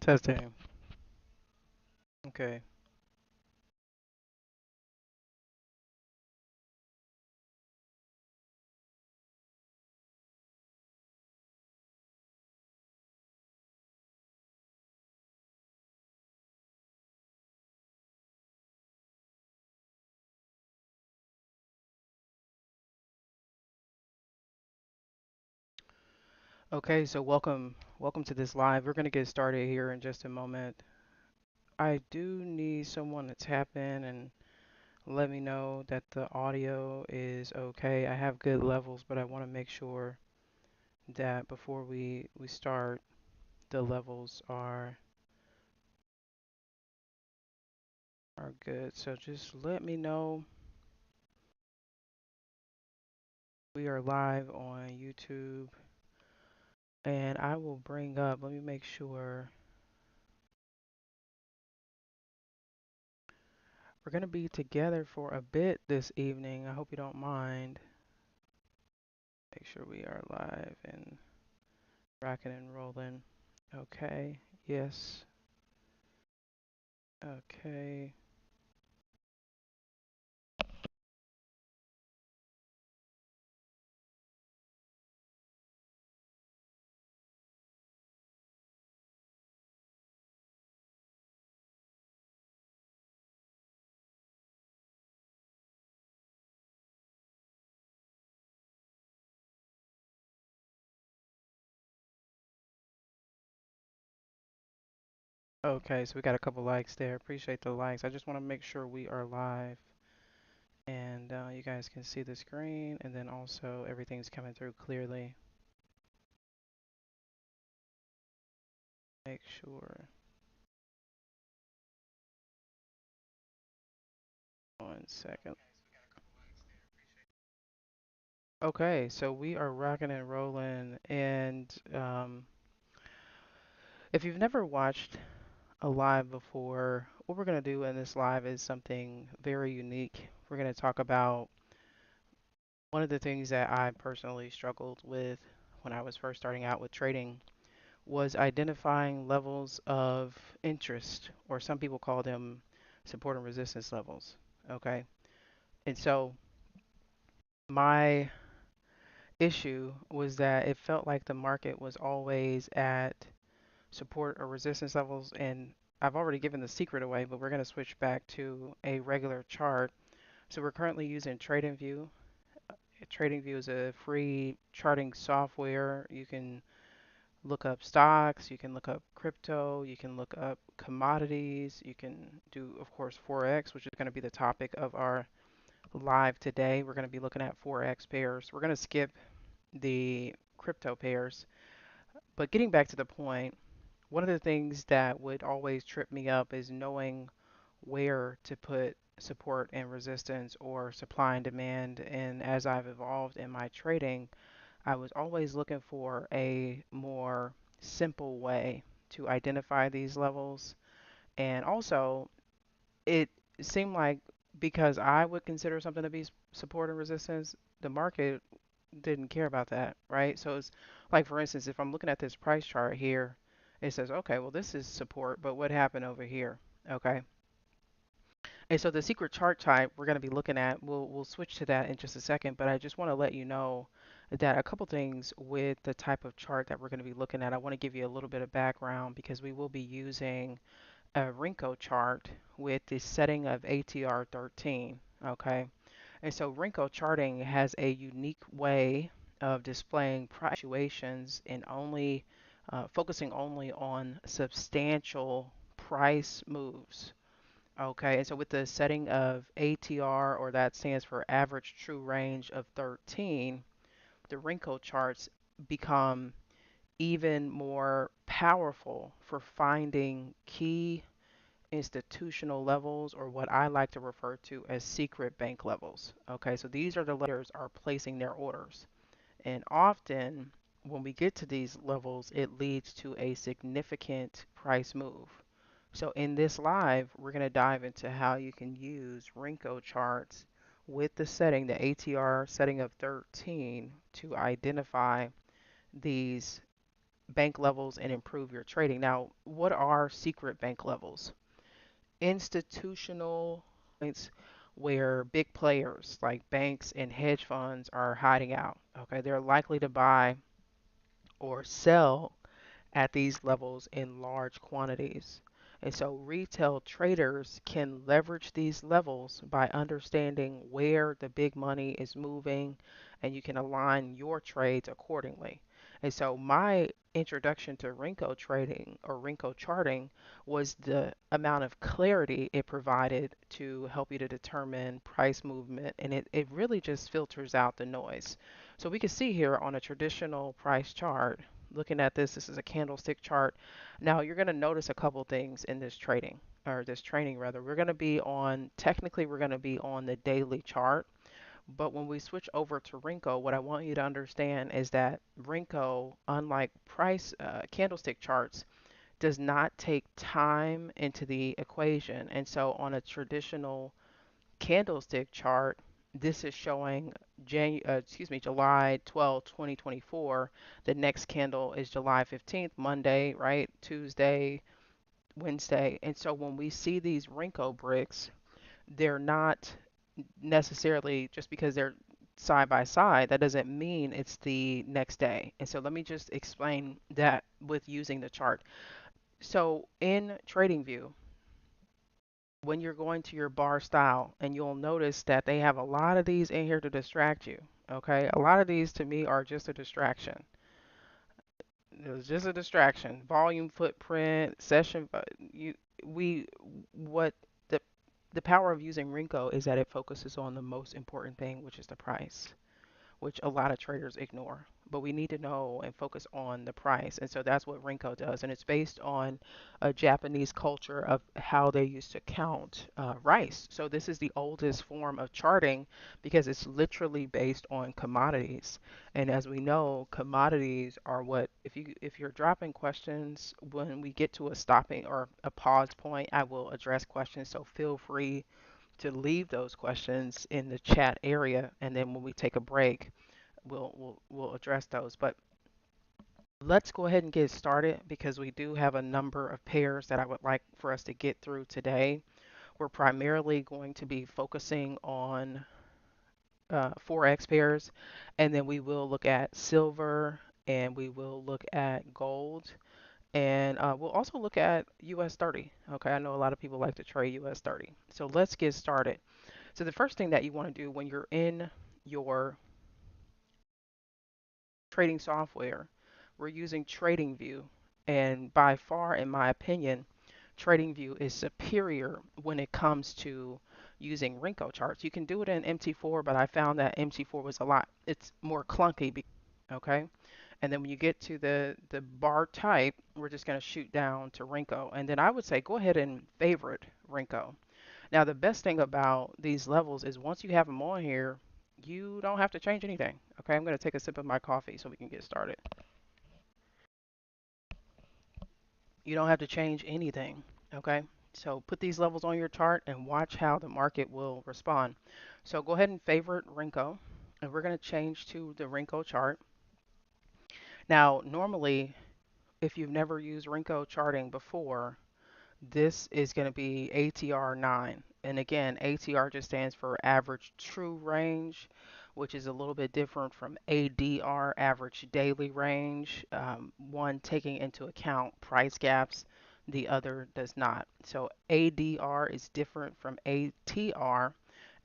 Testing. Okay. Okay, so welcome to this live. We're gonna get started here in just a moment. I do need someone to tap in and let me know that the audio is okay. I have good levels, but I want to make sure that before we start, the levels are good. So just let me know. We are live on YouTube, and I will bring up, let me make sure. We're going to be together for a bit this evening. I hope you don't mind. Make sure we are live and rocking and rolling. Okay. Yes. Okay. Okay, so we got a couple likes there. Appreciate the likes. I just want to make sure we are live and you guys can see the screen and then also everything's coming through clearly. Make sure. 1 second. Okay, so we are rocking and rolling and if you've never watched a live before, what we're going to do in this live is something very unique. We're going to talk about one of the things that I personally struggled with when I was first starting out with trading was identifying levels of interest, or some people call them support and resistance levels. Okay. And so my issue was that it felt like the market was always at support or resistance levels. And I've already given the secret away, but we're going to switch back to a regular chart. So we're currently using TradingView. TradingView is a free charting software. You can look up stocks, you can look up crypto, you can look up commodities, you can do, of course, Forex, which is going to be the topic of our live today. We're going to be looking at Forex pairs. We're going to skip the crypto pairs. But getting back to the point, one of the things that would always trip me up is knowing where to put support and resistance or supply and demand. And as I've evolved in my trading, I was always looking for a more simple way to identify these levels. And also, it seemed like because I would consider something to be support and resistance, the market didn't care about that, right? So it's like, for instance, if I'm looking at this price chart here, it says, okay, well, this is support, but what happened over here? Okay. And so the secret chart type we're going to be looking at, we'll switch to that in just a second, but I just want to let you know that a couple things with the type of chart that we're going to be looking at. I want to give you a little bit of background because we will be using a Renko chart with the setting of ATR 13, okay? And so Renko charting has a unique way of displaying price fluctuations and only focusing only on substantial price moves. Okay, and so with the setting of ATR, or that stands for average true range of 13, the wrinkle charts become even more powerful for finding key institutional levels, or what I like to refer to as secret bank levels. Okay, so these are the levels are placing their orders. And often when we get to these levels, it leads to a significant price move. So in this live, we're going to dive into how you can use Renko charts with the setting, the ATR setting of 13, to identify these bank levels and improve your trading. Now, what are secret bank levels? Institutional points where big players like banks and hedge funds are hiding out. Okay, they're likely to buy or sell at these levels in large quantities. And so retail traders can leverage these levels by understanding where the big money is moving, and you can align your trades accordingly. And so my introduction to Renko trading or Renko charting was the amount of clarity it provided to help you to determine price movement, and it really just filters out the noise. So we can see here on a traditional price chart, looking at this is a candlestick chart. Now you're going to notice a couple things in this trading, or this training rather. Technically we're going to be on the daily chart, but when we switch over to Renko, what I want you to understand is that Renko, unlike price candlestick charts, does not take time into the equation. And so on a traditional candlestick chart, this is showing July 12, 2024. The next candle is July 15th, Monday, right? Tuesday, Wednesday. And so when we see these Renko bricks, they're not necessarily just because they're side by side, that doesn't mean it's the next day. And so let me just explain that with using the chart. So in TradingView, when you're going to your bar style, and you'll notice that they have a lot of these in here to distract you. Okay, a lot of these to me are just a distraction. It was just a distraction. Volume, footprint, session. You, we, what the power of using Rinko is that it focuses on the most important thing, which is the price, which a lot of traders ignore. But we need to know and focus on the price. And so that's what Rinko does. And it's based on a Japanese culture of how they used to count rice. So this is the oldest form of charting because it's literally based on commodities. And as we know, commodities are what if you're dropping questions when we get to a stopping or a pause point, I will address questions. So feel free to leave those questions in the chat area, and then when we take a break, we'll address those. But let's go ahead and get started because we do have a number of pairs that I would like for us to get through today. We're primarily going to be focusing on Forex pairs, and then we will look at silver and we will look at gold. And we'll also look at US 30. Okay, I know a lot of people like to trade US 30. So let's get started. So the first thing that you want to do when you're in your trading software, we're using TradingView, and by far, in my opinion, TradingView is superior when it comes to using Renko charts. You can do it in MT4, but I found that MT4 was it's more clunky. Okay, and then when you get to the bar type, we're just going to shoot down to Renko, and then I would say go ahead and favorite Renko. Now, the best thing about these levels is once you have them on here, you don't have to change anything. Okay, I'm going to take a sip of my coffee so we can get started. You don't have to change anything. Okay, so put these levels on your chart and watch how the market will respond. So go ahead and favorite Renko, and we're going to change to the Renko chart. Now, normally, if you've never used Renko charting before, this is going to be ATR 9. And again, ATR just stands for average true range, which is a little bit different from ADR, average daily range. One taking into account price gaps, the other does not. So ADR is different from ATR.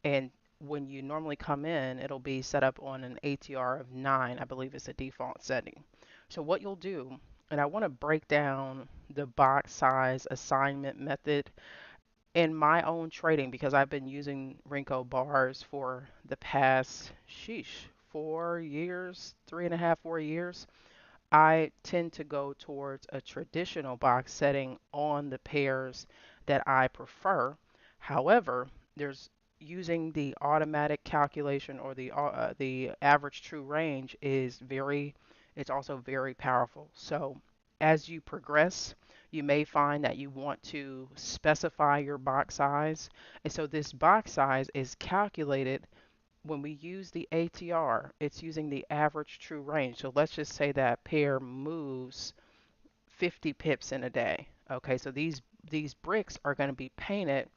And when you normally come in, it'll be set up on an ATR of 9. I believe it's a default setting. So what you'll do, and I want to break down the box size assignment method in my own trading because I've been using Renko bars for the past, 4 years, 3.5, 4 years. I tend to go towards a traditional box setting on the pairs that I prefer. However, there's using the automatic calculation or the average true range it's also very powerful. So as you progress, you may find that you want to specify your box size. And so this box size is calculated when we use the ATR, it's using the average true range. So let's just say that pair moves 50 pips in a day. Okay, so these bricks are going to be painted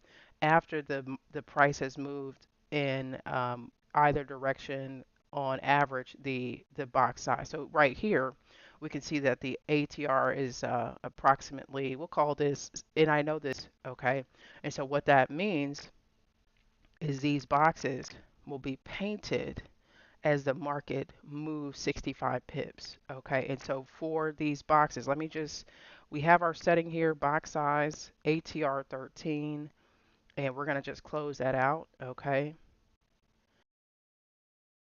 after the price has moved in either direction on average the box size. So right here we can see that the ATR is approximately, we'll call this, and I know this, okay, and so what that means is these boxes will be painted as the market moves 65 pips. Okay, and so for these boxes, let me just, we have our setting here, box size, ATR 13, and we're going to just close that out. Okay,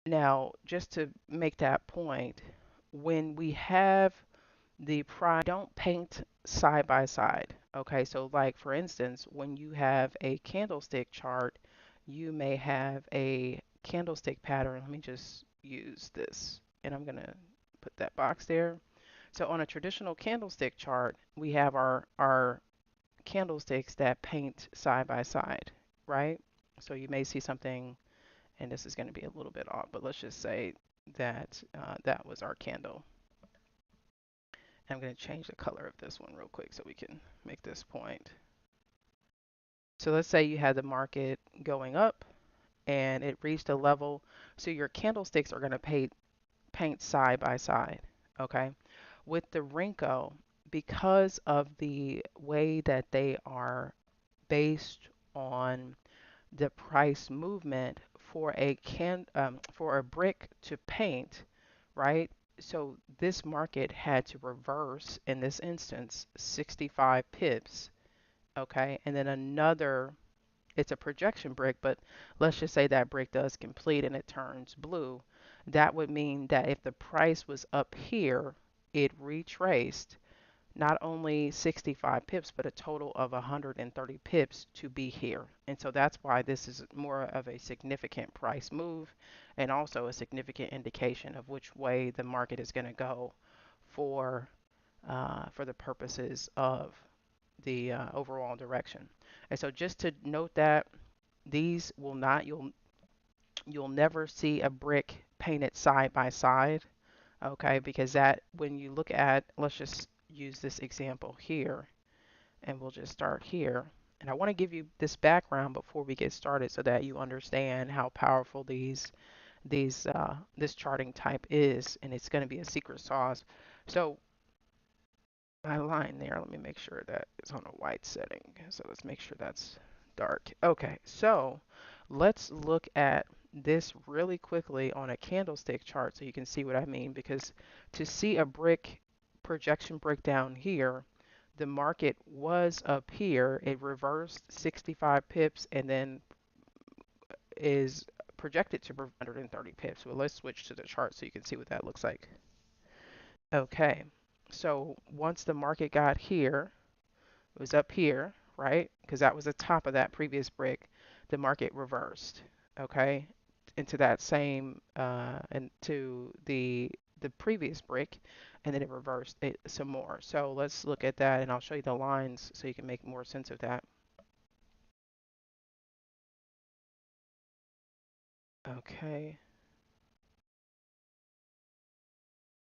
now just to make that point, when we have the price, don't paint side by side. Okay, so like for instance, when you have a candlestick chart, you may have a candlestick pattern. Let me just use this, and I'm gonna put that box there. So on a traditional candlestick chart, we have our candlesticks that paint side by side, right? So you may see something, and this is going to be a little bit off, but let's just say that that was our candle. I'm going to change the color of this one real quick so we can make this point. So let's say you had the market going up and it reached a level. So your candlesticks are going to paint side by side. Okay. With the Renko, because of the way that they are based on the price movement for a brick to paint, right? So this market had to reverse in this instance 65 pips, okay? And then another, it's a projection brick, but let's just say that brick does complete and it turns blue. That would mean that if the price was up here, it retraced not only 65 pips, but a total of 130 pips to be here. And so that's why this is more of a significant price move and also a significant indication of which way the market is going to go for for the purposes of the overall direction. And so just to note that these will not, you'll never see a brick painted side by side. Okay, because that, when you look at, let's just use this example here, and we'll just start here. And I want to give you this background before we get started so that you understand how powerful this charting type is, and it's going to be a secret sauce. So my line there, let me make sure that it's on a white setting. So let's make sure that's dark. Okay, so let's look at this really quickly on a candlestick chart so you can see what I mean. Because to see a brick, projection brick down here, the market was up here, it reversed 65 pips and then is projected to 130 pips. Well, let's switch to the chart so you can see what that looks like. Okay, so once the market got here, it was up here, right? Because that was the top of that previous brick. The market reversed, okay, into that same into the previous brick, and then it reversed it some more. So let's look at that, and I'll show you the lines so you can make more sense of that. Okay.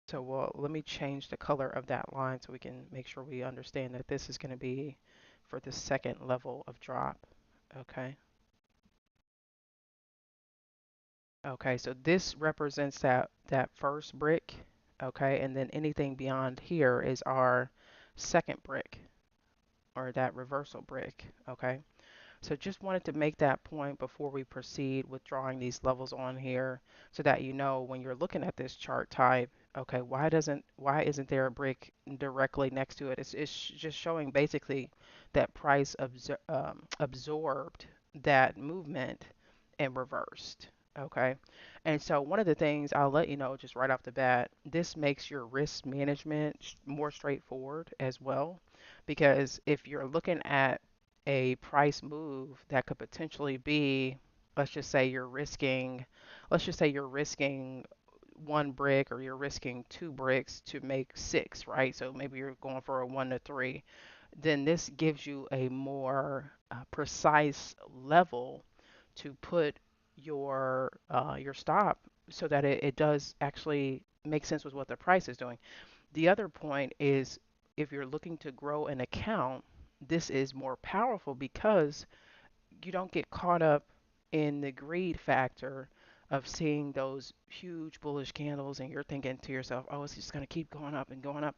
So well, let me change the color of that line so we can make sure we understand that this is going to be for the second level of drop. Okay. Okay, so this represents that first brick, okay, and then anything beyond here is our second brick or that reversal brick, okay? So just wanted to make that point before we proceed with drawing these levels on here so that you know when you're looking at this chart type, okay, why isn't there a brick directly next to it? It's just showing basically that price absorbed that movement and reversed. Okay. And so one of the things I'll let you know just right off the bat, this makes your risk management more straightforward as well. Because if you're looking at a price move that could potentially be, let's just say you're risking, let's just say you're risking one brick or you're risking two bricks to make six, right? So maybe you're going for a 1 to 3. Then this gives you a more precise level to put your stop so that it does actually make sense with what the price is doing. The other point is if you're looking to grow an account, this is more powerful because you don't get caught up in the greed factor of seeing those huge bullish candles and you're thinking to yourself, oh, it's just going to keep going up and going up.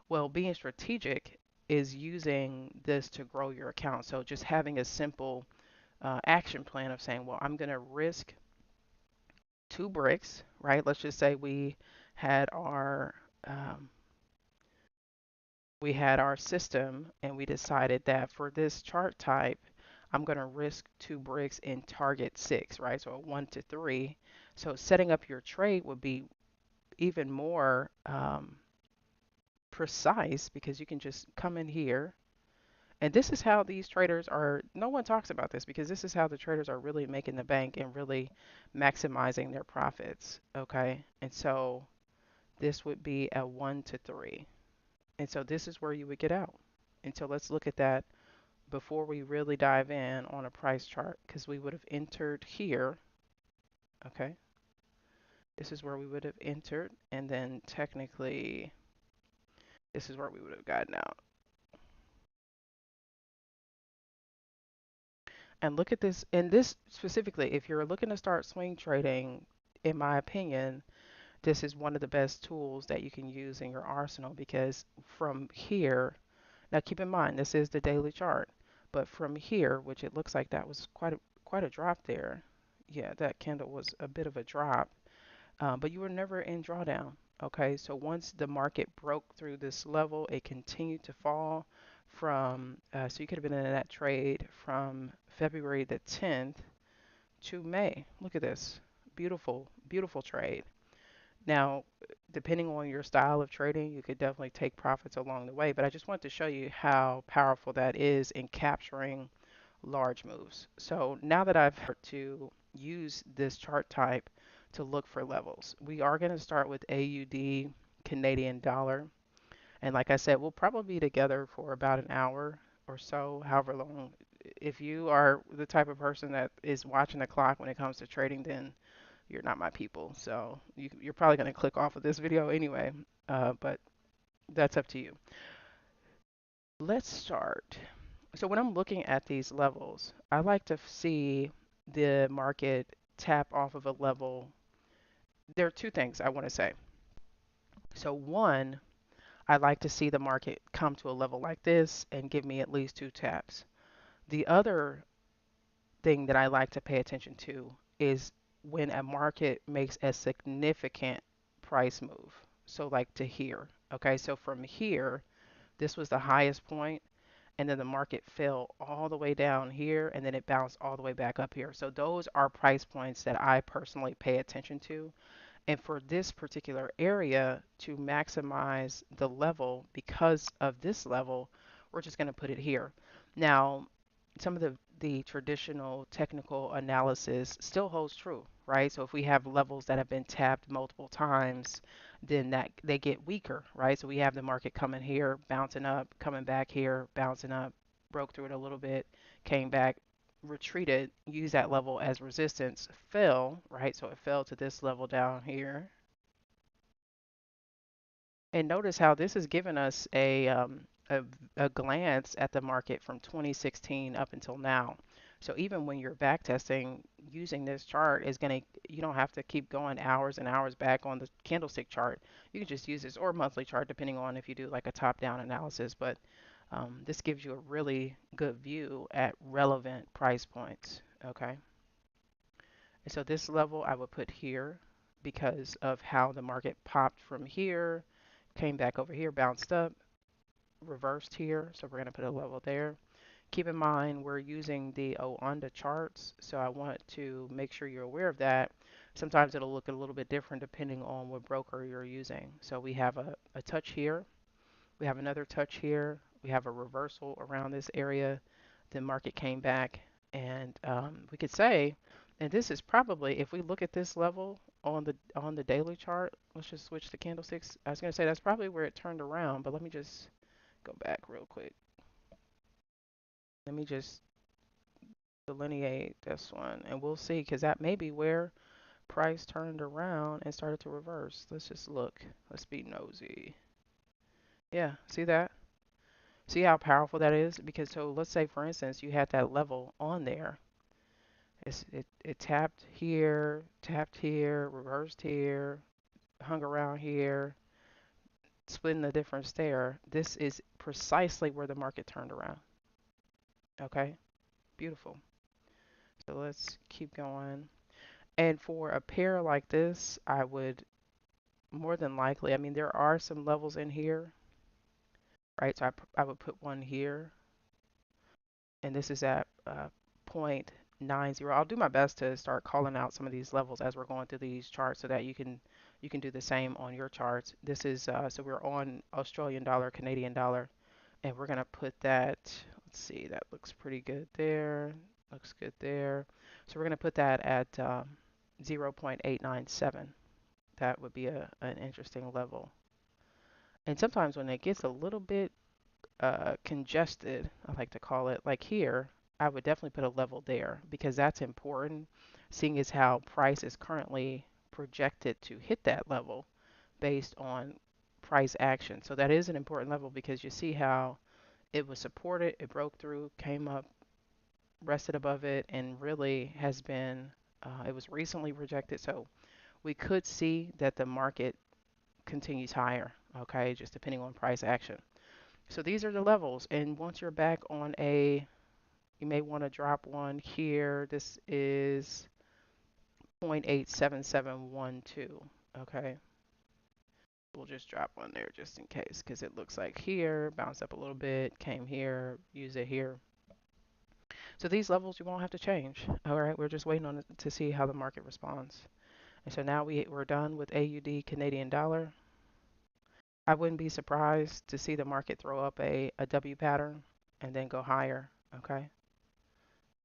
Well, being strategic is using this to grow your account. So just having a simple action plan of saying, well, I'm going to risk two bricks, right? Let's just say had our um, we had our system and we decided that for this chart type, I'm going to risk two bricks in target six, right? So a 1 to 3. So setting up your trade would be even more precise because you can just come in here. And this is how these traders are, no one talks about this because this is how the traders are really making the bank and really maximizing their profits. Okay. And so this would be a 1 to 3. And so this is where you would get out. And so let's look at that before we really dive in on a price chart because we would have entered here. Okay. This is where we would have entered. And then technically, this is where we would have gotten out. And look at this. And this specifically, if you're looking to start swing trading, in my opinion, this is one of the best tools that you can use in your arsenal because from here, now keep in mind this is the daily chart, but from here, which it looks like that was quite a drop there. Yeah, that candle was a bit of a drop, but you were never in drawdown. Okay, so once the market broke through this level, it continued to fall so you could have been in that trade from February the 10th to May. Look at this. Beautiful, beautiful trade. Now, depending on your style of trading, you could definitely take profits along the way, but I just want to show you how powerful that is in capturing large moves. So now that I've heard to use this chart type to look for levels, we are going to start with AUD Canadian dollar. And like I said, we'll probably be together for about an hour or so, however long. If you are the type of person that is watching the clock when it comes to trading, then you're not my people. So you're probably going to click off of this video anyway, but that's up to you. Let's start. So when I'm looking at these levels, I like to see the market tap off of a level. There are two things I want to say. So one, I like to see the market come to a level like this and give me at least two taps. The other thing that I like to pay attention to is when a market makes a significant price move. So like to here. Okay, so from here, this was the highest point, and then the market fell all the way down here, and then it bounced all the way back up here. So those are price points that I personally pay attention to. And for this particular area to maximize the level because of this level, we're just going to put it here. Now, some of the traditional technical analysis still holds true, right? So if we have levels that have been tapped multiple times, then that they get weaker, right? So we have the market coming here, bouncing up, coming back here, bouncing up, broke through it a little bit, came back, retreated, used that level as resistance, fell, right? So it fell to this level down here. And notice how this has given us a glance at the market from 2016 up until now. So even when you're back testing, using this chart is going to, you don't have to keep going hours and hours back on the candlestick chart. You can just use this or monthly chart, depending on if you do like a top-down analysis. But this gives you a really good view at relevant price points. Okay. And so this level I would put here because of how the market popped from here, came back over here, bounced up, reversed here. So we're going to put a level there. Keep in mind we're using the Oanda charts, so I want to make sure you're aware of that. Sometimes it'll look a little bit different depending on what broker you're using. So we have a touch here, we have another touch here, we have a reversal around this area. The market came back, and we could say, and this is probably, if we look at this level on the daily chart, let's just switch to candlesticks. I was going to say that's probably where it turned around, but let me just go back real quick. Let me just delineate this one, and we'll see because that may be where price turned around and started to reverse. Let's just look. Let's be nosy. Yeah, see that? See how powerful that is? Because so let's say for instance you had that level on there. It tapped here, reversed here, hung around here, splitting the difference there. This is precisely where the market turned around. Okay, beautiful. So let's keep going. And for a pair like this, I would more than likely, I mean, there are some levels in here, right? So I would put one here, and this is at 0.90. I'll do my best to start calling out some of these levels as we're going through these charts so that you can do the same on your charts. This is so we're on Australian dollar, Canadian dollar, and we're gonna put that. Let's see, that looks pretty good there. Looks good there. So we're gonna put that at 0.897. That would be an interesting level. And sometimes when it gets a little bit congested, I like to call it, like here, I would definitely put a level there because that's important, seeing as how price is currently projected to hit that level based on price action. So that is an important level because you see how it was supported, it broke through, came up, rested above it, and really has been, it was recently rejected. So we could see that the market continues higher, okay, just depending on price action. So these are the levels. And once you're back on you may want to drop one here. This is 0.87712. Okay. We'll just drop one there just in case because it looks like here, bounced up a little bit, came here, use it here. So these levels you won't have to change. All right. We're just waiting on it to see how the market responds. And so now we're done with AUD Canadian dollar. I wouldn't be surprised to see the market throw up a W pattern and then go higher. Okay.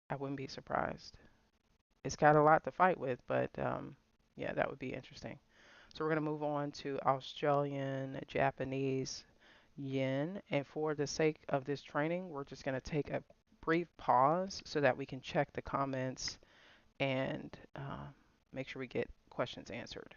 I wouldn't be surprised. It's got a lot to fight with, but yeah, that would be interesting. So we're going to move on to Australian, Japanese yen. And for the sake of this training, we're just going to take a brief pause so that we can check the comments and make sure we get questions answered.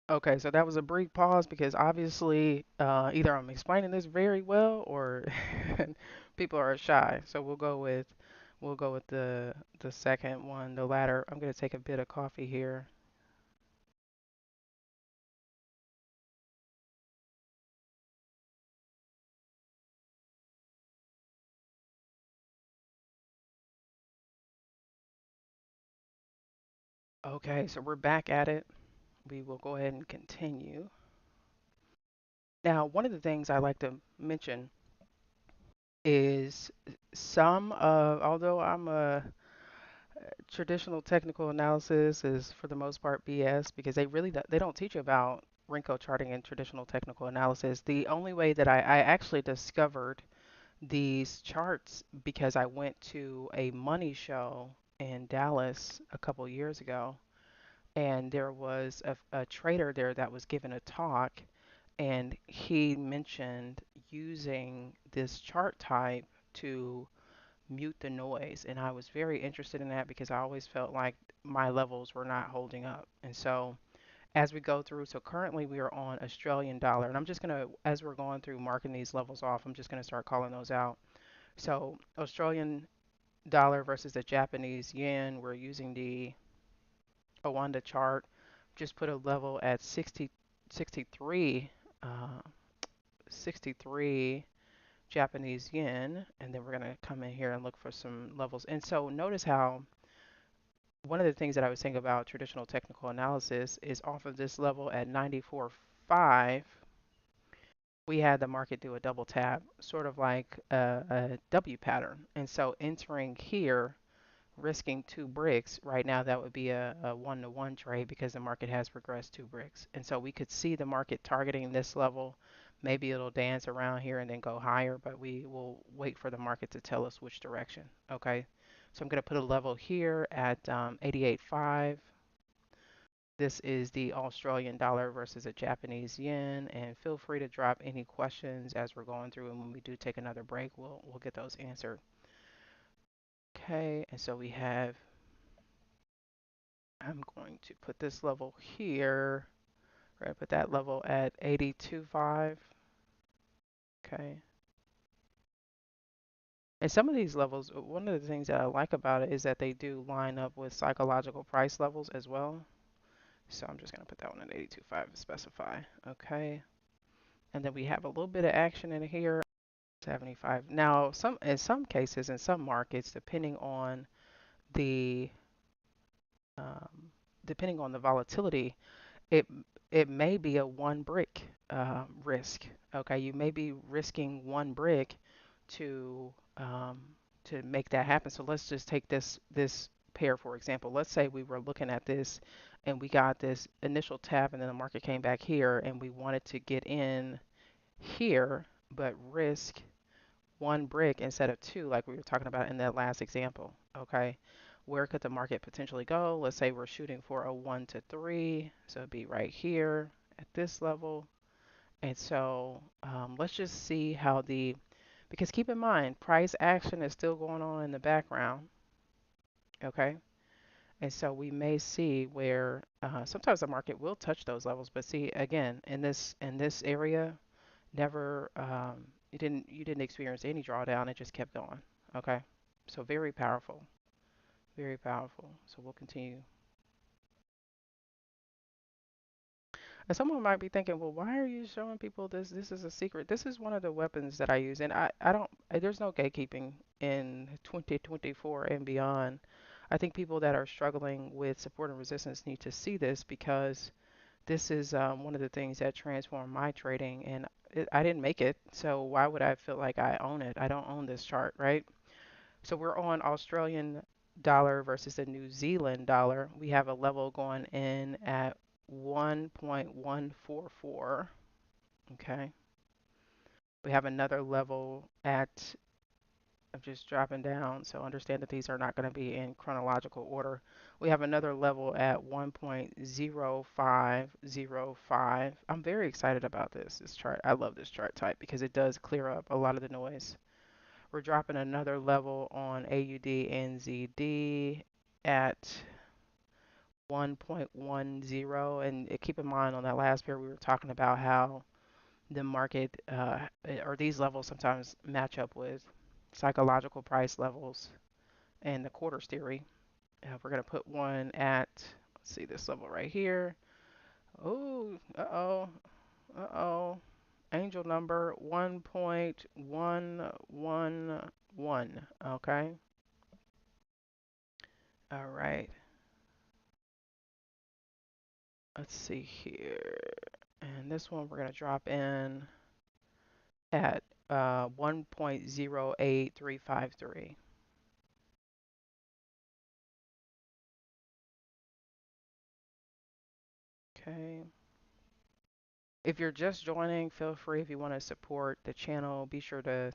Okay, so that was a brief pause because obviously either I'm explaining this very well or people are shy. So we'll go with the second one, the latter. I'm gonna take a bit of coffee here. Okay, so we're back at it. We will go ahead and continue. Now, one of the things I like to mention is although I'm a traditional technical analysis is for the most part BS because they don't teach you about Renko charting and traditional technical analysis. The only way that I actually discovered these charts because I went to a money show in Dallas a couple years ago, and there was a trader there that was giving a talk, and he mentioned using this chart type to mute the noise. And I was very interested in that because I always felt like my levels were not holding up. And so as we go through, so currently we are on Australian dollar, and I'm just going to, as we're going through marking these levels off, I'm just going to start calling those out. So Australian dollar versus the Japanese yen, we're using the Owanda chart. Just put a level at 60, 63, uh, 63 Japanese yen, and then we're going to come in here and look for some levels. And so notice how one of the things that I was saying about traditional technical analysis is off of this level at 94.5, we had the market do a double tap, sort of like a W pattern. And so entering here, risking 2 bricks, right now that would be a one-to-one trade because the market has progressed 2 bricks. And so we could see the market targeting this level Maybe it'll dance around here and then go higher, but we will wait for the market to tell us which direction. Okay. So I'm going to put a level here at 88.5. This is the Australian dollar versus a Japanese yen, and feel free to drop any questions as we're going through. And when we do take another break, we'll get those answered. Okay, and so we have. I'm going to put this level here. We're going to put that level at 82.5. Okay. And some of these levels, one of the things that I like about it is that they do line up with psychological price levels as well. So I'm just going to put that one at 82.5 to specify. Okay. And then we have a little bit of action in here, 75. Now, in some cases, in some markets, the um, depending on the volatility, it it may be a one brick risk. Okay, you may be risking one brick to um, to make that happen. So let's just take this pair for example. Let's say we were looking at this and we got this initial tap and then the market came back here and we wanted to get in here but risk one brick instead of two, like we were talking about in that last example. Okay, where could the market potentially go? Let's say we're shooting for a 1 to 3, so it'd be right here at this level. And so let's just see how because keep in mind, price action is still going on in the background. Okay, and so we may see where sometimes the market will touch those levels, but see again in this area never you didn't experience any drawdown. It just kept going. Okay, so very powerful, very powerful. So we'll continue. And someone might be thinking, well, why are you showing people this? This is a secret. This is one of the weapons that I use, and I don't. There's no gatekeeping in 2024 and beyond. I think people that are struggling with support and resistance need to see this because this is one of the things that transformed my trading, and I didn't make it, so why would I feel like I own it? I don't own this chart, right? So we're on Australian dollar versus the New Zealand dollar. We have a level going in at 1.144. Okay. We have another level at, I'm just dropping down, so understand that these are not going to be in chronological order. We have another level at 1.0505. I'm very excited about this chart. I love this chart type because it does clear up a lot of the noise. We're dropping another level on AUD NZD at 1.10. And keep in mind on that last pair, we were talking about how the market or these levels sometimes match up with psychological price levels and the quarters theory. We're going to put one at, let's see, this level right here. Oh, uh-oh, uh-oh. Angel number 1.111. Okay. All right. Let's see here. And this one we're going to drop in at 1.08353. Okay. If you're just joining, feel free if you want to support the channel, be sure to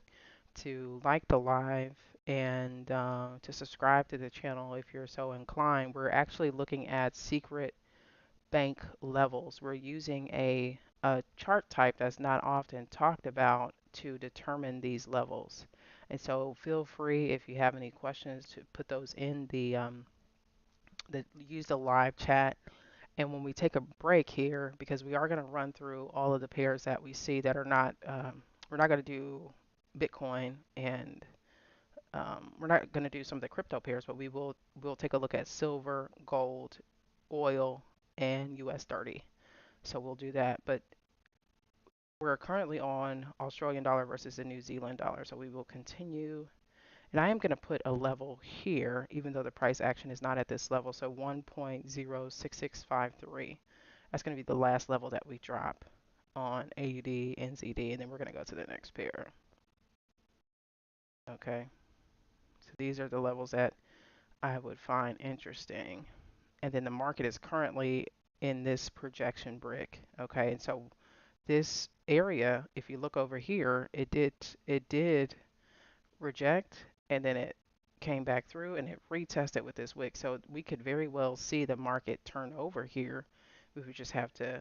like the live and to subscribe to the channel if you're so inclined. We're actually looking at secret bank levels. We're using a chart type that's not often talked about to determine these levels. And so feel free if you have any questions to put those in use the live chat. And when we take a break here, because we are going to run through all of the pairs that we see that are not, we're not going to do Bitcoin and we're not going to do some of the crypto pairs, but we'll take a look at silver, gold, oil, and US 30. So we'll do that. But we're currently on Australian dollar versus the New Zealand dollar. So we will continue. And I am going to put a level here, even though the price action is not at this level. So 1.06653. That's going to be the last level that we drop on AUD, NZD, and then we're going to go to the next pair. Okay. So these are the levels that I would find interesting. And then the market is currently in this projection brick. Okay. And so this area, if you look over here, it did reject, and then it came back through and it retested with this wick. So we could very well see the market turn over here. We would just have to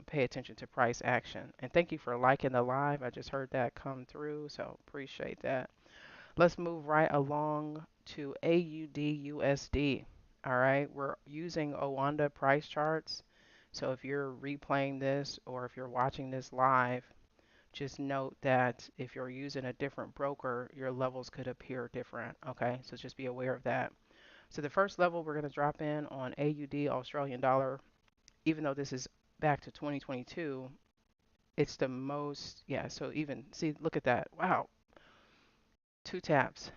pay attention to price action. And thank you for liking the live. I just heard that come through, so appreciate that. Let's move right along to AUD USD. All right, we're using Owanda price charts. So if you're replaying this or if you're watching this live, just note that if you're using a different broker, your levels could appear different. Okay, so just be aware of that. So the first level we're going to drop in on AUD Australian dollar, even though this is back to 2022, it's the most, yeah, so even, see, look at that. Wow, two taps.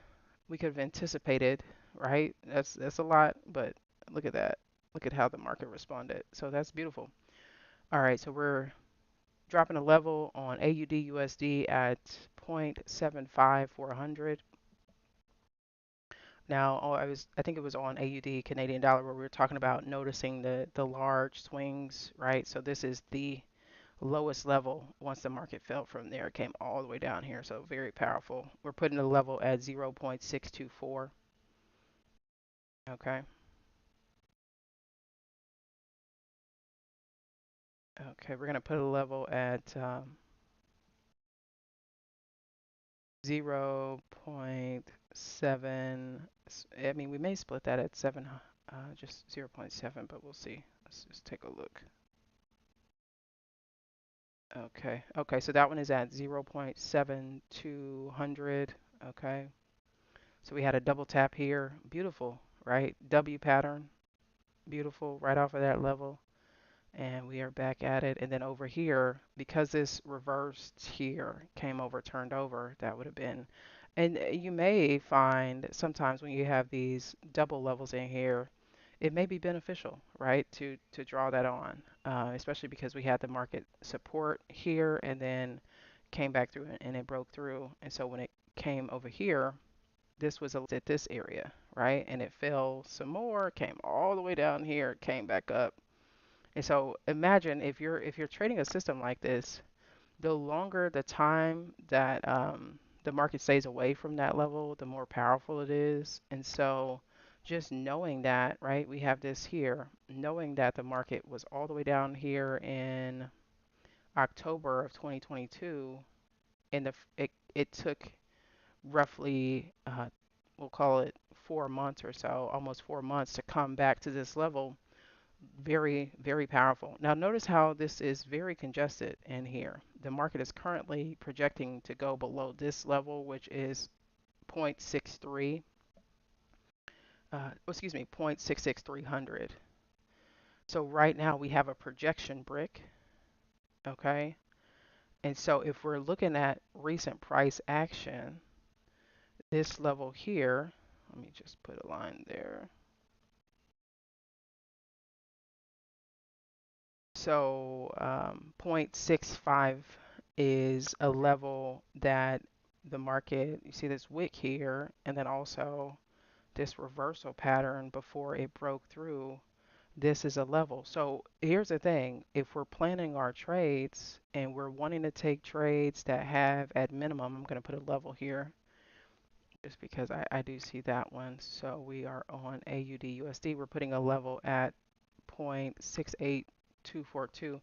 We could have anticipated, right? That's a lot, but look at that. Look at how the market responded. So that's beautiful. All right, so we're dropping a level on AUD USD at 0.75400. Now, oh, I think it was on AUD Canadian dollar where we were talking about noticing the large swings, right? So this is the lowest level. Once the market fell from there, it came all the way down here. So very powerful. We're putting the level at 0.624. Okay. Okay, we're gonna put a level at 0.7. I mean, we may split that at 7, just zero point 0.7, but we'll see. Let's just take a look. Okay, okay, so that one is at 0.7200. Okay, so we had a double tap here. Beautiful, right? W pattern, beautiful, right off of that level. And we are back at it. And then over here, because this reversed here, came over, turned over, that would have been. And you may find sometimes when you have these double levels in here, it may be beneficial, right, to draw that on, especially because we had the market support here and then came back through and it broke through. And so when it came over here, this was at this area, right, and it fell some more, came all the way down here, came back up, and so imagine if you're trading a system like this, the longer the time that the market stays away from that level, the more powerful it is. And so just knowing that, right, we have this here, knowing that the market was all the way down here in October of 2022, and it took roughly we'll call it 4 months or so, almost 4 months to come back to this level. Very, very powerful. Now notice how this is very congested in here. The market is currently projecting to go below this level, which is 0.63, excuse me, 0.66300. So right now we have a projection brick, okay? And so if we're looking at recent price action, this level here, let me just put a line there. So 0.65 is a level that the market, you see this wick here, and then also this reversal pattern before it broke through. This is a level. So here's the thing, if we're planning our trades and we're wanting to take trades that have at minimum, I'm going to put a level here just because I do see that one. So we are on AUD USD. We're putting a level at 0.68242.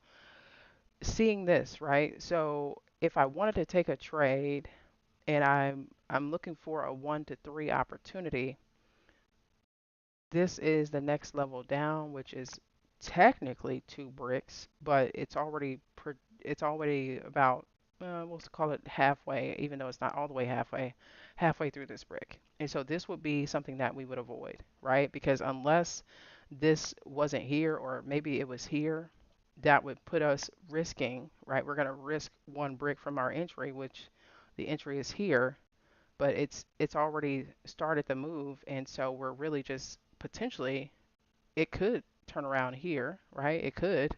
Seeing this, right? So if I wanted to take a trade and I'm looking for a 1 to 3 opportunity, this is the next level down, which is technically 2 bricks, but it's already about we'll call it halfway, even though it's not all the way halfway through this brick. And so this would be something that we would avoid, right? Because unless this wasn't here or maybe it was here, that would put us risking, right? We're going to risk 1 brick from our entry, which the entry is here, but it's already started the move, and so we're really just potentially it could turn around here, right? It could,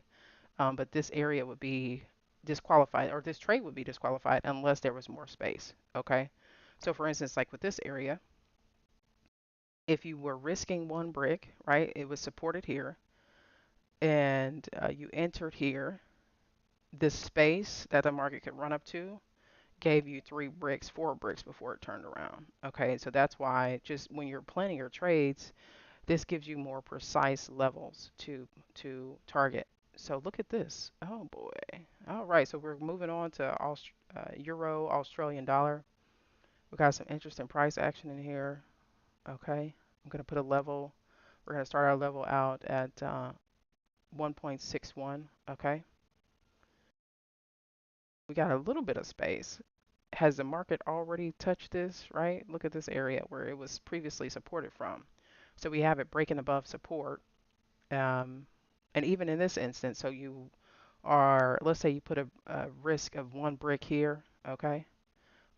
but this area would be disqualified, or this trade would be disqualified unless there was more space. Okay, so for instance, like with this area, if you were risking 1 brick, right, it was supported here, and you entered here, the space that the market could run up to gave you 3 bricks, 4 bricks before it turned around. Okay, so that's why just when you're planning your trades, this gives you more precise levels to target. So look at this. Oh boy. All right, so we're moving on to Euro, Australian dollar. We got some interesting price action in here. Okay, I'm gonna put a level. We're gonna start our level out at 1.61. Okay, we got a little bit of space. Has the market already touched this, right? Look at this area where it was previously supported from. So we have it breaking above support. Um, and even in this instance, so you are, let's say you put a risk of 1 brick here, okay?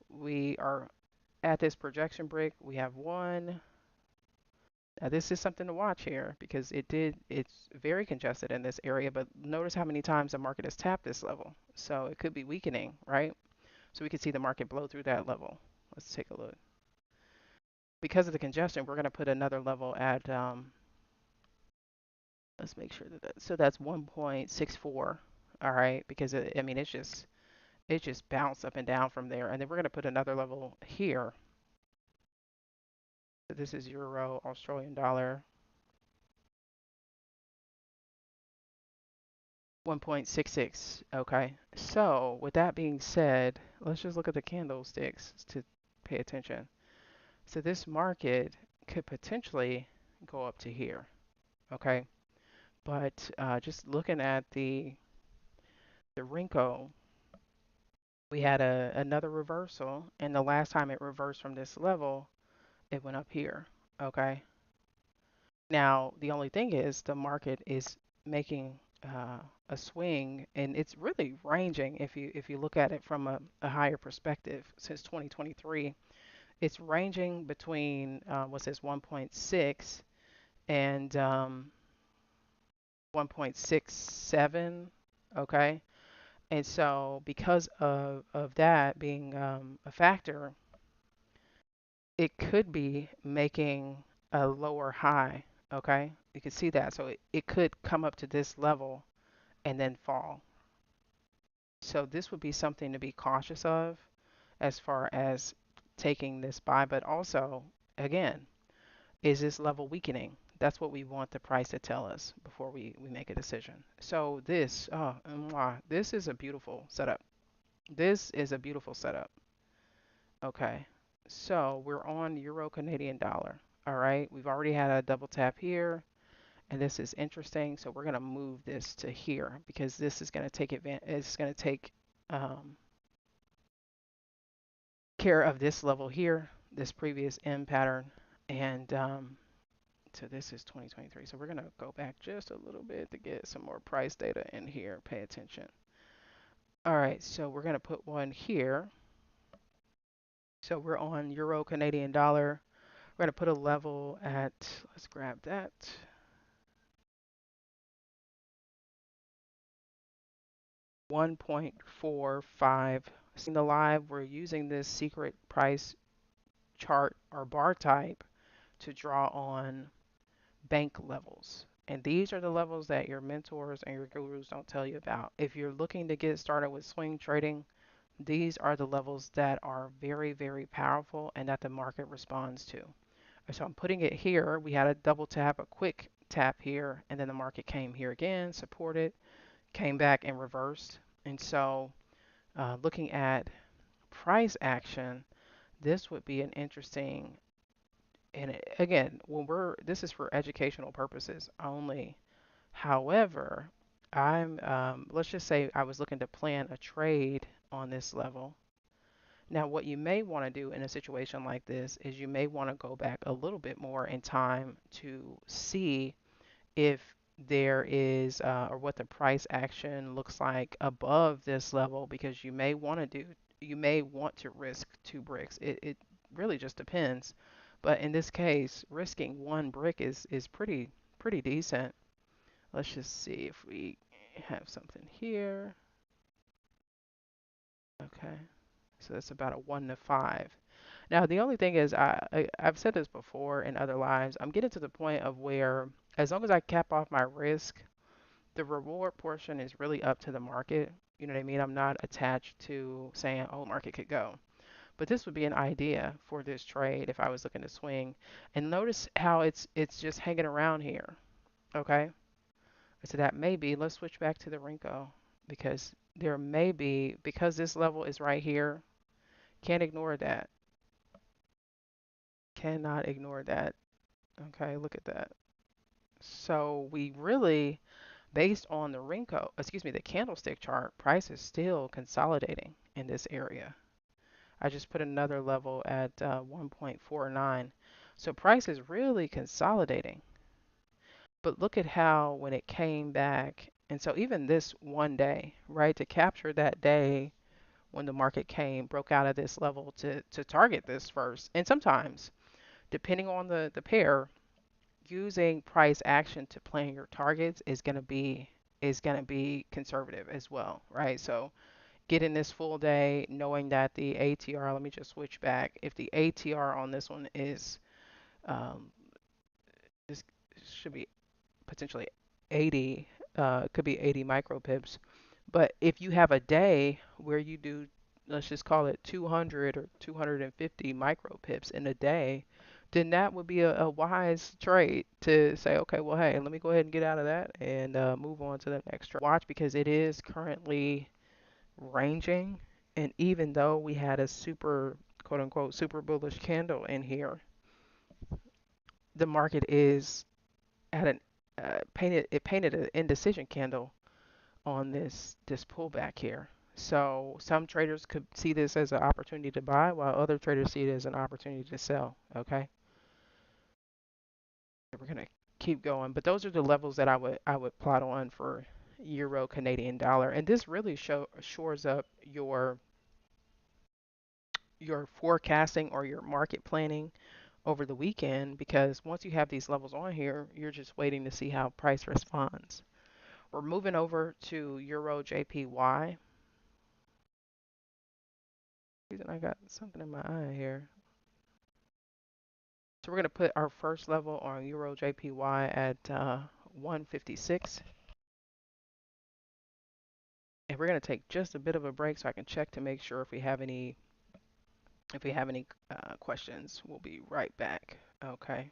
We are at this projection brick. We have one. Now this is something to watch here because it's very congested in this area, but notice how many times the market has tapped this level. So it could be weakening, right? So we could see the market blow through that level. Let's take a look. Because of the congestion, we're going to put another level at, let's make sure so that's 1.64. All right, because I mean, it just bounced up and down from there. And then we're going to put another level here. So this is Euro, Australian dollar, 1.66. Okay. So with that being said, let's just look at the candlesticks to pay attention. So this market could potentially go up to here. Okay. But just looking at the Renko, we had another reversal, and the last time it reversed from this level, it went up here. Okay. Now, the only thing is the market is making a swing, and it's really ranging if you look at it from a higher perspective since 2023. It's ranging between what's this 1.6 and 1.67. Okay, and so because of that being a factor, it could be making a lower high. Okay, you can see that. So it could come up to this level and then fall. So this would be something to be cautious of as far as taking this buy, but also, again, is this level weakening? That's what we want the price to tell us before we make a decision. So this, this is a beautiful setup. This is a beautiful setup. Okay. So we're on Euro Canadian dollar. All right. We've already had a double tap here, and this is interesting. So we're going to move this to here because this is going to take advantage. It's going to take um, care of this level here, this previous M pattern, and so this is 2023. So we're going to go back just a little bit to get some more price data in here. Pay attention. All right. So we're going to put one here. So we're on Euro Canadian dollar. We're going to put a level at, let's grab that, 1.45. Seeing the live, we're using this secret price chart or bar type to draw on bank levels. And these are the levels that your mentors and your gurus don't tell you about. If you're looking to get started with swing trading, these are the levels that are very, very powerful and that the market responds to. So I'm putting it here. We had a double tap, a quick tap here, and then the market came here again, supported, came back and reversed. And so looking at price action, this would be an interesting, and again, this is for educational purposes only. However, let's just say I was looking to plan a trade on this level. Now, what you may want to do in a situation like this is you may want to go back a little bit more in time to see if there is or what the price action looks like above this level because you may want to risk 2 bricks. It really just depends. But in this case, risking 1 brick is pretty decent. Let's just see if we have something here. Okay. So that's about a 1 to 5. Now, the only thing is, I've said this before in other lives, I'm getting to the point of where as long as I cap off my risk, the reward portion is really up to the market. You know what I mean? I'm not attached to saying, oh, market could go. But this would be an idea for this trade if I was looking to swing. And notice how it's just hanging around here. Okay? So that may be, let's switch back to the Renko because there may be, because this level is right here, can't ignore that. Cannot ignore that. Okay, look at that. So we really, based on the Renko, excuse me, the candlestick chart, price is still consolidating in this area. I just put another level at 1.49. So price is really consolidating. But look at how when it came back, and so even this one day, right, to capture that day when the market came, broke out of this level to target this first. And sometimes, depending on the pair, using price action to plan your targets is going to be conservative as well, right? So getting this full day, knowing that the ATR, let me just switch back. If the ATR on this one is, this should be potentially 80, could be 80 micro pips. But if you have a day where you do, let's just call it 200 or 250 micro pips in a day, then that would be a wise trade to say, okay, well, hey, let me go ahead and get out of that and move on to the next trade. Watch because it is currently ranging. And even though we had a super, quote unquote, super bullish candle in here, the market is at an painted an indecision candle on this pullback here. So some traders could see this as an opportunity to buy, while other traders see it as an opportunity to sell. Okay, so we're gonna keep going, but those are the levels that I would plot on for euro Canadian dollar, and this really shores up your forecasting or your market planning over the weekend because once you have these levels on here, you're just waiting to see how price responds. We're moving over to euro JPY. Reason I got something in my eye here. So we're going to put our first level on Euro JPY at 156. And we're going to take just a bit of a break so I can check to make sure if we have any questions. We'll be right back. Okay.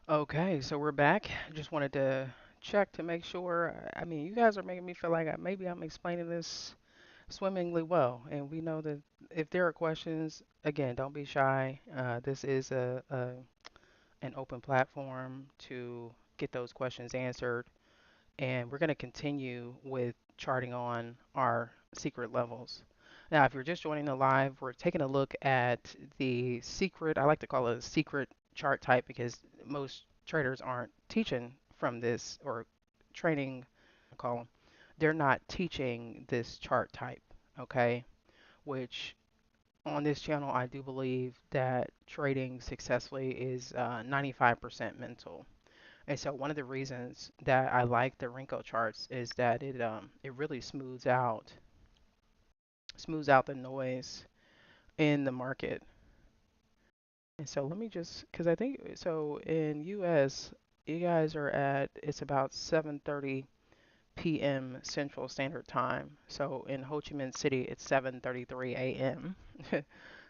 Okay, so we're back. Just wanted to check to make sure. I mean, you guys are making me feel like maybe I'm explaining this swimmingly well. And we know that if there are questions, again, don't be shy. This is an open platform to get those questions answered. And we're going to continue with charting on our secret levels. Now, if you're just joining the live, we're taking a look at the secret, I like to call it a secret chart type because most traders aren't teaching from this or training, I call them, they're not teaching this chart type, okay? Which on this channel, I do believe that trading successfully is 95% mental. And so one of the reasons that I like the Renko charts is that it really smooths out the noise in the market. And so let me just because I think so in US you guys are at it's about 7:30 p.m. Central Standard Time. So in Ho Chi Minh City it's 7:33 a.m.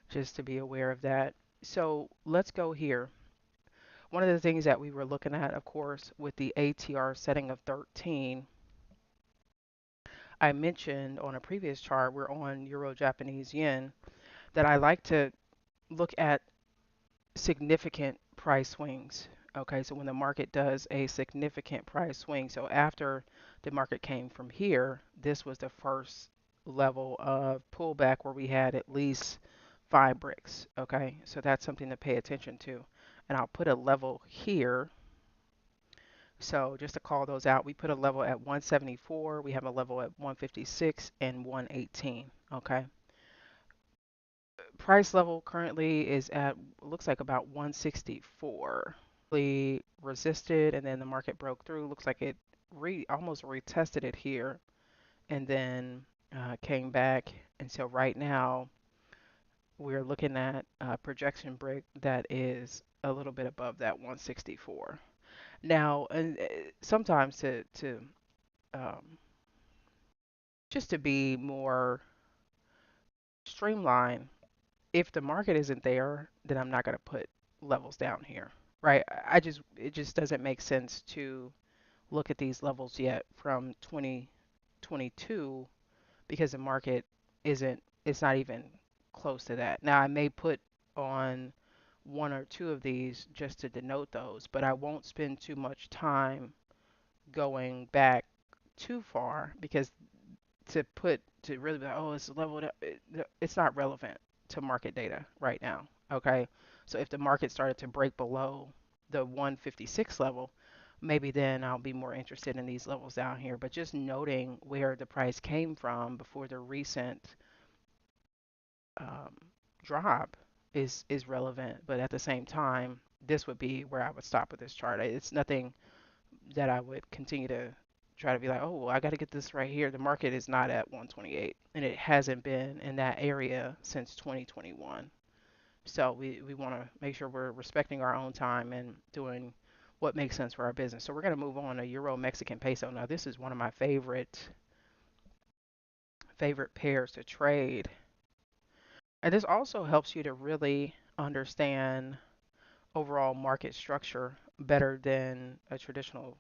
just to be aware of that. So let's go here. One of the things that we were looking at, of course, with the ATR setting of 13, I mentioned on a previous chart, we're on Euro Japanese yen, that I like to look at significant price swings. Okay, so when the market does a significant price swing, so after the market came from here, this was the first level of pullback where we had at least 5 bricks. Okay, so that's something to pay attention to. And I'll put a level here. So just to call those out, we put a level at 174, we have a level at 156 and 118. Okay, price level currently is at, looks like about 164. Resisted and then the market broke through. Looks like it almost retested it here and then came back. And so right now we're looking at a projection break that is a little bit above that 164. Now, and sometimes to um, just to be more streamlined, if the market isn't there, then I'm not going to put levels down here, right? It just doesn't make sense to look at these levels yet from 2022 because the market isn't, it's not even close to that. Now, I may put on one or two of these just to denote those, but I won't spend too much time going back too far because to really be like, oh, it's leveled up, it's not relevant to market data right now. Okay. So if the market started to break below the 156 level, maybe then I'll be more interested in these levels down here. But just noting where the price came from before the recent um, drop is relevant. But at the same time, this would be where I would stop with this chart. It's nothing that I would continue to try to be like, oh, well, I got to get this right here. The market is not at 128, and it hasn't been in that area since 2021. So we want to make sure we're respecting our own time and doing what makes sense for our business. So we're going to move on to Euro Mexican Peso. Now, this is one of my favorite pairs to trade. And this also helps you to really understand overall market structure better than a traditional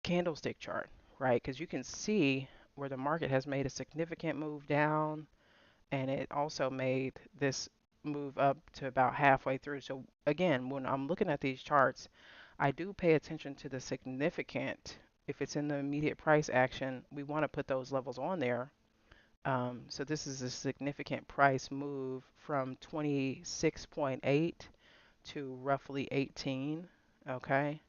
candlestick chart, right? Because you can see where the market has made a significant move down and it also made this move up to about halfway through. So again, when I'm looking at these charts, I do pay attention to the significant. If it's in the immediate price action, we want to put those levels on there. So this is a significant price move from 26.8 to roughly 18. Okay,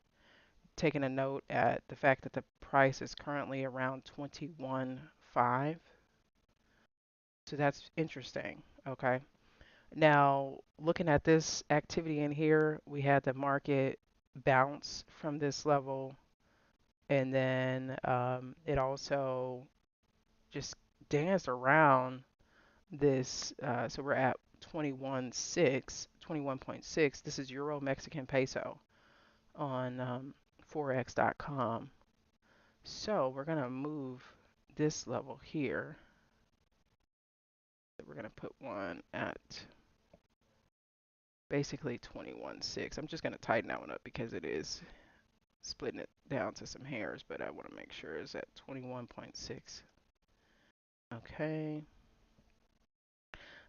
taking a note at the fact that the price is currently around 21.5. So that's interesting. Okay. Now, looking at this activity in here, we had the market bounce from this level, and then it also just danced around this. So we're at 21.6. This is Euro Mexican Peso on Forex.com. So we're going to move this level here. We're going to put one at basically 21.6. I'm just going to tighten that one up because it is splitting it down to some hairs, but I want to make sure it's at 21.6. Okay.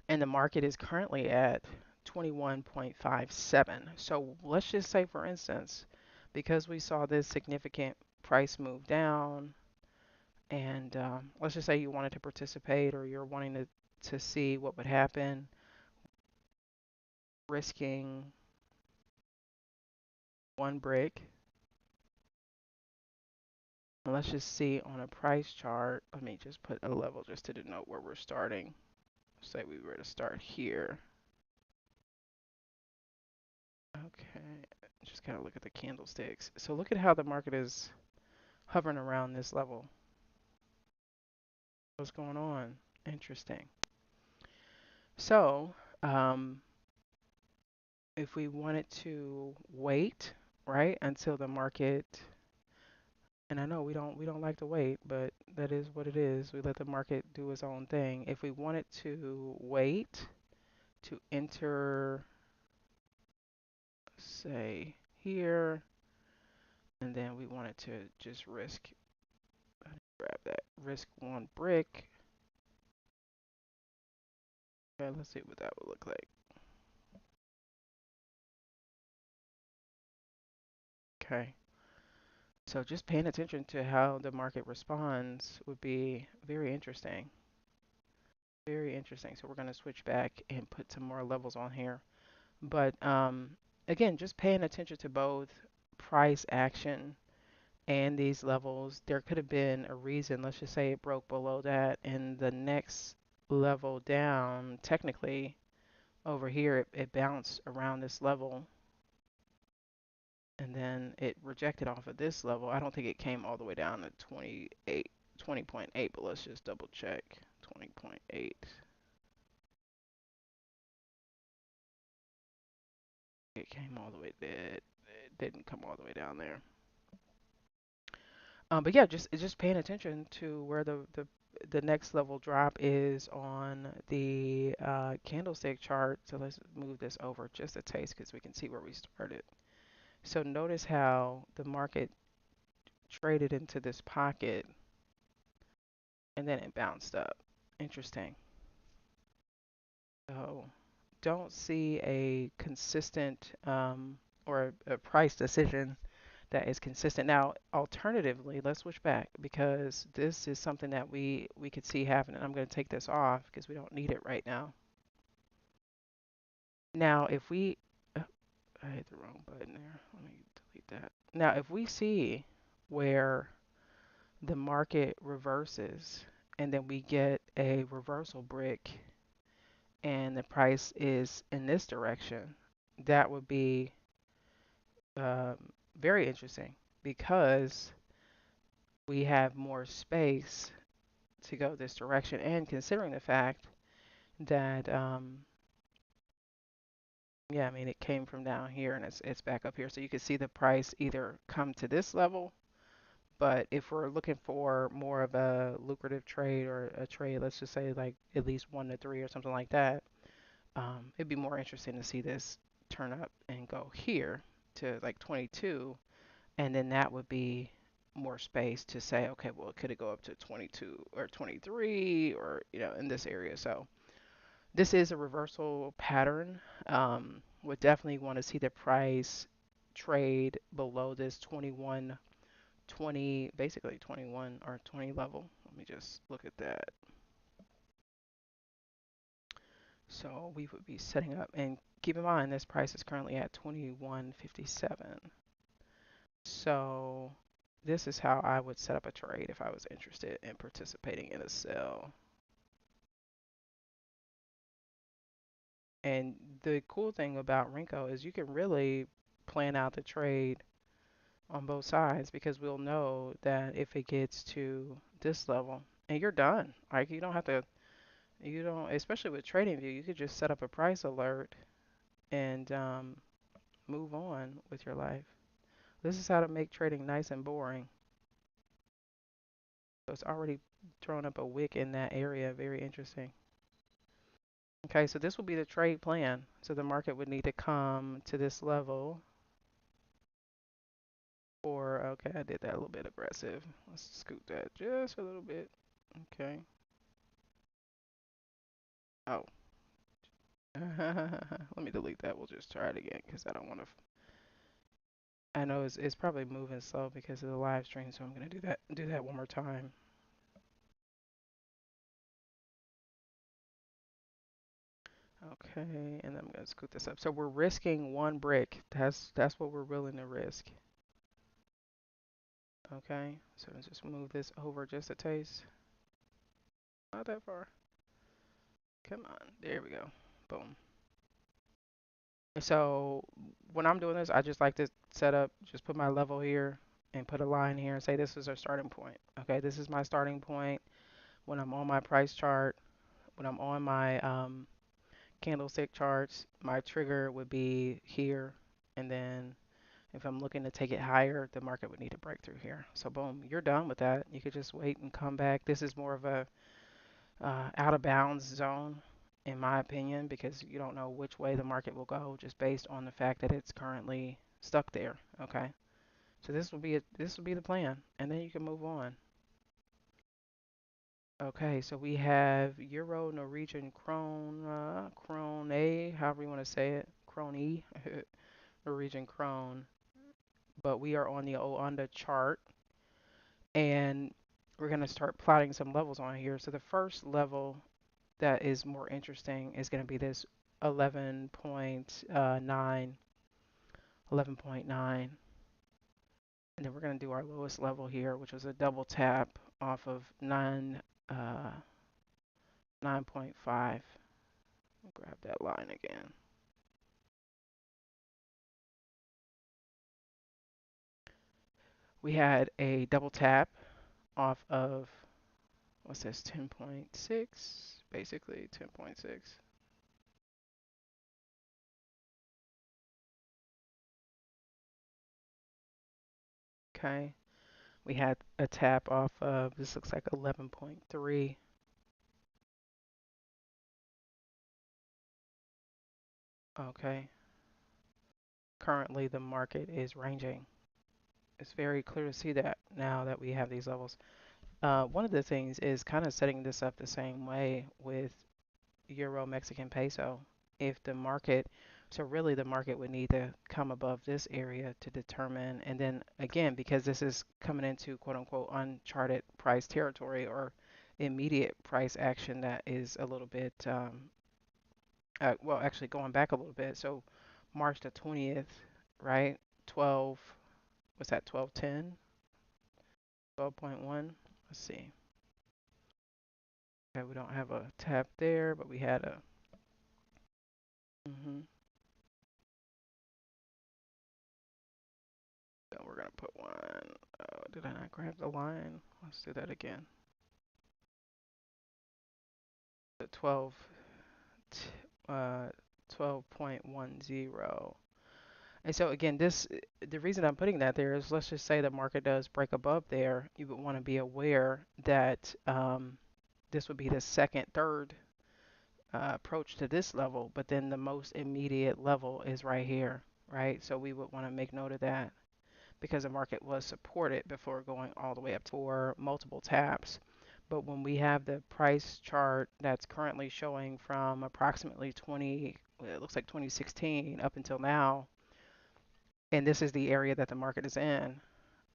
And the market is currently at 21.57. So let's just say, for instance, because we saw this significant price move down, and let's just say you wanted to participate or you're wanting to see what would happen, risking 1 brick. And let's just see on a price chart. Let me just put a level just to denote where we're starting. Say we were to start here. Okay, just kind of look at the candlesticks. So look at how the market is hovering around this level. What's going on? Interesting. So, if we wanted to wait, right, until the market And I know we don't like to wait, but that is what it is. We let the market do its own thing. If we wanted to wait to enter, say here, and then we wanted to just risk, grab that risk one brick. Okay, let's see what that would look like. Okay, so just paying attention to how the market responds would be very interesting. Very interesting. So we're going to switch back and put some more levels on here. But again, just paying attention to both price action and these levels. There could have been a reason. Let's just say it broke below that, and the next level down, technically over here, it bounced around this level, and then it rejected off of this level. I don't think it came all the way down to 28, 20.8, but let's just double check. 20.8. It came all the way there. It didn't come all the way down there. But yeah, just paying attention to where the next level drop is on the candlestick chart. So let's move this over just a taste because we can see where we started. So notice how the market traded into this pocket and then it bounced up. Interesting. So don't see a consistent or a price decision that is consistent. Now, alternatively, let's switch back because this is something that we could see happening. I'm going to take this off because we don't need it right now. Now, if we, oh, I hit the wrong button there. Let me delete that. Now, if we see where the market reverses and then we get a reversal brick and the price is in this direction, that would be um, very interesting because we have more space to go this direction. And considering the fact that, yeah, I mean, it came from down here and it's back up here. So you can see the price either come to this level, but if we're looking for more of a lucrative trade or a trade, let's just say like at least 1 to 3 or something like that, it'd be more interesting to see this turn up and go here to like 22, and then that would be more space to say, okay, well, could it go up to 22 or 23 or, in this area? So this is a reversal pattern. Would definitely want to see the price trade below this 21.20, basically 21 or 20 level. Let me just look at that. So we would be setting up, and keep in mind this price is currently at 21.57. So this is how I would set up a trade if I was interested in participating in a sell. And the cool thing about Renko is you can really plan out the trade on both sides because we'll know that if it gets to this level and you're done. Like you don't have to, you don't, especially with TradingView, you could just set up a price alert and move on with your life. This is how to make trading nice and boring. So it's already thrown up a wick in that area. Very interesting. Okay, so this will be the trade plan. So the market would need to come to this level. Or, okay, I did that a little bit aggressive. Let's scoot that just a little bit. Okay. Oh. Let me delete that. We'll just try it again because I don't want to. I know it's probably moving slow because of the live stream, so I'm gonna do that one more time. Okay, and I'm gonna scoot this up. So we're risking one brick. That's what we're willing to risk. Okay, so let's just move this over just a taste. Not that far. Come on. There we go. Boom. So when I'm doing this, I just like to set up, just put my level here and put a line here and say this is our starting point. Okay, this is my starting point when I'm on my price chart, when I'm on my candlestick charts, my trigger would be here, and then If I'm looking to take it higher, the market would need to break through here. So boom, you're done with that. You could just wait and come back. This is more of a out of bounds zone, in my opinion, because you don't know which way the market will go just based on the fact that it's currently stuck there. Okay, so this will be the plan, and then you can move on. Okay, so we have Euro, Norwegian Krone, Krone A, however you want to say it, Krone E, Norwegian Krone. But we are on the Oanda chart, and we're going to start plotting some levels on here. So the first level that is more interesting is going to be this 11.9, 11.9. And then we're going to do our lowest level here, which was a double tap off of 9.5. Grab that line again. We had a double tap off of, what's this, 10.6, basically 10.6. Okay. We had a tap off of, this looks like 11.3. Okay. Currently, the market is ranging. It's very clear to see that now that we have these levels. One of the things is kind of setting this up the same way with Euro Mexican peso. If the market, so really the market would need to come above this area to determine, and then again, because this is coming into quote unquote uncharted price territory or immediate price action that is a little bit, well, actually going back a little bit. So March the 20th, right? 12, what's that, 1210? 12.1? Let's see. Okay, we don't have a tap there, but we had a, mm-hmm. So we're gonna put one. Oh, did I not grab the line? Let's do that again. The 12, uh, 12.10. And so again, the reason I'm putting that there is, let's just say the market does break above there, you would want to be aware that this would be the second, third approach to this level, but then the most immediate level is right here, right? So we would want to make note of that because the market was supported before going all the way up for multiple taps. But when we have the price chart that's currently showing from approximately 20, it looks like 2016 up until now, and this is the area that the market is in,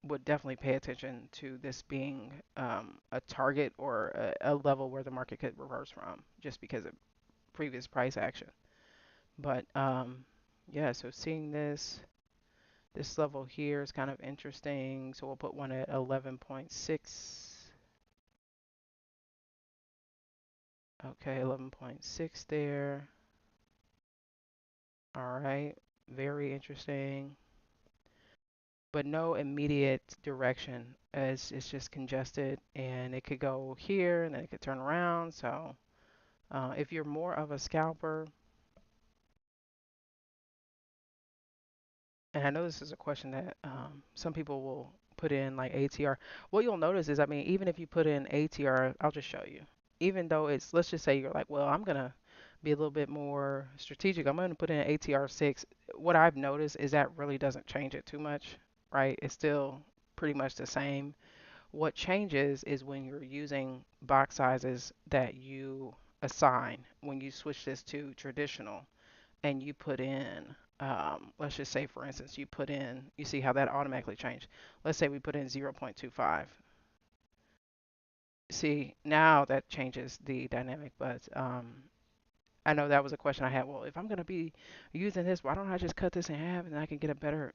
would definitely pay attention to this being a target or a level where the market could reverse from just because of previous price action. But yeah, so seeing this level here is kind of interesting. So we'll put one at 11.6. Okay, 11.6 there. All right, very interesting. But no immediate direction as it's just congested and it could go here and then it could turn around. So if you're more of a scalper, and I know this is a question that some people will put in like ATR. What you'll notice is, I mean, even if you put in ATR, I'll just show you. Even though it's, let's just say you're like, well, I'm gonna be a little bit more strategic. I'm gonna put in ATR 6. What I've noticed is that really doesn't change it too much, right? It's still pretty much the same. What changes is when you're using box sizes that you assign when you switch this to traditional and you put in, let's just say, for instance, you put in, you see how that automatically changed. Let's say we put in 0.25. See, now that changes the dynamic, but I know that was a question I had. Well, if I'm going to be using this, why don't I just cut this in half and I can get a better,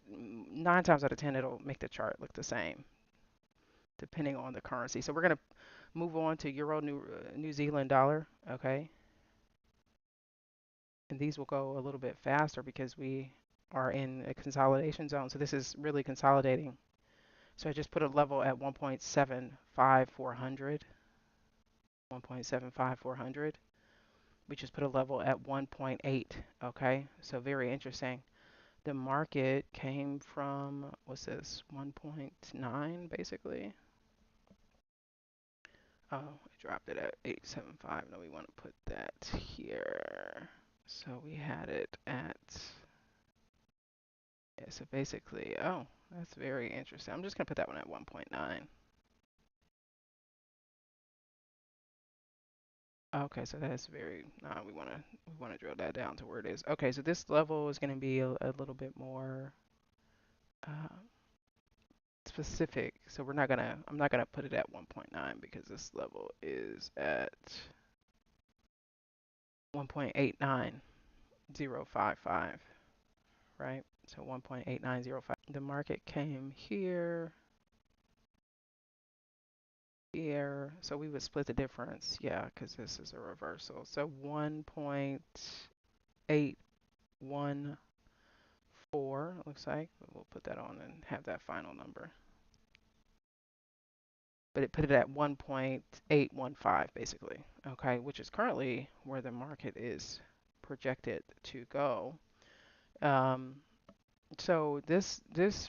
9 times out of 10, it'll make the chart look the same depending on the currency. So we're going to move on to Euro, New Zealand dollar, okay? And these will go a little bit faster because we are in a consolidation zone. So this is really consolidating. So I just put a level at 1.75400, 1.75400. We just put a level at 1.8, okay? So very interesting. The market came from, what's this, 1.9 basically. Oh, I dropped it at 875. No, we want to put that here. So we had it at, yeah, so basically, oh, that's very interesting. I'm just going to put that one at 1.9. Okay, so that's very, we want to drill that down to where it is. Okay, so this level is going to be a little bit more uh, specific. So I'm not gonna put it at 1.9 because this level is at 1.89055, right? So 1.8905. The market came here, here. So we would split the difference, yeah, because this is a reversal. So 1.814 looks like. We'll put that on and have that final number. But it put it at 1.815 basically, okay, which is currently where the market is projected to go. Um, so this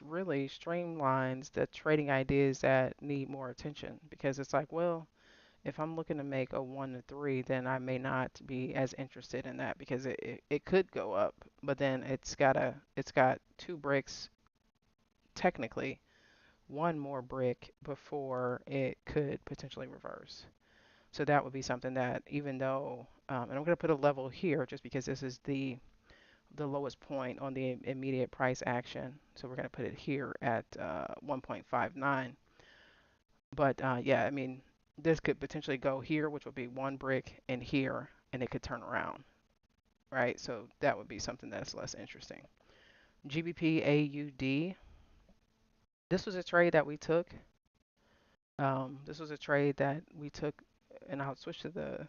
really streamlines the trading ideas that need more attention because it's like, well, if I'm looking to make a 1 to 3, then I may not be as interested in that because it could go up, but then it's got two bricks technically, one more brick before it could potentially reverse. So that would be something that even though, and I'm going to put a level here just because this is the lowest point on the immediate price action. So we're going to put it here at 1.59. But yeah, I mean, this could potentially go here, which would be one brick, and here, and it could turn around, right? So that would be something that's less interesting. GBP AUD. This was a trade that we took. This was a trade that we took, and I'll switch to the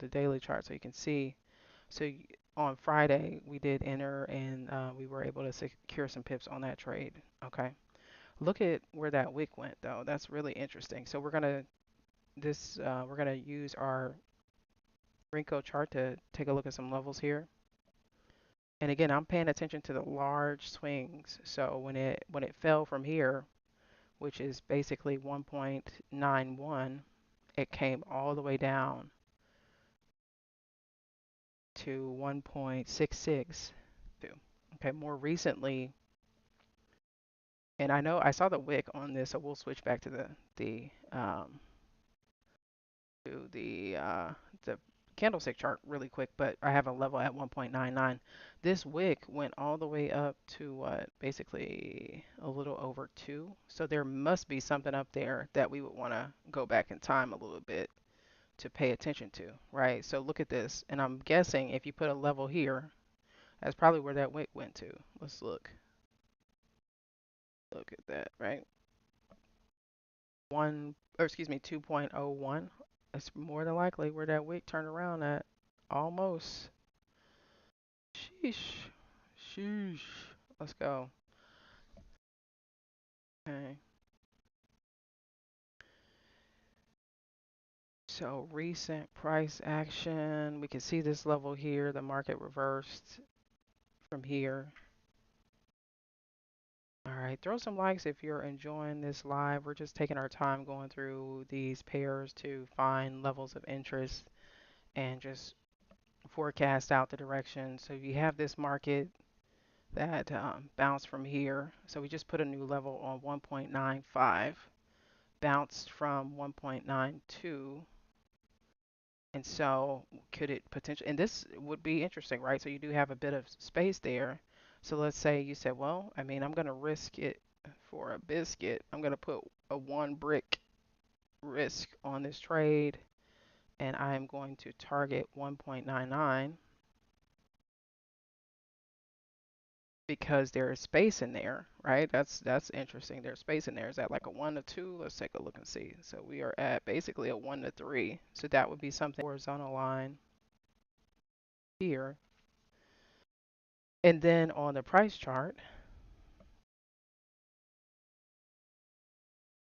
daily chart so you can see. So on Friday, we did enter and we were able to secure some pips on that trade. Okay. Look at where that wick went though. That's really interesting. So we're gonna use our Renko chart to take a look at some levels here. And again, I'm paying attention to the large swings. So when it fell from here, which is basically 1.91, it came all the way down to 1.662. Okay, more recently, and I know I saw the wick on this, so we'll switch back to the candlestick chart really quick. But I have a level at 1.99. This wick went all the way up to what, basically a little over 2. So there must be something up there that we would want to go back in time a little bit to pay attention to, right? So look at this, and I'm guessing if you put a level here, that's probably where that wick went to. Let's look. Look at that, right? Or excuse me, 2.01. It's more than likely where that wick turned around at. Almost. Sheesh. Sheesh. Let's go. Okay. So recent price action. We can see this level here. The market reversed from here. All right. Throw some likes if you're enjoying this live. We're just taking our time going through these pairs to find levels of interest and just forecast out the direction. So if you have this market that bounced from here. So we just put a new level on 1.95, bounced from 1.92. And so could it potentially, and this would be interesting, right? So you do have a bit of space there. So let's say you said, well, I mean, I'm going to risk it for a biscuit. I'm going to put a one brick risk on this trade, and I'm going to target 1.99 because there is space in there, right? That's interesting. There's space in there. Is that like a 1 to 2? Let's take a look and see. So we are at basically a 1 to 3. So that would be something horizontal line here. And then on the price chart,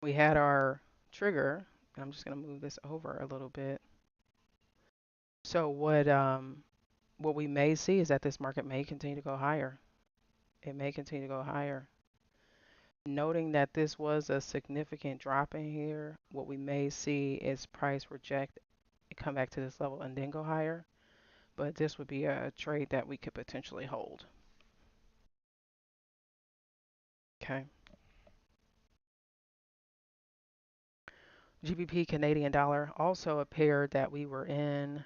we had our trigger. I'm just gonna move this over a little bit. So what we may see is that this market may continue to go higher. It may continue to go higher. Noting that this was a significant drop in here, what we may see is price reject, come back to this level and then go higher. But this would be a trade that we could potentially hold. Okay. GBP Canadian dollar, also a pair that we were in.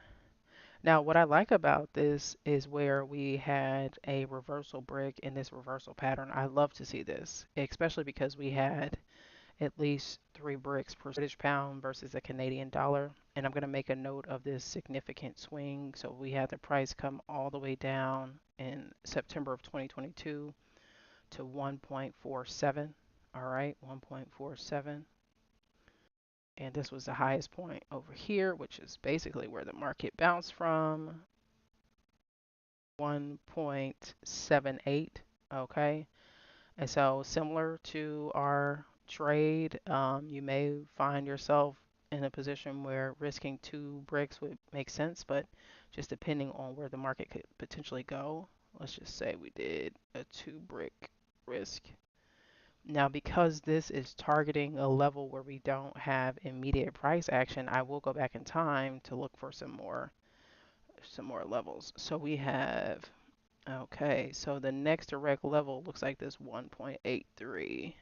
Now, what I like about this is where we had a reversal break in this reversal pattern. I love to see this, especially because we had at least 3 bricks per British pound versus the Canadian dollar. And I'm going to make a note of this significant swing. So we had the price come all the way down in September of 2022 to 1.47. All right, 1.47. And this was the highest point over here, which is basically where the market bounced from, 1.78. Okay. And so, similar to our trade, you may find yourself in a position where risking 2 bricks would make sense, but just depending on where the market could potentially go, let's just say we did a 2 brick risk. Now, because this is targeting a level where we don't have immediate price action, I will go back in time to look for some more levels. So we have, okay, so the next direct level looks like this 1.83.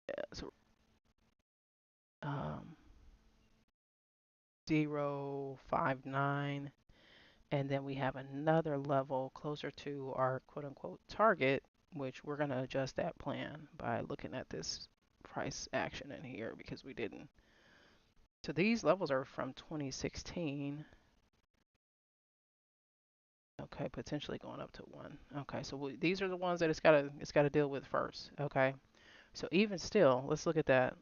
Yeah, so 0.59, and then we have another level closer to our quote unquote target, which we're going to adjust that plan by looking at this price action in here because we didn't. So these levels are from 2016. Okay, potentially going up to 1. Okay, so these are the ones that it's got to deal with first. Okay, so even still, let's look at that.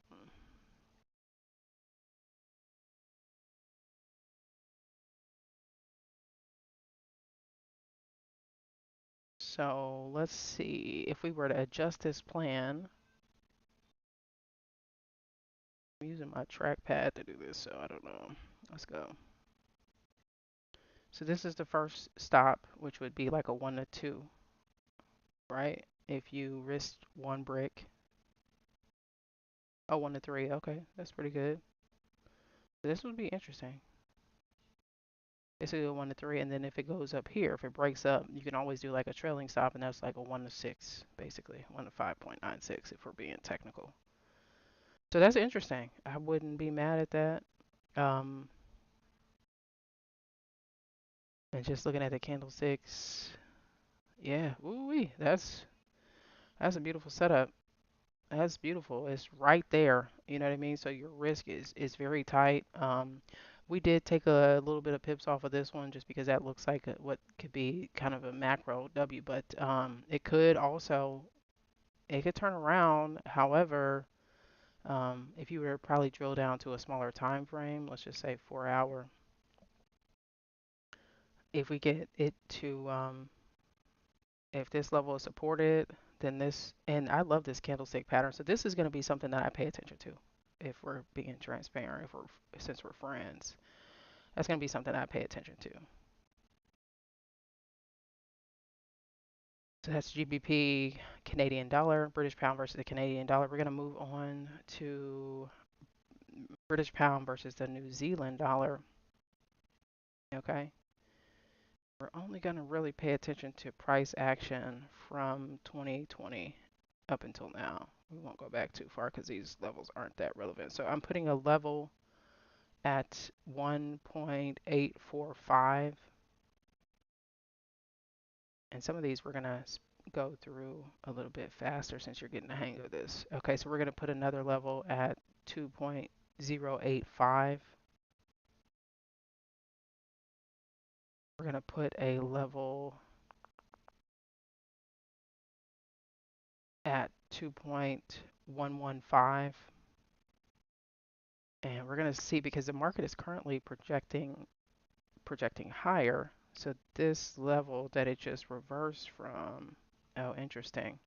So let's see if we were to adjust this plan. I'm using my trackpad to do this, so I don't know. Let's go. So this is the first stop, which would be like a 1 to 2, right? If you risked 1 brick. Oh, 1 to 3. Okay, that's pretty good. This would be interesting. It's a 1 to 3, and then if it goes up here, if it breaks up, you can always do like a trailing stop, and that's like a 1 to 6, basically 1 to 5.96 if we're being technical. So that's interesting. I wouldn't be mad at that. Um, and just looking at the candlesticks, yeah, ooh, that's a beautiful setup. That's beautiful. It's right there. You know what I mean? So your risk is very tight. We did take a little bit of pips off of this one just because that looks like what could be kind of a macro W, but it could turn around. However, if you were to probably drill down to a smaller time frame, let's just say 4 hour, if we get it to if this level is supported, then this, and I love this candlestick pattern. So this is going to be something that I pay attention to if we're being transparent, since we're friends. That's going to be something I pay attention to. So that's GBP, Canadian dollar, British pound versus the Canadian dollar. We're going to move on to British pound versus the New Zealand dollar. Okay. We're only going to really pay attention to price action from 2020 up until now. We won't go back too far because these levels aren't that relevant. So I'm putting a level at 1.845. And some of these we're going to go through a little bit faster since you're getting the hang of this. Okay, so we're going to put another level at 2.085. We're going to put a level at 2.115. And we're going to see because the market is currently projecting higher. So this level that it just reversed from, oh, interesting.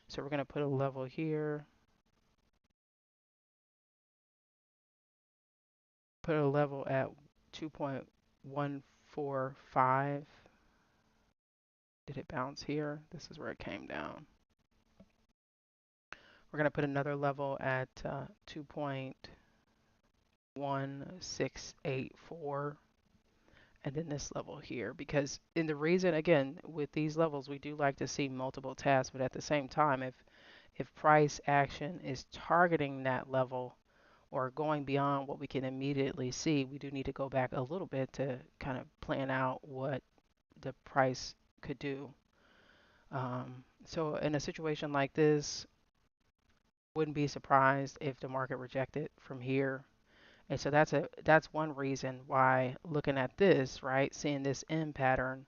So we're going to put a level here, put a level at 2.145. Did it bounce here? This is where it came down. We're going to put another level at 2.1684, and then this level here, because in the reason, again, with these levels, we do like to see multiple tasks, but at the same time, if price action is targeting that level or going beyond what we can immediately see, we do need to go back a little bit to kind of plan out what the price could do. So in a situation like this, wouldn't be surprised if the market rejected from here. And so that's one reason why looking at this, right, seeing this end pattern,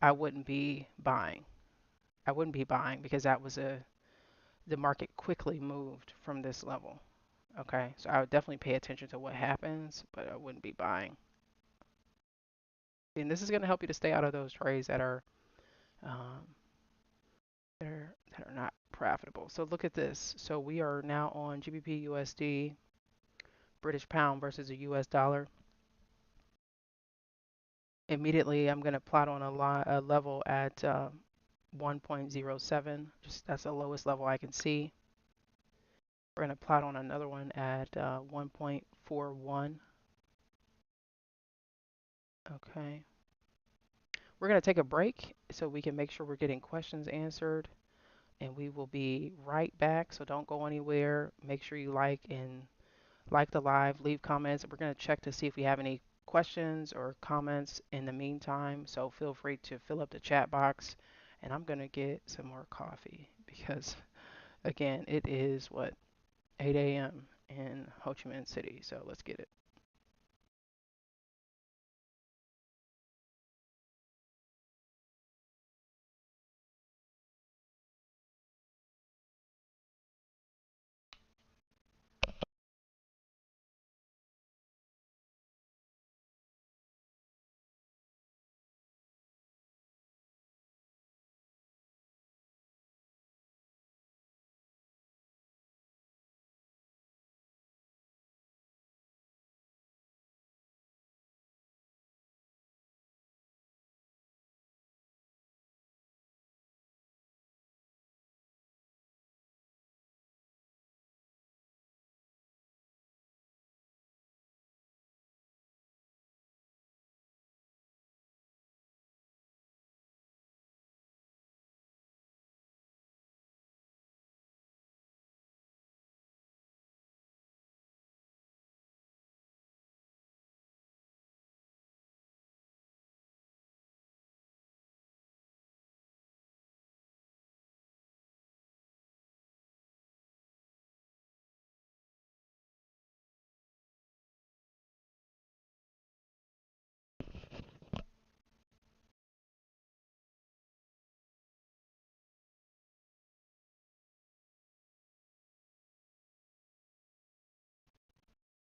I wouldn't be buying. I wouldn't be buying because that was the market quickly moved from this level. Okay, so I would definitely pay attention to what happens, but I wouldn't be buying. And this is going to help you to stay out of those trades um, that are not profitable. So look at this. So we are now on GBP USD, British pound versus the US dollar. Immediately, I'm going to plot on a level at 1.07. Just that's the lowest level I can see. We're going to plot on another one at 1.41. Okay. We're going to take a break so we can make sure we're getting questions answered, and we will be right back. So don't go anywhere. Make sure you like the live, leave comments. We're going to check to see if we have any questions or comments in the meantime. So feel free to fill up the chat box. And I'm going to get some more coffee because, again, it is what, 8 a.m. in Ho Chi Minh City. So let's get it.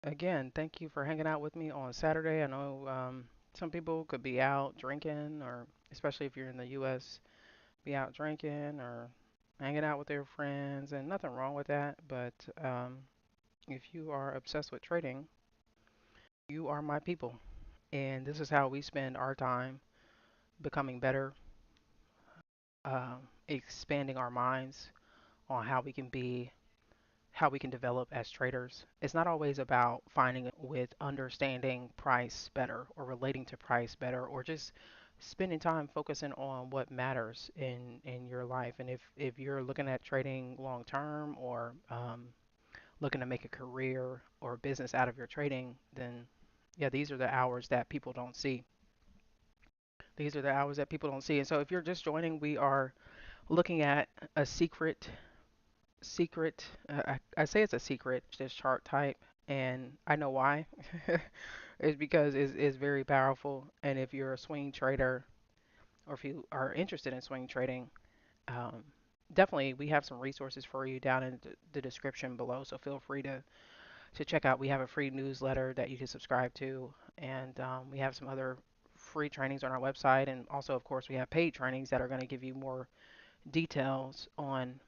Again, thank you for hanging out with me on Saturday. I know some people could be out drinking, or especially if you're in the U.S., be out drinking or hanging out with their friends, and nothing wrong with that. But if you are obsessed with trading, you are my people. And this is how we spend our time becoming better, expanding our minds on how we can develop as traders. It's not always about finding with understanding price better or relating to price better or just spending time focusing on what matters in your life. And if you're looking at trading long term or looking to make a career or business out of your trading, then yeah, these are the hours that people don't see. These are the hours that people don't see. And so if you're just joining, we are looking at a secret. I say it's a secret, this chart type, and I know why. It's because it's very powerful. And if you're a swing trader, or if you are interested in swing trading, um, definitely we have some resources for you down in the description below. So feel free to check out. We have a free newsletter that you can subscribe to, and we have some other free trainings on our website, and also, of course, we have paid trainings that are going to give you more details on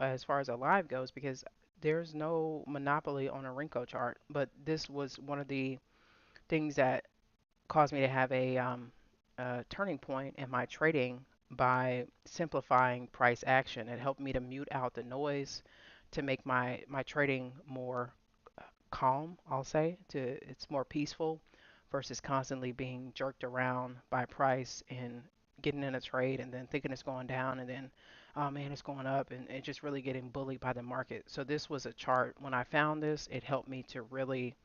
as far as a live goes, because there's no monopoly on a Renko chart. But this was one of the things that caused me to have a turning point in my trading by simplifying price action. It helped me to mute out the noise, to make my trading more calm, I'll say. It's more peaceful versus constantly being jerked around by price and getting in a trade and then thinking it's going down and then, oh man, it's going up, and just really getting bullied by the market. So this was a chart. When I found this, it helped me to really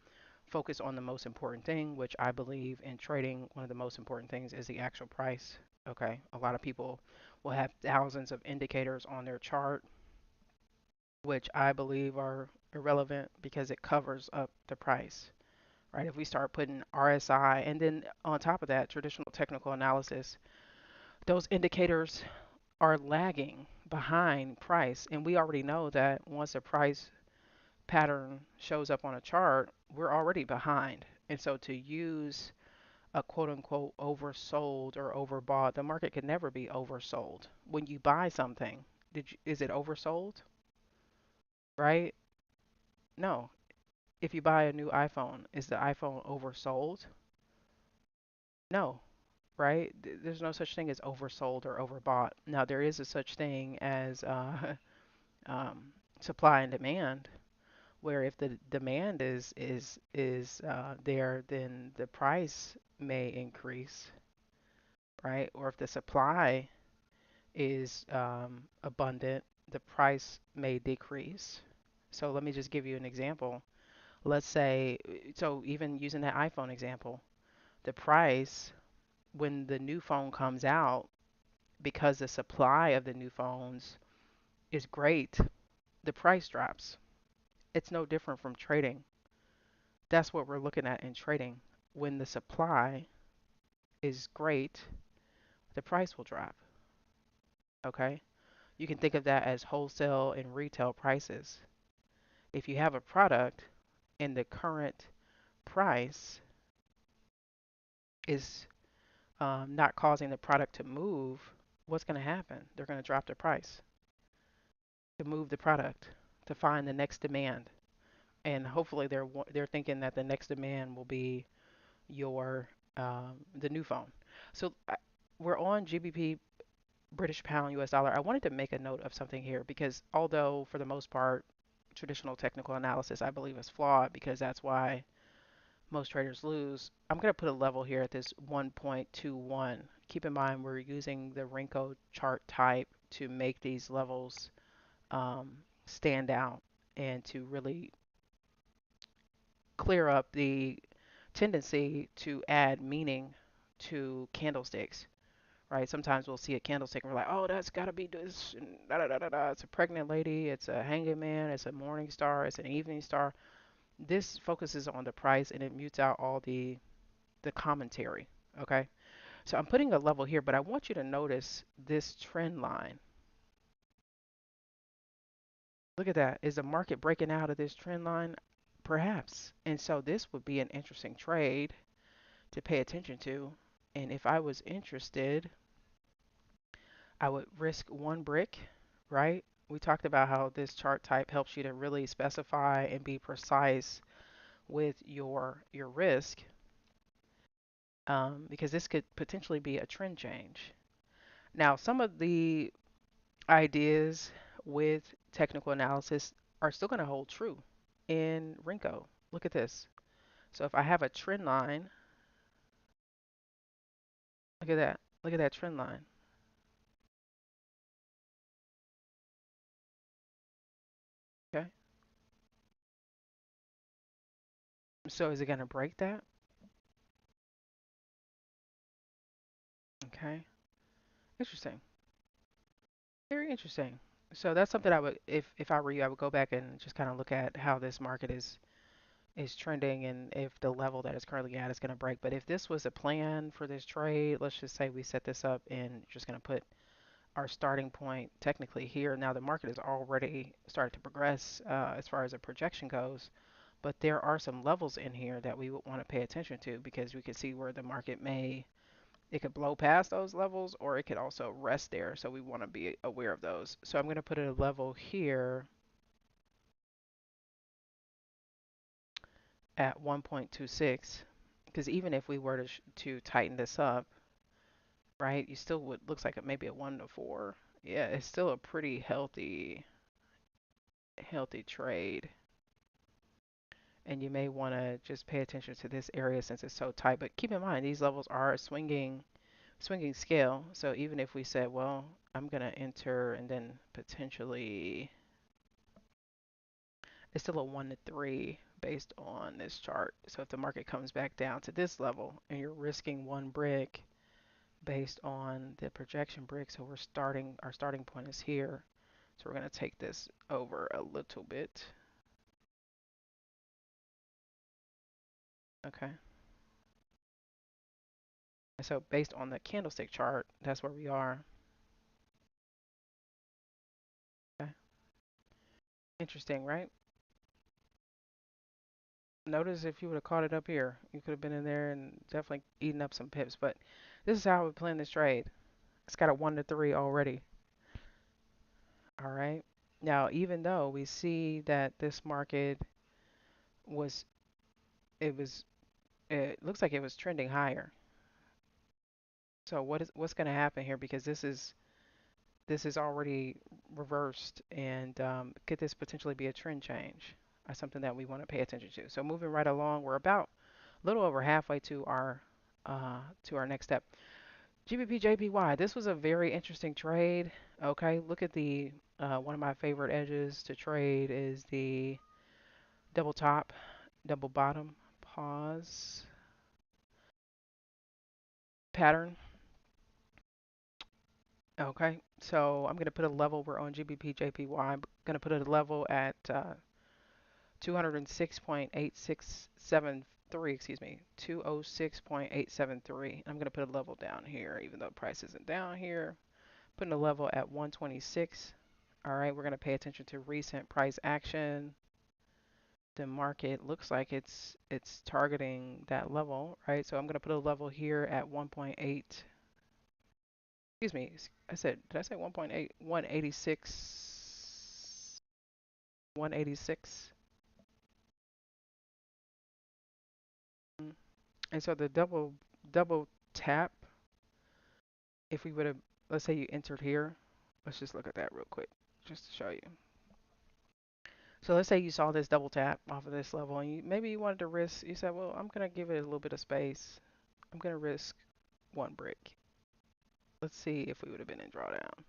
focus on the most important thing, which I believe in trading, one of the most important things is the actual price. Okay, a lot of people will have thousands of indicators on their chart, which I believe are irrelevant because it covers up the price, right? If we start putting RSI and then on top of that, traditional technical analysis, those indicators are lagging behind price. And we already know that once a price pattern shows up on a chart, we're already behind. And so to use a quote unquote oversold or overbought, the market can never be oversold. When you buy something, is it oversold? Right? No. If you buy a new iPhone, is the iPhone oversold? No, right? There's no such thing as oversold or overbought. Now, there is a such thing as um, supply and demand, where if the demand is there, then the price may increase, right? Or if the supply is abundant, the price may decrease. So let me just give you an example. Let's say, so even using that iPhone example, the price when the new phone comes out, because the supply of the new phones is great, the price drops. It's no different from trading. That's what we're looking at in trading. When the supply is great, the price will drop. Okay? You can think of that as wholesale and retail prices. If you have a product and the current price is not causing the product to move, what's going to happen? They're going to drop the price to move the product to find the next demand. And hopefully they're thinking that the next demand will be your the new phone. So we're on GBP, British pound, US dollar. I wanted to make a note of something here because although for the most part traditional technical analysis I believe is flawed because that's why most traders lose. I'm going to put a level here at this 1.21. Keep in mind we're using the Renko chart type to make these levels stand out and to really clear up the tendency to add meaning to candlesticks, right? Sometimes we'll see a candlestick and we're like, oh, that's got to be this, and da da da da da. It's a pregnant lady, it's a hanging man, it's a morning star, it's an evening star. This focuses on the price and it mutes out all the commentary, okay? So I'm putting a level here, but I want you to notice this trend line. Look at that. Is the market breaking out of this trend line? Perhaps. And so this would be an interesting trade to pay attention to. And if I was interested, I would risk one brick, right? We talked about how this chart type helps you to really specify and be precise with your risk, because this could potentially be a trend change. Now, some of the ideas with technical analysis are still going to hold true in Renko. Look at this. So if I have a trend line, look at that. Look at that trend line. Okay. So is it going to break that? Okay. Interesting. Very interesting. So that's something I would, if I were you, I would go back and just kind of look at how this market is trending and if the level that it's currently at is going to break. But if this was a plan for this trade, let's just say we set this up and just going to put our starting point technically here. Now the market has already started to progress as far as a projection goes, but there are some levels in here that we would want to pay attention to because we could see where the market may, it could blow past those levels or it could also rest there. So we want to be aware of those. So I'm going to put a level here at 1.26. Because even if we were to tighten this up, right, you still would looks like it maybe a 1 to 4. Yeah, it's still a pretty healthy trade. And you may want to just pay attention to this area since it's so tight. But keep in mind, these levels are a swinging scale. So even if we said, well, I'm going to enter and then potentially, it's still a 1 to 3 based on this chart. So if the market comes back down to this level and you're risking one brick based on the projection brick, so our starting point is here. So we're going to take this over a little bit. Okay. And so based on the candlestick chart, that's where we are. Okay. Interesting, right? Notice if you would have caught it up here, you could have been in there and definitely eaten up some pips. But this is how we plan this trade. It's got a 1 to 3 already. All right. Now, even though we see that this market was, it was, it looks like it was trending higher. So what's going to happen here? Because this is already reversed, and could this potentially be a trend change? Or something that we want to pay attention to. So moving right along, we're about a little over halfway to our next step. GBP JPY. This was a very interesting trade. Okay, look at the one of my favorite edges to trade is the double top, double bottom, pause pattern. Okay, so I'm gonna put a level. We're on GBP JPY. I'm gonna put a level at 206.8673. Excuse me, 206.873. I'm gonna put a level down here, even though price isn't down here. Putting a level at 126. All right, we're going to pay attention to recent price action. The market looks like it's targeting that level, right? So I'm going to put a level here at 1.8. Excuse me, did I say 1.8? 186. 186. And so the double tap, if we would have, let's say you entered here, let's just look at that real quick, just to show you. So let's say you saw this double tap off of this level and maybe you wanted to risk, you said, well, I'm going to give it a little bit of space. I'm going to risk one brick. Let's see if we would have been in drawdown.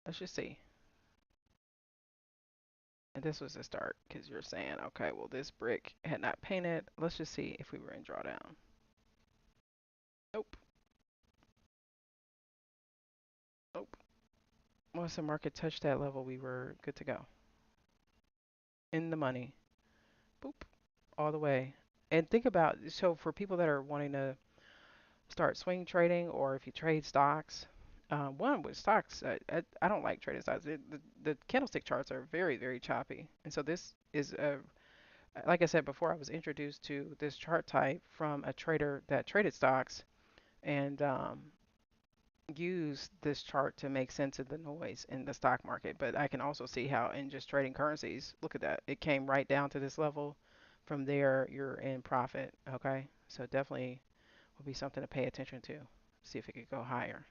Let's just see. And this was the start because you're saying, okay, well, this brick had not painted. Let's just see if we were in drawdown. Nope. Nope. Once the market touched that level, we were good to go. In the money. Boop. All the way. And think about, so for people that are wanting to start swing trading or if you trade stocks. One with stocks, I don't like trading stocks. The candlestick charts are very, very choppy. And so this is like I said before, I was introduced to this chart type from a trader that traded stocks and used this chart to make sense of the noise in the stock market. But I can also see how in just trading currencies, look at that. It came right down to this level. From there, you're in profit. Okay. So definitely will be something to pay attention to. See if it could go higher.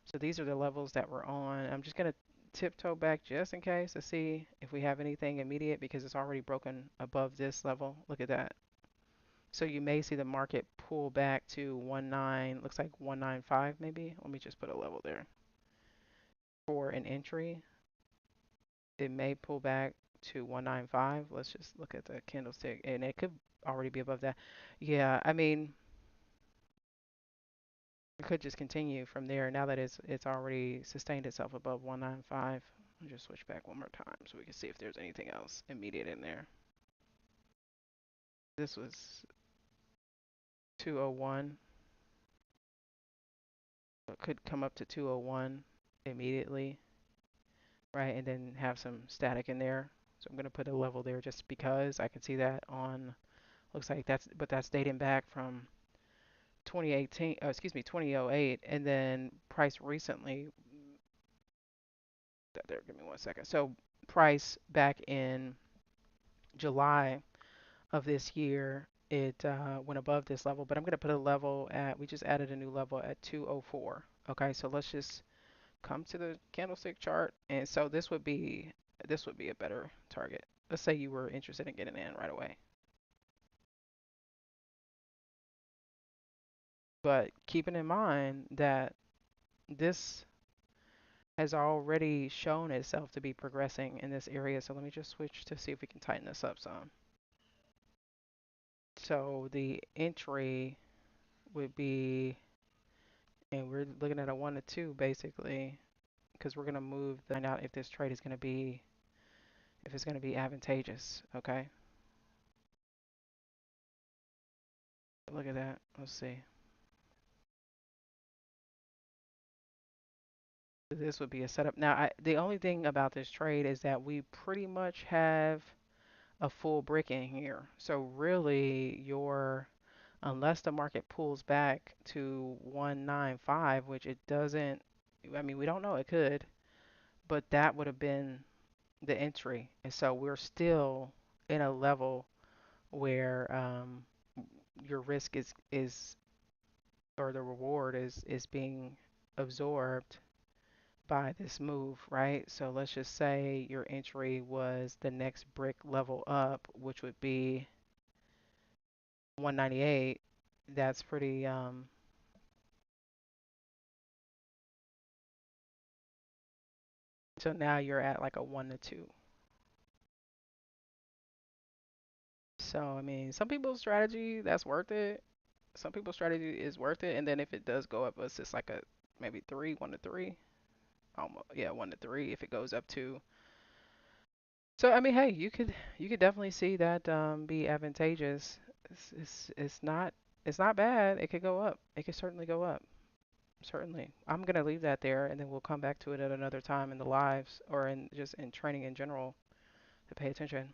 So these are the levels that we're on. I'm just going to tiptoe back just in case to see if we have anything immediate because it's already broken above this level. Look at that. So you may see the market pull back to 19, looks like 195 maybe. Let me just put a level there. For an entry, it may pull back to 195. Let's just look at the candlestick and it could already be above that. Yeah, I mean, it could just continue from there now that it's already sustained itself above 195. I'll just switch back one more time so we can see if there's anything else immediate in there. This was 201. So it could come up to 201 immediately, right? And then have some static in there. So I'm going to put a level there just because I can see that on, looks like that's dating back from 2018, excuse me, 2008. And then price recently, there, give me one second. So price back in July of this year, it went above this level, but I'm going to put a level at, we just added a new level at 204. Okay, so let's just come to the candlestick chart. And so this would be a better target. Let's say you were interested in getting in right away. But keeping in mind that this has already shown itself to be progressing in this area. So let me just switch to see if we can tighten this up some. So the entry would be, and we're looking at a 1 to 2 basically, because we're going to move the, find out if this trade is going to be, if it's going to be advantageous. Okay, look at that. Let's see. This would be a setup. Now, the only thing about this trade is that we pretty much have a full brick in here. So really, unless the market pulls back to 195, which it doesn't, I mean, we don't know, it could, but that would have been the entry. And so we're still in a level where your risk is or the reward is being absorbed by this move, right? So let's just say your entry was the next brick level up, which would be 198. That's pretty so now you're at like a 1 to 2. So I mean, some people's strategy that's worth it. Some people's strategy is worth it, and then if it does go up, it's just like a maybe 3, 1 to 3. Almost, yeah, 1 to 3 if it goes up to. So I mean, hey, you could definitely see that be advantageous. It's not bad. It could go up. It could certainly go up. Certainly. I'm gonna leave that there, and then we'll come back to it at another time in the lives or in just in training in general to pay attention.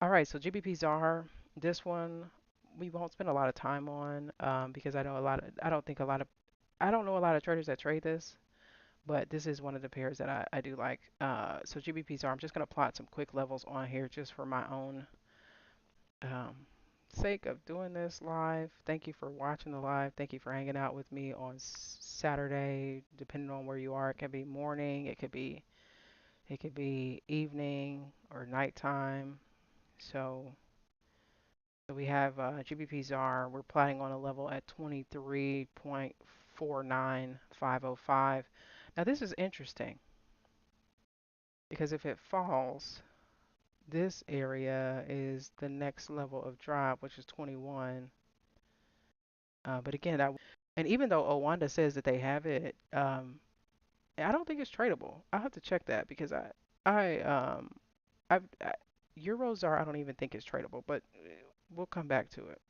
All right, so GBP ZAR, this one we won't spend a lot of time on because I don't think a lot of, I don't know a lot of traders that trade this, but this is one of the pairs that I do like. So GBP ZAR, I'm just going to plot some quick levels on here just for my own um, sake of doing this live. Thank you for watching the live. Thank you for hanging out with me on Saturday, depending on where you are. It can be morning, it could be evening or nighttime. So we have GBP ZAR. We're plotting on a level at 23.49505. Now this is interesting because if it falls, this area is the next level of drop, which is 21. But again, and even though Owanda says that they have it, I don't think it's tradable. I'll have to check that because I, I Euro ZAR I don't even think is tradable, but we'll come back to it.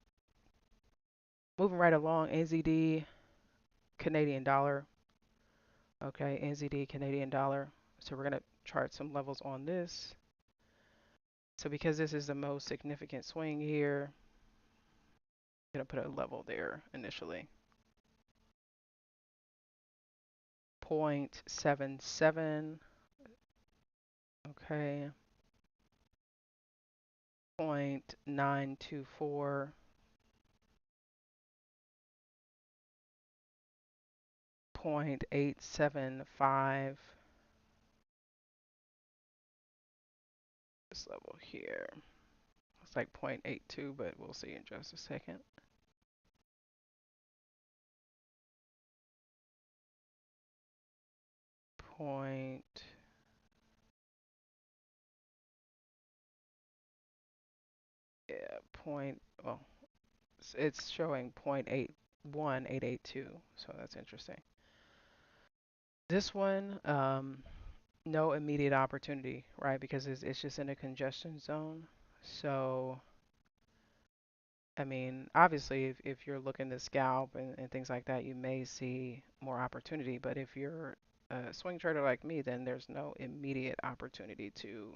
Moving right along, NZD Canadian dollar. Okay, NZD Canadian dollar. So we're going to chart some levels on this. So because this is the most significant swing here, I'm going to put a level there initially. 0.77. Okay. 0.924. 0.875. This level here. It's like 0.82, but we'll see in just a second. Point, yeah, well, it's showing 0.81882, so that's interesting. This one, no immediate opportunity, right? Because it's just in a congestion zone. So, I mean, obviously, if you're looking to scalp and things like that, you may see more opportunity. But if you're a swing trader like me, then there's no immediate opportunity to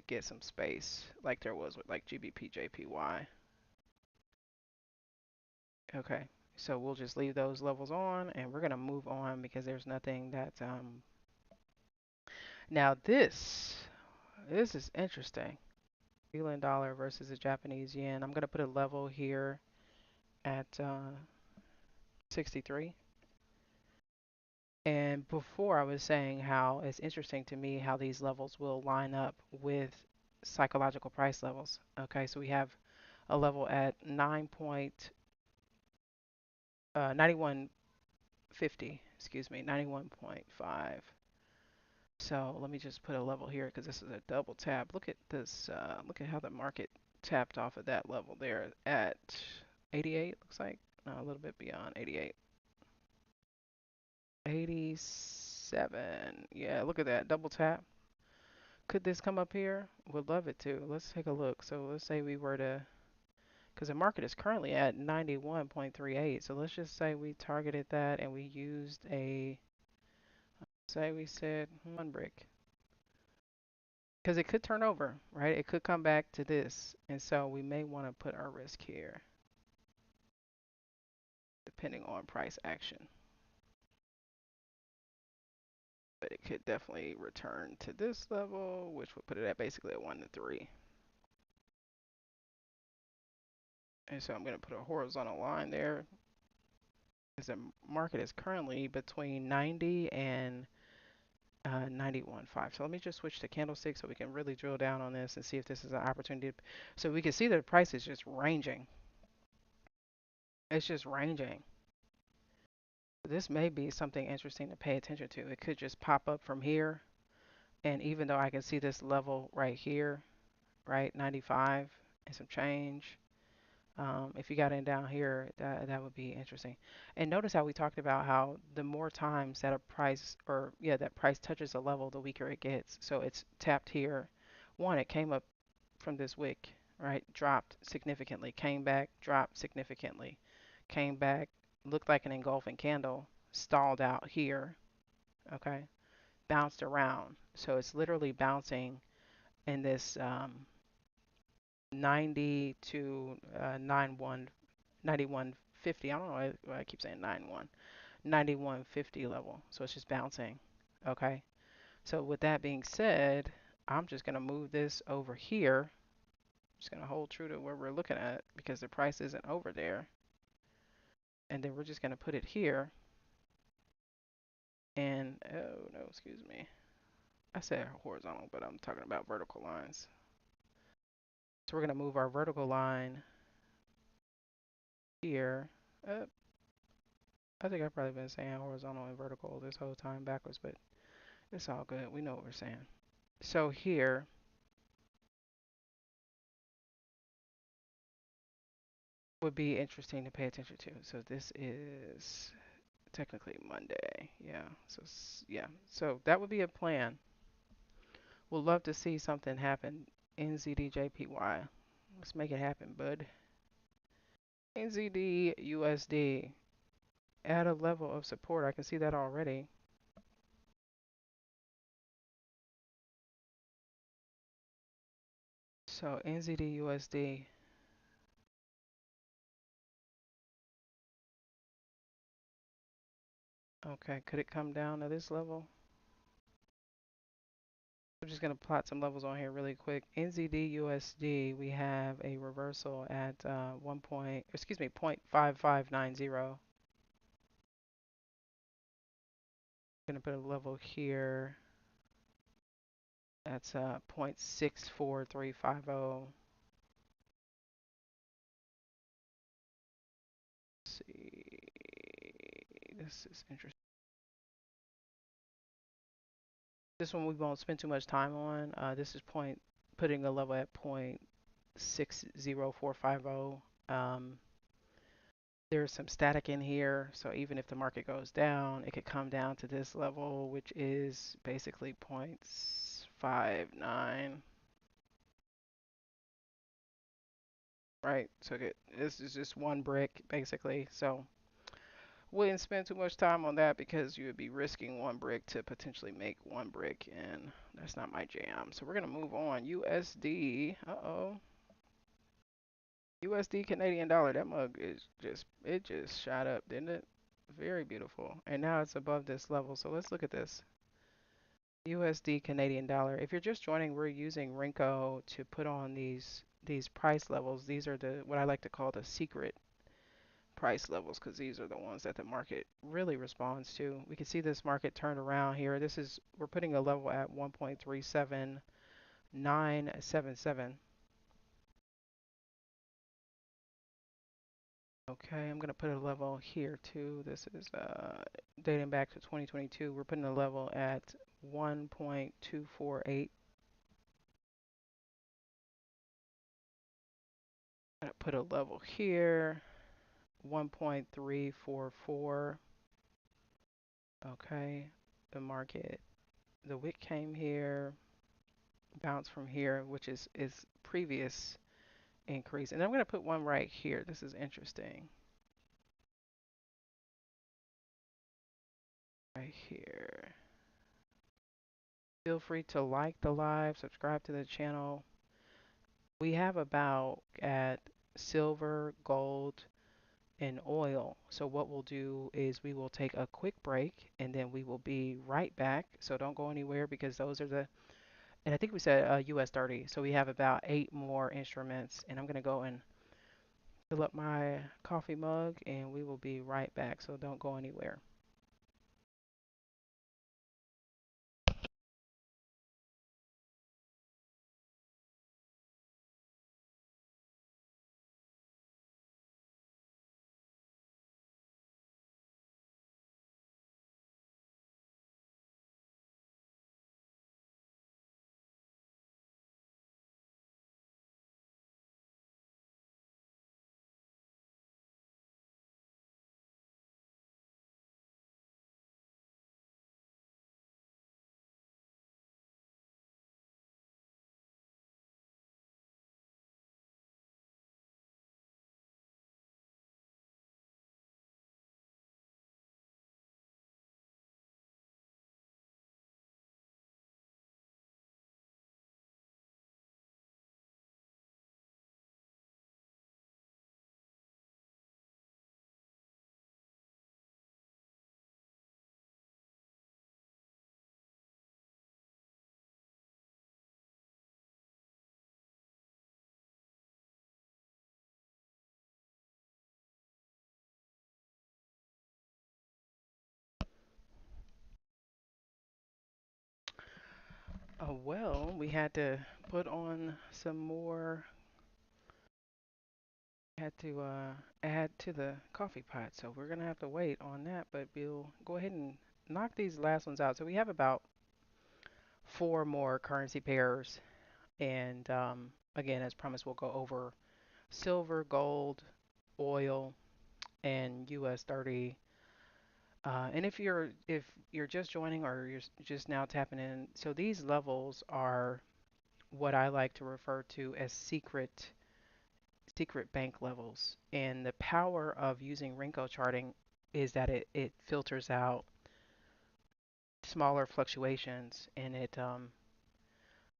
get some space like there was with like GBP JPY. Okay, so we'll just leave those levels on, and we're gonna move on because there's nothing that now this is interesting. New dollar versus the Japanese yen. I'm gonna put a level here at 63. And before I was saying how it's interesting to me how these levels will line up with psychological price levels. Okay, so we have a level at 9150, excuse me, 91.5. So let me just put a level here because this is a double tap. Look at this. Look at how the market tapped off of that level there at 88. Looks like no, a little bit beyond 88. 87. Yeah, look at that double tap. Could this come up here? Would love it to. Let's take a look. So let's say we were to, because the market is currently at 91.38. So let's just say we targeted that and we used a, say we said one brick. Because it could turn over, right? It could come back to this. And so we may want to put our risk here, depending on price action. But it could definitely return to this level, which would put it at basically at 1 to 3. And so I'm going to put a horizontal line there. Because the market is currently between 90 and 91.5. So let me just switch to candlestick so we can really drill down on this and see if this is an opportunity. So we can see that the price is just ranging. It's just ranging. This may be something interesting to pay attention to. It could just pop up from here. And even though I can see this level right here, right, 95 and some change. If you got in down here, that would be interesting. And notice how we talked about how the more times that a price or yeah, that price touches a level, the weaker it gets. So it's tapped here. One, it came up from this wick, right? Dropped significantly, came back, dropped significantly, came back, looked like an engulfing candle, stalled out here, okay? Bounced around. So it's literally bouncing in this 90 to 9150. I don't know why I keep saying 91. 9150 level. So it's just bouncing. Okay. So with that being said, I'm just going to move this over here. Just going to hold true to where we're looking at because the price isn't over there. And then we're just going to put it here. And, oh no, excuse me. I said horizontal, but I'm talking about vertical lines. So we're going to move our vertical line here. I think I've probably been saying horizontal and vertical this whole time backwards, but it's all good. We know what we're saying. So here would be interesting to pay attention to. So this is technically Monday. Yeah. So yeah. So that would be a plan. We'll love to see something happen. NZDJPY. Let's make it happen, bud. NZD USD at a level of support. I can see that already. So NZD USD. Okay, could it come down to this level? I'm just going to plot some levels on here really quick. NZD USD, we have a reversal at 0.5590. Going to put a level here. That's 0.64350. Let's see. This is interesting. This one we won't spend too much time on. This is putting a level at 0.60450. There's some static in here, so even if the market goes down, it could come down to this level, which is basically 0.59, right? So this is just one brick, basically. So wouldn't spend too much time on that because you would be risking one brick to potentially make one brick, and that's not my jam. So we're gonna move on. USD, uh-oh. USD Canadian dollar, that mug is it just shot up, didn't it? Very beautiful. And now it's above this level. So let's look at this. USD Canadian dollar. If you're just joining, we're using Rinko to put on these price levels. These are the what I like to call the secret price levels because these are the ones that the market really responds to. We can see this market turned around here. This is we're putting a level at 1.37977. Okay, I'm gonna put a level here too. This is dating back to 2022. We're putting a level at 1.248. Gonna put a level here, 1.344. Okay, the market, the wick came here, bounced from here, which is previous increase. And I'm gonna put one right here. This is interesting. Right here. Feel free to like the live, subscribe to the channel. We have about at silver, gold, and oil. So what we'll do is we will take a quick break and then we will be right back. So don't go anywhere because those are the, and I think we said US 30. So we have about 8 more instruments and I'm going to go and fill up my coffee mug and we will be right back. So don't go anywhere. Well, we had to put on some more, had to add to the coffee pot. So we're going to have to wait on that, but we'll go ahead and knock these last ones out. So we have about 4 more currency pairs. And again, as promised, we'll go over silver, gold, oil, and US 30. And if you're just joining or you're just now tapping in, so these levels are what I like to refer to as secret bank levels. And the power of using Renko charting is that it filters out smaller fluctuations and it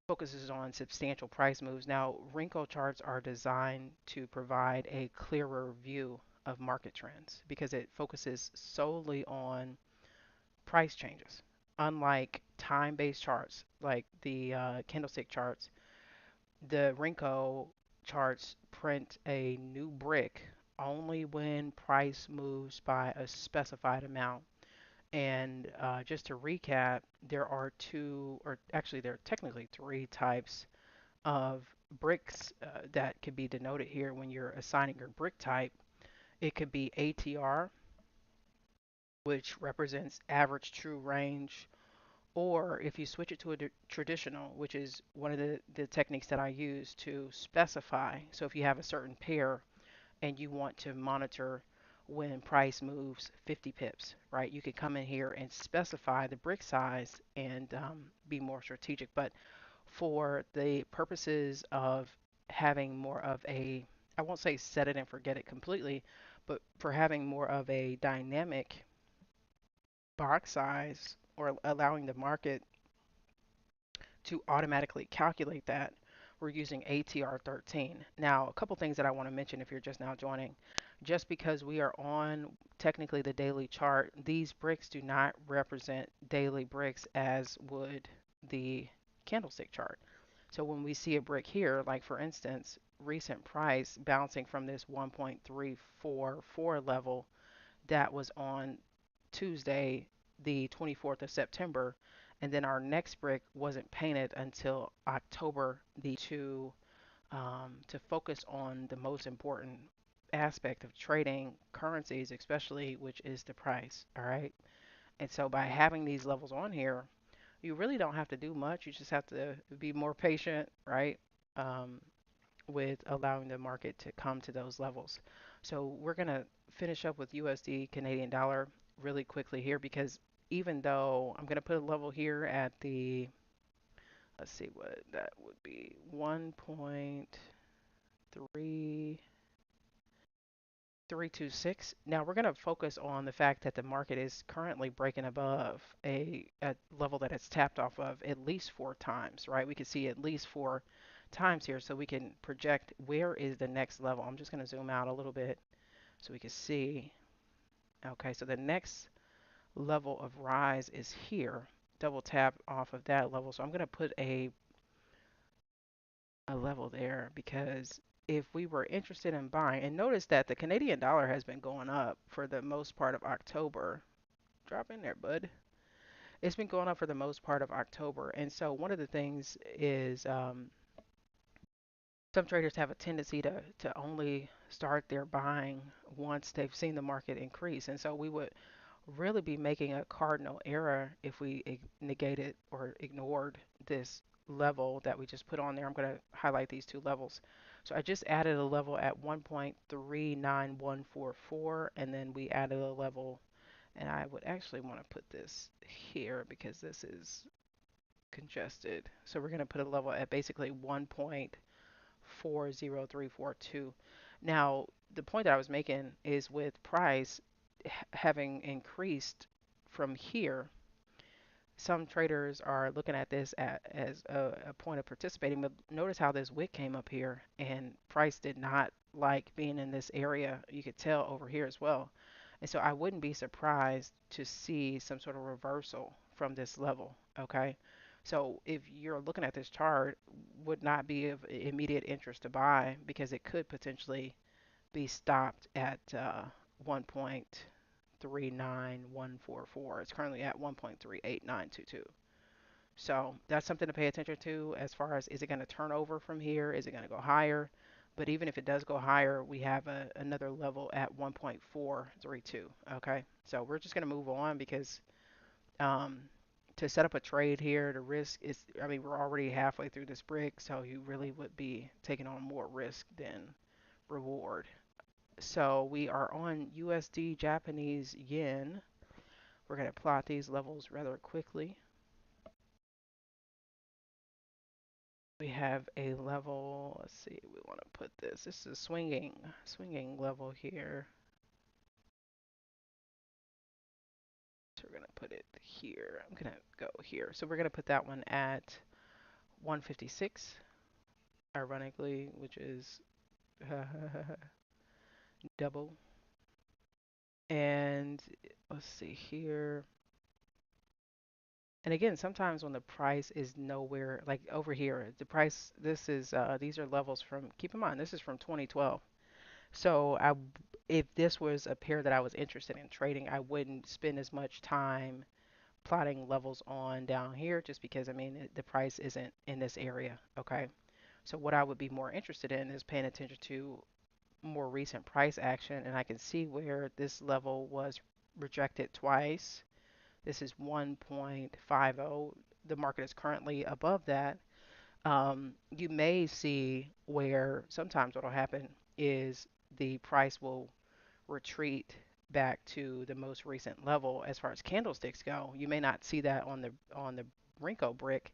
focuses on substantial price moves. Now, Renko charts are designed to provide a clearer view of market trends because it focuses solely on price changes. Unlike time-based charts like the candlestick charts, the Renko charts print a new brick only when price moves by a specified amount. And just to recap, there are two, or actually there are technically three types of bricks that could be denoted here when you're assigning your brick type. It could be ATR, which represents average true range, or if you switch it to a traditional, which is one of the techniques that I use to specify. So if you have a certain pair and you want to monitor when price moves 50 pips, right? You could come in here and specify the brick size and be more strategic. But for the purposes of having more of a, I won't say set it and forget it completely, but for having more of a dynamic box size or allowing the market to automatically calculate that, we're using ATR 13. Now, a couple things that I want to mention if you're just now joining. Just because we are on technically the daily chart, these bricks do not represent daily bricks as would the candlestick chart. So when we see a brick here, like for instance, recent price bouncing from this 1.344 level that was on Tuesday, the 24th of September, and then our next brick wasn't painted until October to focus on the most important aspect of trading currencies, especially which is the price. All right. And so by having these levels on here, you really don't have to do much. You just have to be more patient, right? Um, with allowing the market to come to those levels. So we're going to finish up with USD Canadian dollar really quickly here because even though I'm going to put a level here at the, let's see what that would be, 1.3326. Now we're going to focus on the fact that the market is currently breaking above a level that it's tapped off of at least four times, right? We can see at least four times here, so we can project where is the next level. I'm just going to zoom out a little bit so we can see. Okay, so the next level of rise is here. Double tap off of that level. So I'm going to put a level there because if we were interested in buying, and notice that the Canadian dollar has been going up for the most part of October. Drop in there, bud. It's been going up for the most part of October. And so one of the things is some traders have a tendency to only start their buying once they've seen the market increase. And so we would really be making a cardinal error if we negated or ignored this level that we just put on there. I'm going to highlight these two levels. So I just added a level at 1.39144, and then we added a level, and I would actually want to put this here because this is congested. So we're going to put a level at basically 1.40342. Now, the point that I was making is with price having increased from here, some traders are looking at this as a point of participating. But notice how this wick came up here, and price did not like being in this area. You could tell over here as well. And so I wouldn't be surprised to see some sort of reversal from this level. Okay. So if you're looking at this chart, would not be of immediate interest to buy because it could potentially be stopped at 1.39144. It's currently at 1.38922. So that's something to pay attention to as far as is it going to turn over from here? Is it going to go higher? But even if it does go higher, we have another level at 1.432. Okay, so we're just going to move on because um, to set up a trade here, the risk is, I mean, we're already halfway through this brick, so you really would be taking on more risk than reward. So we are on USD Japanese yen. We're going to plot these levels rather quickly. We have a level, let's see, we want to put this. This is a swinging level here. So we're going to put it here. I'm going to go here. So we're going to put that one at 156, ironically, which is double. And let's see here. And again, sometimes when the price is nowhere, like over here, the price, this is, these are levels from, keep in mind, this is from 2012. So if this was a pair that I was interested in trading, I wouldn't spend as much time plotting levels on down here just because, I mean, the price isn't in this area, okay? So what I would be more interested in is paying attention to more recent price action, and I can see where this level was rejected twice. This is 1.50. The market is currently above that. You may see where sometimes what will happen is the price will retreat back to the most recent level as far as candlesticks go. You may not see that on the Renko brick,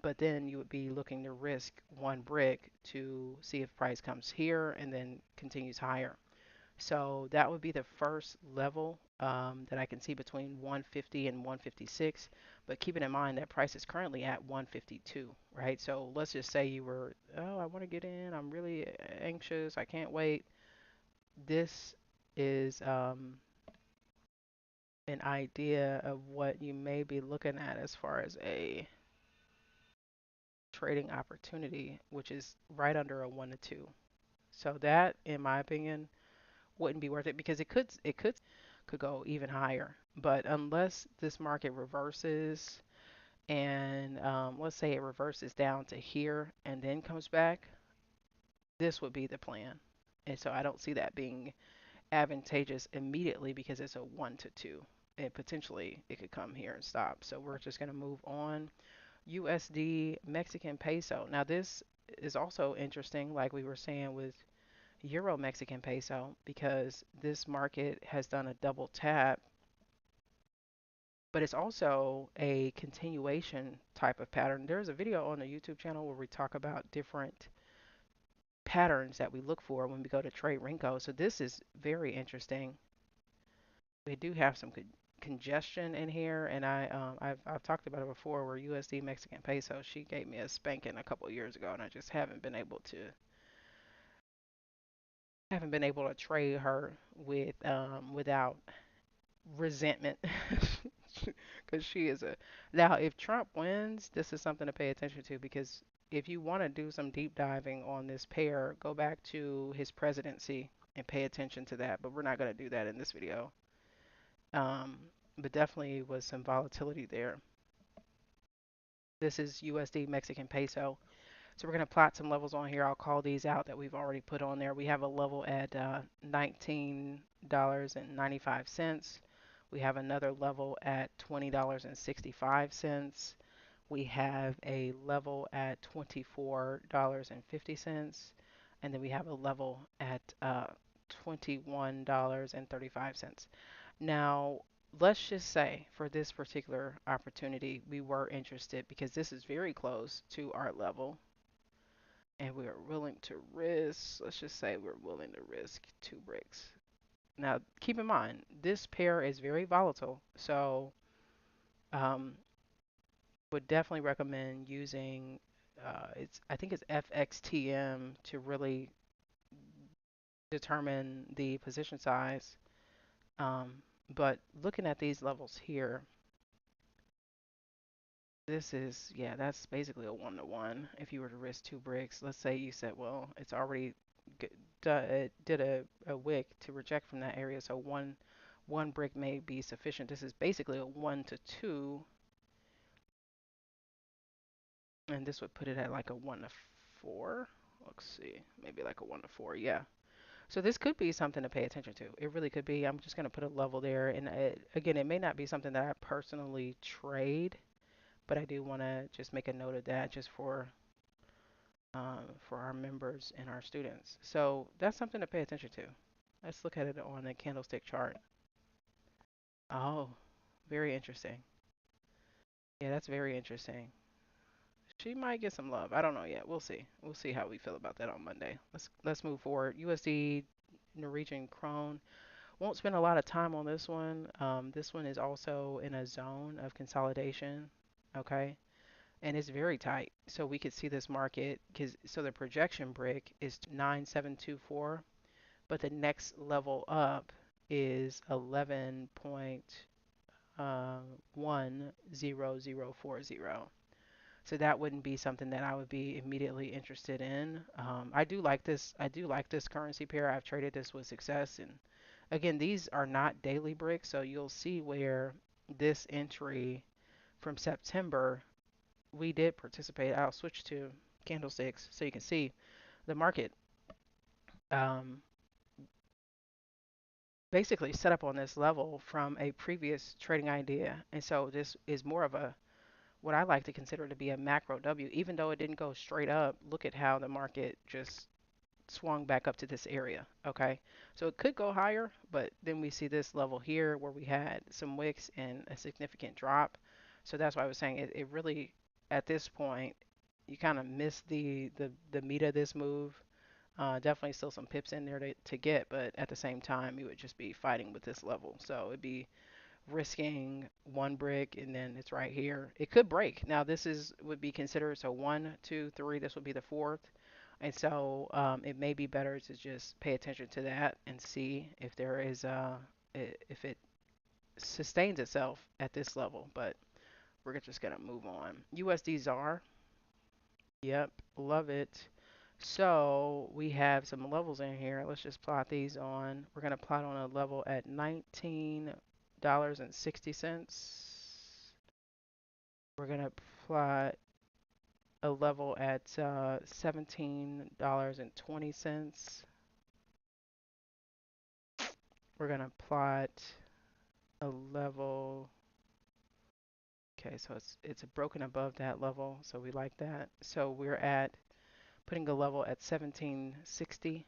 but then you would be looking to risk one brick to see if price comes here and then continues higher. So that would be the first level that I can see between 150 and 156. But keeping in mind that price is currently at 152, right? So let's just say you were, oh, I want to get in. I'm really anxious. I can't wait. This is an idea of what you may be looking at as far as a trading opportunity, which is right under a 1 to 2. So that, in my opinion, wouldn't be worth it because it could go even higher. But unless this market reverses and let's say it reverses down to here and then comes back, this would be the plan. And so I don't see that being advantageous immediately because it's a 1 to 2. And potentially it could come here and stop. So we're just going to move on. USD Mexican peso. Now this is also interesting, like we were saying with Euro Mexican peso, because this market has done a double tap, but it's also a continuation type of pattern. There's a video on the YouTube channel where we talk about different patterns that we look for when we go to trade Renko. So this is very interesting. We do have some congestion in here, and I've talked about it before. Where USD Mexican peso, she gave me a spanking a couple of years ago, and I just haven't been able to trade her without resentment, because she is a. Now, if Trump wins, this is something to pay attention to because if you want to do some deep diving on this pair, go back to his presidency and pay attention to that. But we're not going to do that in this video. Um, but definitely was some volatility there. This is USD Mexican peso. So we're going to plot some levels on here. I'll call these out that we've already put on there. We have a level at $19.95. We have another level at $20.65. We have a level at $24.50. And then we have a level at $21.35. Now, let's just say for this particular opportunity, we were interested because this is very close to our level and we are willing to risk, let's just say we're willing to risk 2 bricks. Now, keep in mind, this pair is very volatile, so um, would definitely recommend using I think it's FXTM to really determine the position size. Um, but looking at these levels here, this is, yeah, that's basically a 1 to 1. If you were to risk 2 bricks, let's say you said, well, it's already it did a wick to reject from that area, so one brick may be sufficient. This is basically a 1 to 2, and this would put it at like a 1 to 4. Let's see, maybe like a 1 to 4, yeah. So this could be something to pay attention to. It really could be. I'm just going to put a level there, and again, it may not be something that I personally trade, but I do want to just make a note of that just for our members and our students. So that's something to pay attention to. Let's look at it on the candlestick chart. Oh, very interesting. Yeah, that's very interesting. She might get some love. I don't know yet. We'll see. We'll see how we feel about that on Monday. Let's move forward. USD Norwegian krone. Won't spend a lot of time on this one. This one is also in a zone of consolidation. Okay. And it's very tight. So we could see this market because so the projection brick is 9724, but the next level up is 11.10040. So that wouldn't be something that I would be immediately interested in. I do like this. I do like this currency pair. I've traded this with success. And again, these are not daily bricks, so you'll see where this entry from September we did participate. I'll switch to candlesticks so you can see the market um, basically set up on this level from a previous trading idea. And so this is more of a what I like to consider to be a macro W. Even though it didn't go straight up, look at how the market just swung back up to this area. Okay, so it could go higher, but then we see this level here where we had some wicks and a significant drop. So that's why I was saying it really, at this point, you kind of miss the meat of this move. Definitely still some pips in there to get, but at the same time, you would just be fighting with this level. So it'd be risking 1 brick and then it's right here. It could break. Now this is would be considered so 1, 2, 3. This would be the fourth. And so it may be better to just pay attention to that and see if there is if it sustains itself at this level. But we're just gonna move on. USD ZAR. Yep, love it. So we have some levels in here. Let's just plot these on. We're gonna plot on a level at $19.60. We're gonna plot a level at $17.20. We're gonna plot a level. Okay, so it's broken above that level, so we like that. So we're at putting a level at 1760.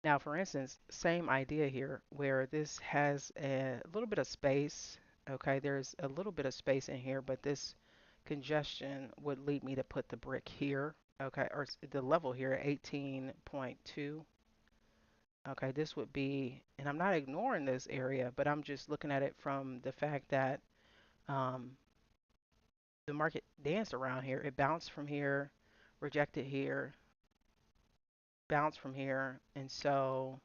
Now, for instance, same idea here, where this has a little bit of space. Okay, there's a little bit of space in here, but this congestion would lead me to put the brick here. Okay, or the level here at 18.2. Okay, this would be, and I'm not ignoring this area, but I'm just looking at it from the fact that um, the market danced around here. It bounced from here, rejected here, bounced from here, and so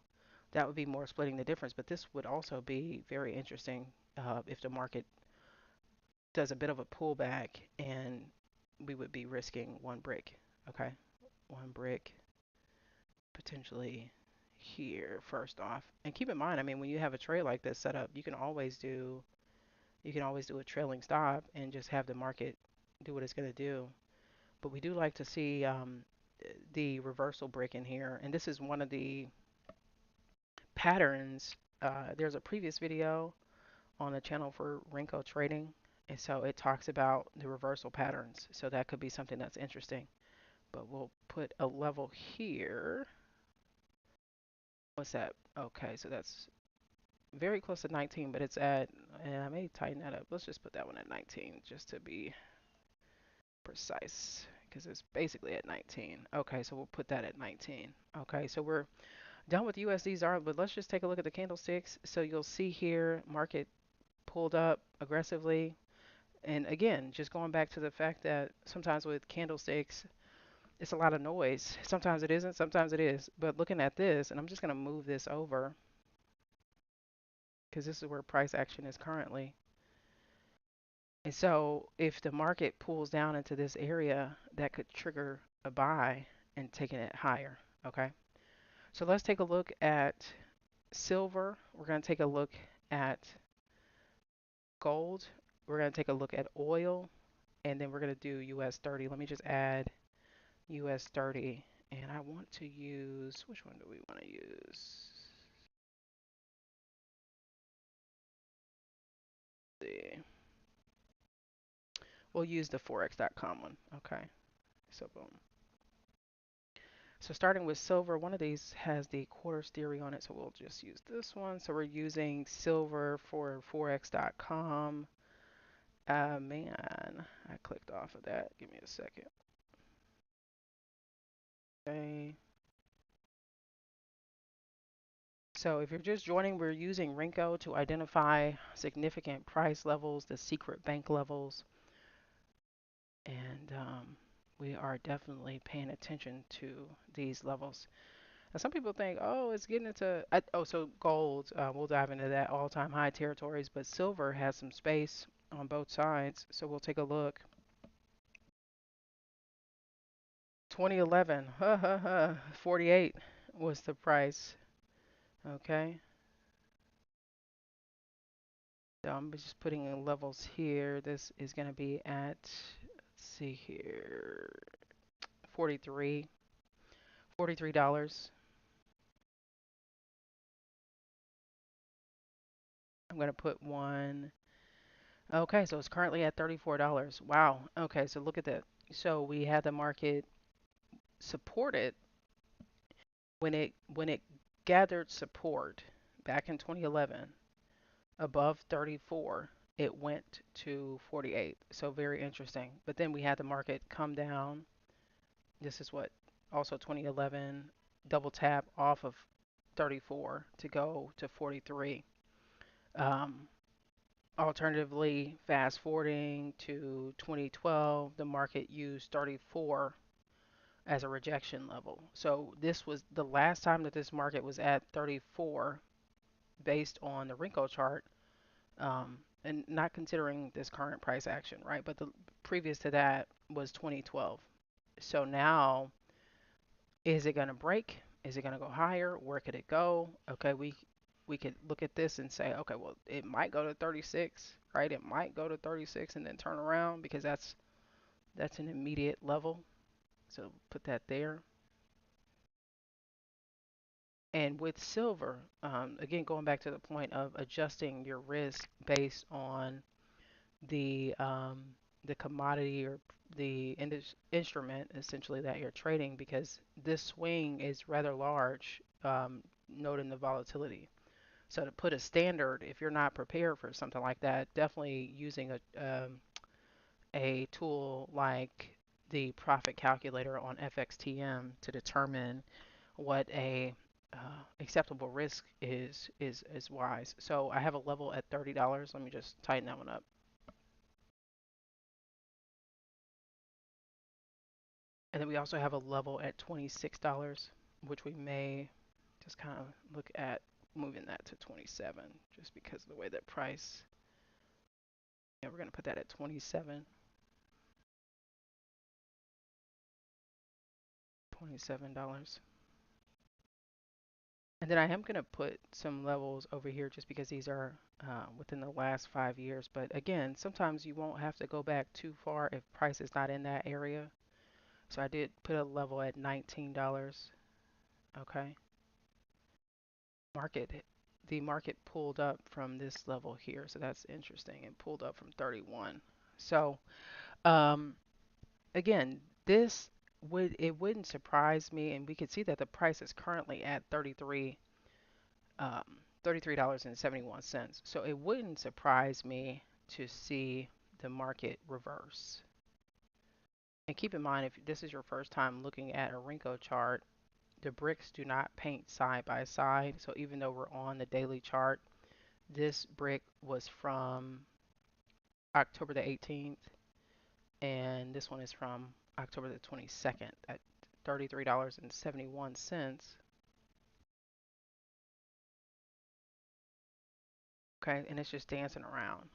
that would be more splitting the difference. But this would also be very interesting if the market does a bit of a pullback and we would be risking one brick. Okay, one brick potentially here first off. And keep in mind, I mean, when you have a trade like this set up, you can always do a trailing stop and just have the market do what it's going to do. But we do like to see the reversal break in here. And this is one of the patterns. There's a previous video on the channel for Renko trading. And so it talks about the reversal patterns. So that could be something that's interesting. But we'll put a level here. What's that? Okay, so that's very close to 19, but it's at, and I may tighten that up. Let's just put that one at 19 just to be precise because it's basically at 19. Okay, so we'll put that at 19. Okay, so we're done with USDZR, but let's just take a look at the candlesticks. So you'll see here, market pulled up aggressively. And again, just going back to the fact that sometimes with candlesticks, it's a lot of noise. Sometimes it isn't, sometimes it is. But looking at this, and I'm just going to move this over because this is where price action is currently. And so if the market pulls down into this area, that could trigger a buy and taking it higher. Okay. So let's take a look at silver. We're going to take a look at gold. We're going to take a look at oil. And then we're going to do US 30. Let me just add US 30. And I want to use, which one do we want to use? Let's see. We'll use the Forex.com one. Okay. So boom. So starting with silver, one of these has the quarters theory on it, so we'll just use this one. So we're using silver for forex.com. Man, I clicked off of that. Give me a second. Okay. So if you're just joining, we're using Renko to identify significant price levels, the secret bank levels, and we are definitely paying attention to these levels. Now, some people think, oh, it's getting into, so gold, we'll dive into that all-time high territories, but silver has some space on both sides. So we'll take a look. 2011, 48 was the price. Okay. So I'm just putting in levels here. This is going to be at, let's see here, 43, $43. I'm going to put one. Okay, so it's currently at $34. Wow. Okay, so look at that. So we had the market supported when it gathered support back in 2011 above 34, it went to 48. So very interesting. But then we had the market come down. This is what also 2011 double tap off of 34 to go to 43. Um, Alternatively, fast forwarding to 2012, the market used 34 as a rejection level. So this was the last time that this market was at 34 based on the Renko chart, and not considering this current price action, right? But the previous to that was 2012. So now, is it going to break? Is it going to go higher? Where could it go? Okay, we could look at this and say, okay, well, it might go to 36, right? It might go to 36 and then turn around because that's an immediate level. So put that there. And with silver, again, going back to the point of adjusting your risk based on the commodity or the instrument essentially that you're trading, because this swing is rather large, noting the volatility. So to put a standard, if you're not prepared for something like that, definitely using a tool like the profit calculator on FXTM to determine what a acceptable risk is wise. So I have a level at $30. Let me just tighten that one up. And then we also have a level at $26, which we may just kind of look at moving that to 27 just because of the way that price. Yeah, we're going to put that at 27, $27. And then I am going to put some levels over here just because these are within the last 5 years. But again, sometimes you won't have to go back too far if price is not in that area. So I did put a level at $19. Okay. Market, the market pulled up from this level here. So that's interesting. It pulled up from 31. So um, again, this wouldn't surprise me, and we could see that the price is currently at 33 um, $33.71. So it wouldn't surprise me to see the market reverse. And keep in mind, if this is your first time looking at a Renko chart, the bricks do not paint side by side. So even though we're on the daily chart, this brick was from October the 18th, and this one is from October the 22nd at $33.71. Okay, and it's just dancing around.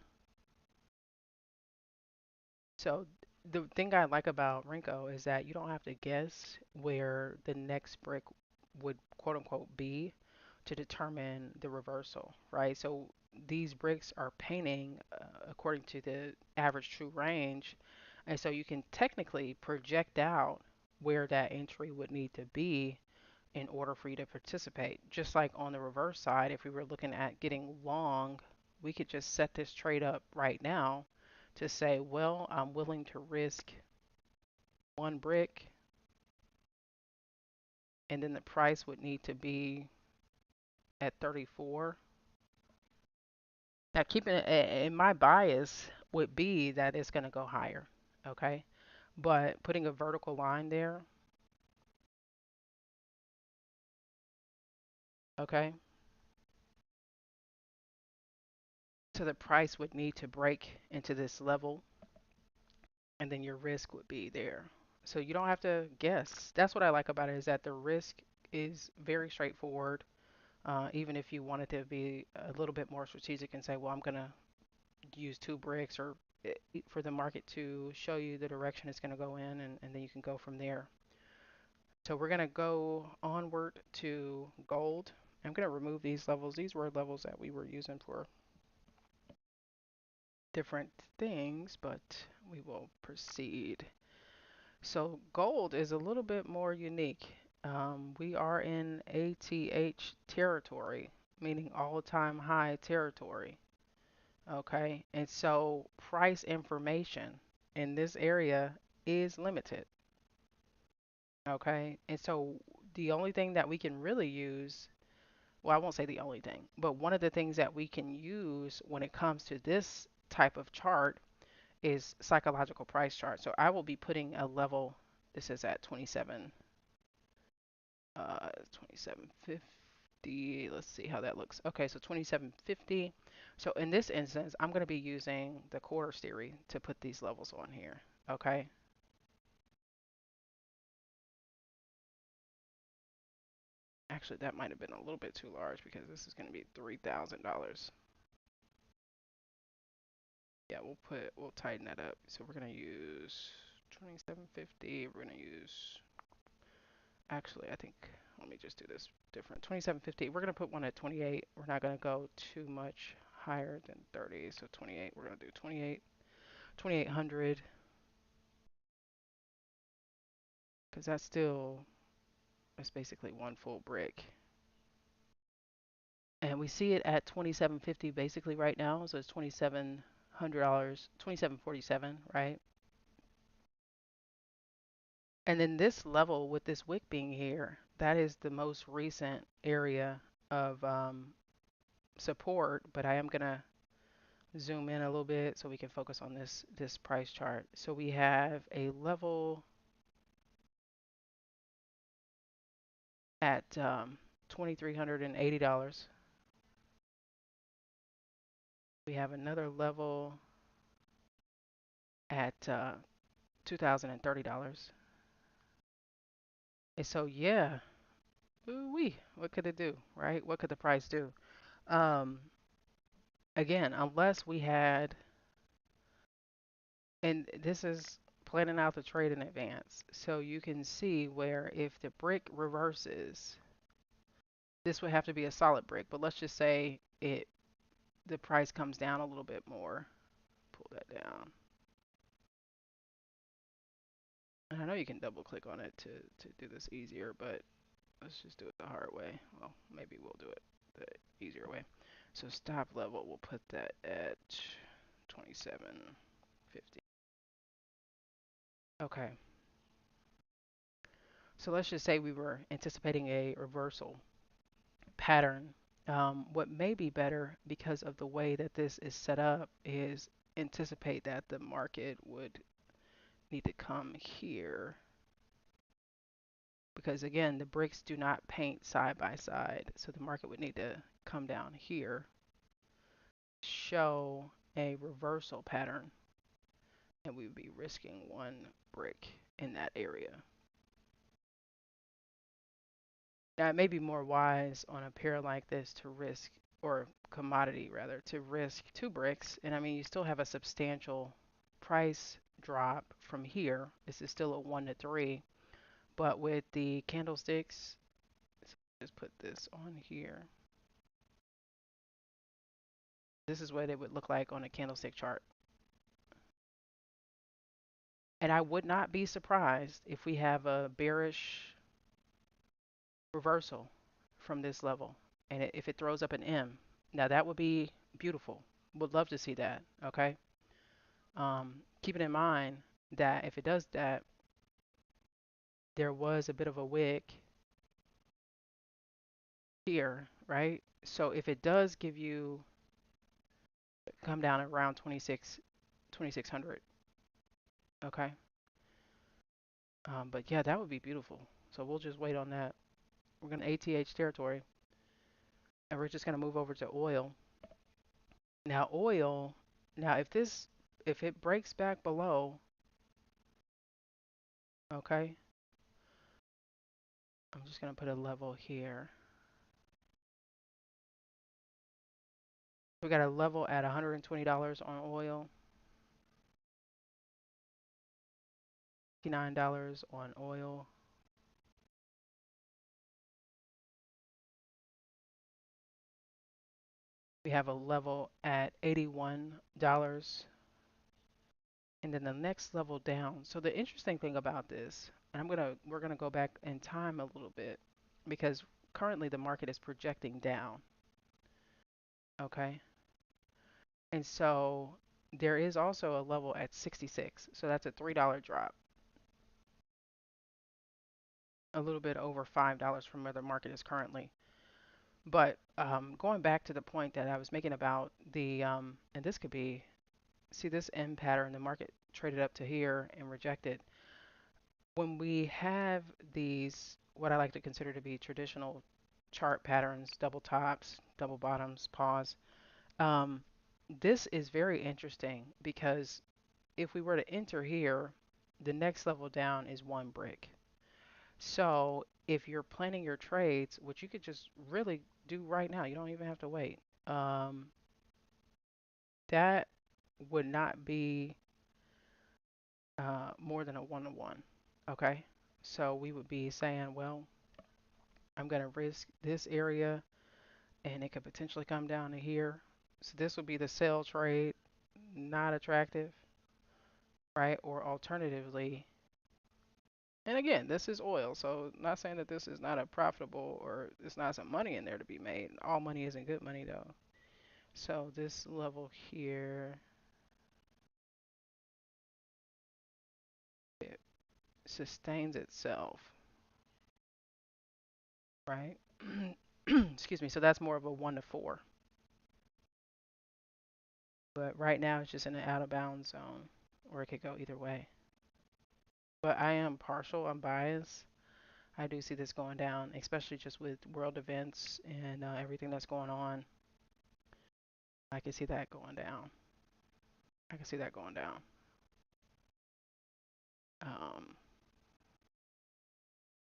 So the thing I like about Rinko is that you don't have to guess where the next brick would quote unquote be to determine the reversal, right? So these bricks are painting according to the average true range, and so you can technically project out where that entry would need to be in order for you to participate. Just like on the reverse side, if we were looking at getting long, we could just set this trade up right now to say, well, I'm willing to risk one brick, and then the price would need to be at 34. Now, keeping it in my bias would be that it's going to go higher, okay? But putting a vertical line there, okay? So the price would need to break into this level, and then your risk would be there. So you don't have to guess. That's what I like about it is that the risk is very straightforward. Even if you wanted to be a little bit more strategic and say, well, I'm going to use two bricks or for the market to show you the direction it's going to go in, and then you can go from there. So we're going to go onward to gold. I'm going to remove these levels. These were levels that we were using for different things, but we will proceed. So gold is a little bit more unique. We are in ATH territory, meaning all-time high territory. Okay, and so price information in this area is limited. Okay, and so the only thing that we can really use, well, I won't say the only thing, but one of the things that we can use when it comes to this type of chart is psychological price chart. So I will be putting a level, this is at 27, 2750. Let's see how that looks. Okay, so 2750. So in this instance, I'm going to be using the quarters theory to put these levels on here. Okay, Actually, that might have been a little bit too large because this is going to be $3,000. Yeah, we'll tighten that up. So we're going to use 2750. We're going to use, actually, I think, let me just do this different. 2750. We're going to put one at 28. We're not going to go too much higher than 30. So 28, we're going to do 28, 2800, because that's basically one full brick. And we see it at 2750 basically right now. So it's $2,700, 2747, right? And then this level with this wick being here, that is the most recent area of support. But I am gonna zoom in a little bit so we can focus on this price chart. So we have a level at $2,380. We have another level at $2,030. And so yeah, ooh-wee, what could it do, right? What could the price do? Um, Again, unless we had, and this is planning out the trade in advance, so you can see where if the brick reverses, this would have to be a solid brick. But let's just say the price comes down a little bit more. Pull that down. And I know you can double click on it to do this easier, but let's just do it the hard way. Well, maybe we'll do it the easier way. So stop level, we'll put that at 2750. Okay. So let's just say we were anticipating a reversal pattern. What may be better because of the way that this is set up is anticipate that the market would need to come here because again, the bricks do not paint side by side. So the market would need to come down here, show a reversal pattern, and we would be risking one brick in that area. Now, it may be more wise on a pair like this to risk, or commodity rather, to risk two bricks. And I mean, you still have a substantial price drop from here. This is still a 1 to 3. But with the candlesticks, so just put this on here. This is what it would look like on a candlestick chart. And I would not be surprised if we have a bearish reversal from this level. And if it throws up an M, now that would be beautiful. Would love to see that. Okay. Keeping in mind that if it does that, there was a bit of a wick here, right? So if it does give you come down around 2600, okay? But yeah, that would be beautiful. So we'll just wait on that. We're going to ATH territory, and we're just going to move over to oil. Now oil, now if it breaks back below, okay? I'm just going to put a level here. We got a level at $120 on oil, $59 on oil. We have a level at $81, and then the next level down. So the interesting thing about this, and we're gonna go back in time a little bit because currently the market is projecting down. Okay, and so there is also a level at 66. So that's a $3 drop, a little bit over $5 from where the market is currently. But going back to the point that I was making about and this could be, see this M pattern, the market traded up to here and rejected. When we have these, what I like to consider to be traditional chart patterns, double tops, double bottoms, pause, um, this is very interesting because if we were to enter here, the next level down is one brick. So if you're planning your trades, which you could just really do right now, you don't even have to wait. Um, that would not be more than a 1 to 1. Okay. So we would be saying, well, I'm going to risk this area and it could potentially come down to here. So this would be the sell trade, not attractive, right? Or alternatively, and again, this is oil, so not saying that this is not a profitable or there's not some money in there to be made. All money isn't good money though. So this level here, it sustains itself, right? Excuse me. So that's more of a 1 to 4. But right now it's just in an out of bounds zone, or it could go either way. But I am partial. I'm biased. I do see this going down, especially just with world events and everything that's going on. I can see that going down. I can see that going down. Um,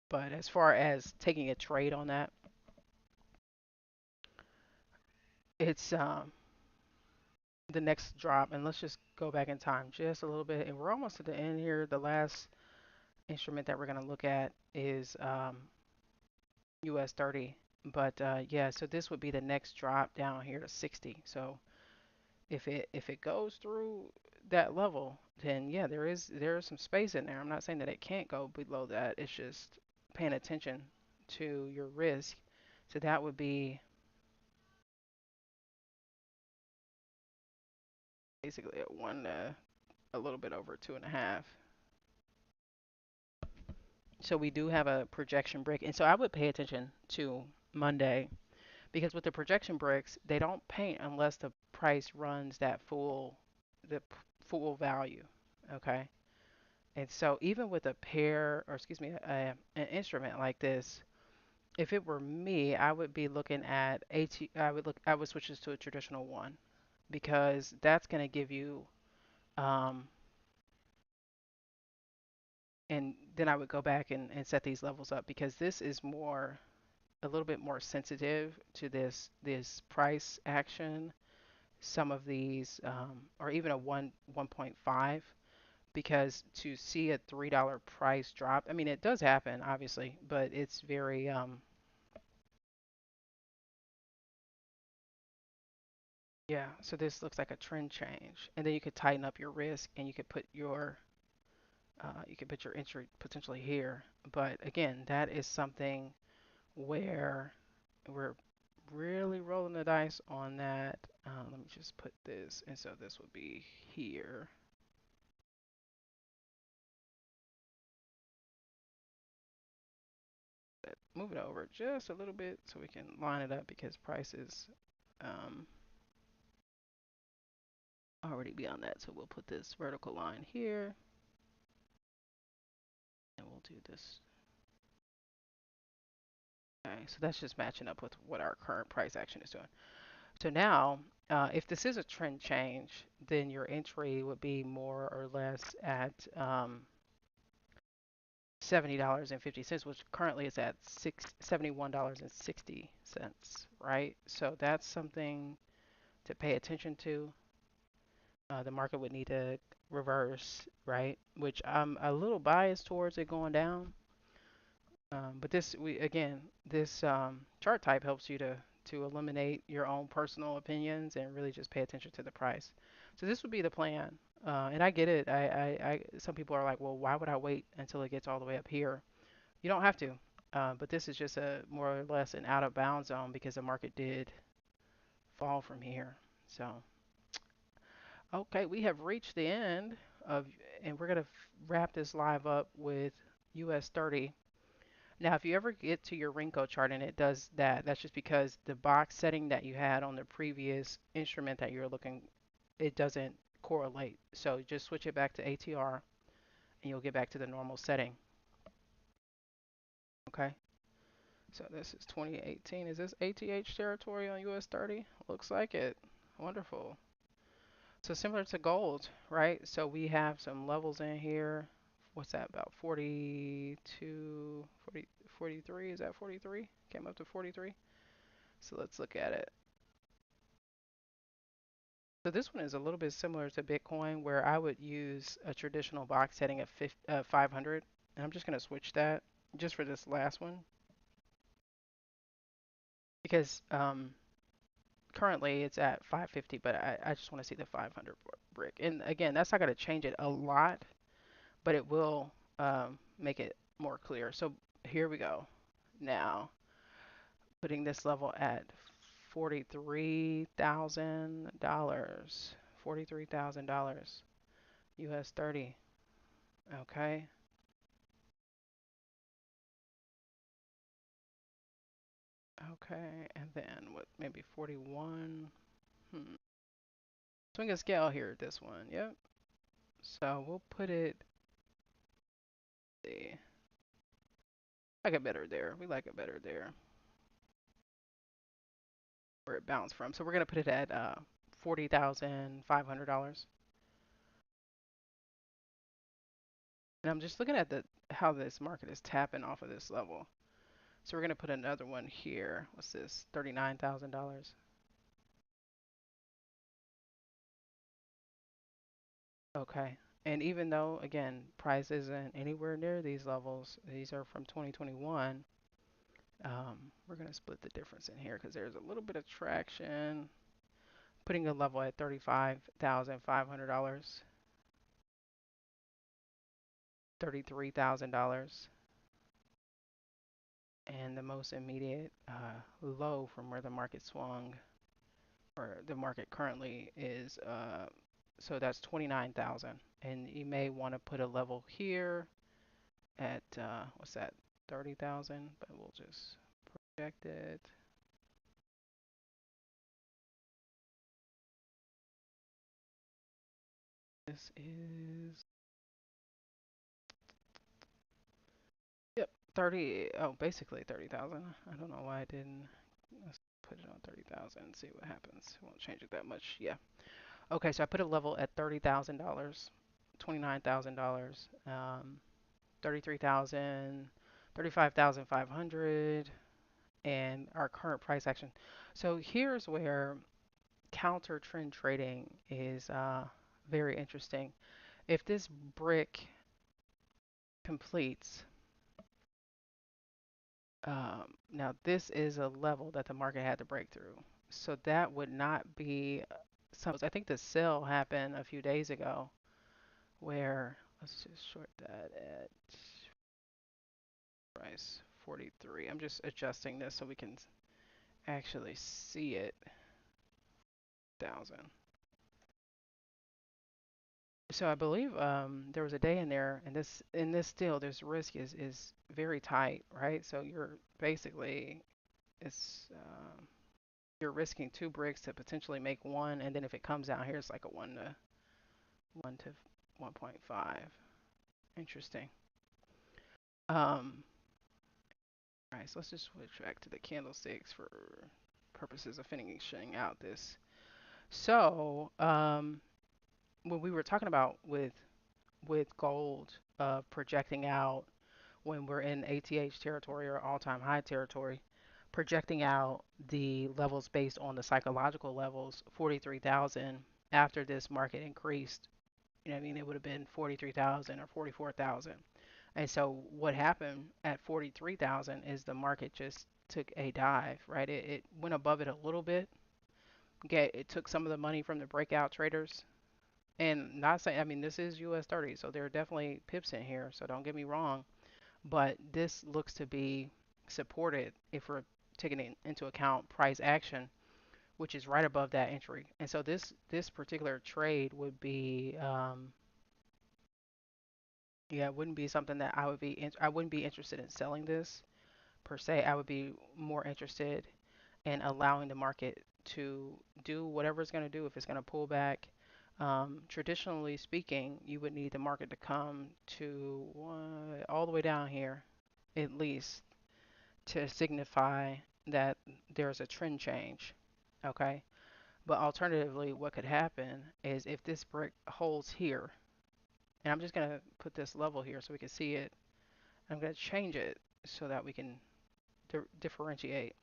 but as far as taking a trade on that, it's the next drop. And let's just go back in time just a little bit. And we're almost at the end here. The last instrument that we're going to look at is US 30. But yeah, so this would be the next drop down here to 60. So if it goes through that level, then yeah, there is some space in there. I'm not saying that it can't go below that. It's just paying attention to your risk. So that would be basically a one a little bit over 2.5. So we do have a projection break, and so I would pay attention to Monday because with the projection breaks, they don't paint unless the price runs that full value. Okay. And so even with a pair, or excuse me, an instrument like this, if it were me, I would be looking at I would switch this to a traditional one because that's going to give you, um, and then I would go back and set these levels up because this is a little bit more sensitive to this price action. Some of these, or even a 1.5, because to see a $3 price drop, I mean, it does happen, obviously, but it's very, yeah, so this looks like a trend change. And then you could tighten up your risk and you could put your entry potentially here. But again, that is something where we're really rolling the dice on that. Let me just put this, and so this would be here. Move it over just a little bit so we can line it up because price is um, already beyond that. So we'll put this vertical line here, and we'll do this. Okay, so that's just matching up with what our current price action is doing. So now, if this is a trend change, then your entry would be more or less at $70.50, which currently is at $71.60, right? So that's something to pay attention to. The market would need to reverse, right? Which I'm a little biased towards it going down. But this chart type helps you to eliminate your own personal opinions and really just pay attention to the price. So this would be the plan. And I get it. Some people are like, well, why would I wait until it gets all the way up here? You don't have to. But this is just a more or less an out of bounds zone because the market did fall from here. So, okay, we have reached the end of, and we're gonna wrap this live up with US 30. Now, if you ever get to your Renko chart and it does that, that's just because the box setting that you had on the previous instrument that you're looking, it doesn't correlate. So just switch it back to ATR and you'll get back to the normal setting. Okay. So this is 2018. Is this ATH territory on US 30? Looks like it. Wonderful. So similar to gold, right? So we have some levels in here. What's that, about 42, 40, 43. Is that 43? Came up to 43. So let's look at it. So this one is a little bit similar to Bitcoin, where I would use a traditional box setting at 500, and I'm just going to switch that just for this last one because currently it's at 550, but I just want to see the 500 brick. And again, that's not going to change it a lot, but it will make it more clear. So here we go. Now, putting this level at $43,000. $43,000. US 30. Okay. Okay. And then what? Maybe 41. Swing a scale here, this one. Yep. So we'll put it. See. Like it better there. We like it better there. Where it bounced from. So we're gonna put it at $40,500. And I'm just looking at the how this market is tapping off of this level. So we're gonna put another one here. What's this? $39,000. Okay. And even though again price isn't anywhere near these levels, these are from 2021. We're gonna split the difference in here because there's a little bit of traction. Putting a level at $35,500, $33,000, and the most immediate low from where the market swung, or the market currently is, so that's 29,000. And you may want to put a level here at what's that, 30,000, but we'll just project it. This is, yep, 30, oh, basically 30,000. I don't know why I didn't. Let's put it on 30,000 and see what happens. Won't change it that much. Yeah. Okay, so I put a level at $30,000, $29,000, 33,000, 35,500, and our current price action. So here's where counter trend trading is very interesting. If this brick completes, now this is a level that the market had to break through. So that would not be some. I think the sell happened a few days ago where, let's just short that at price 43. I'm just adjusting this so we can actually see it. 1,000. So I believe there was a day in there, and this still this risk is very tight, right? So you're basically it's you're risking two bricks to potentially make one, and then if it comes out here, it's like a one to 1.5. Interesting. Um, all right, so let's just switch back to the candlesticks for purposes of finishing out this. So when we were talking about with gold projecting out when we're in ATH territory or all-time high territory, projecting out the levels based on the psychological levels, 43,000 after this market increased. You know what I mean? It would have been 43,000 or 44,000. And so what happened at 43,000 is the market just took a dive, right? It went above it a little bit. It took some of the money from the breakout traders. And not saying, I mean, this is US 30, so there are definitely pips in here, so don't get me wrong. But this looks to be supported if we're taking into account price action, which is right above that entry. And so this particular trade would be, yeah, it wouldn't be something that I wouldn't be interested in selling this per se. I would be more interested in allowing the market to do whatever it's going to do. If it's going to pull back, traditionally speaking, you would need the market to come to all the way down here, at least, to signify that there's a trend change. Okay. But alternatively, what could happen is if this brick holds here, and I'm just going to put this level here so we can see it. I'm going to change it. so that we can differentiate.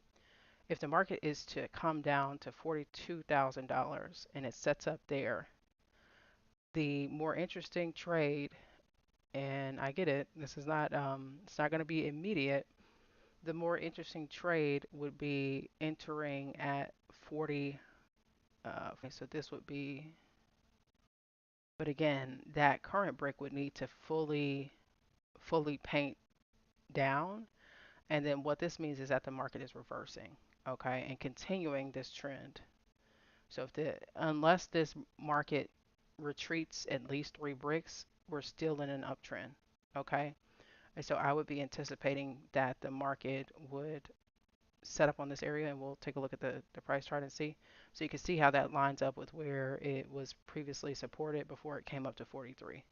If the market is to come down to $42,000 and it sets up there, the more interesting trade, and I get it, this is not it's not going to be immediate. The more interesting trade would be entering at 40. So this would be, but again, that current brick would need to fully paint down. And then what this means is that the market is reversing, okay, and continuing this trend. So if the unless this market retreats at least 3 bricks, we're still in an uptrend, okay? And so I would be anticipating that the market would set up on this area, and we'll take a look at the price chart and see. So you can see how that lines up with where it was previously supported before it came up to 43.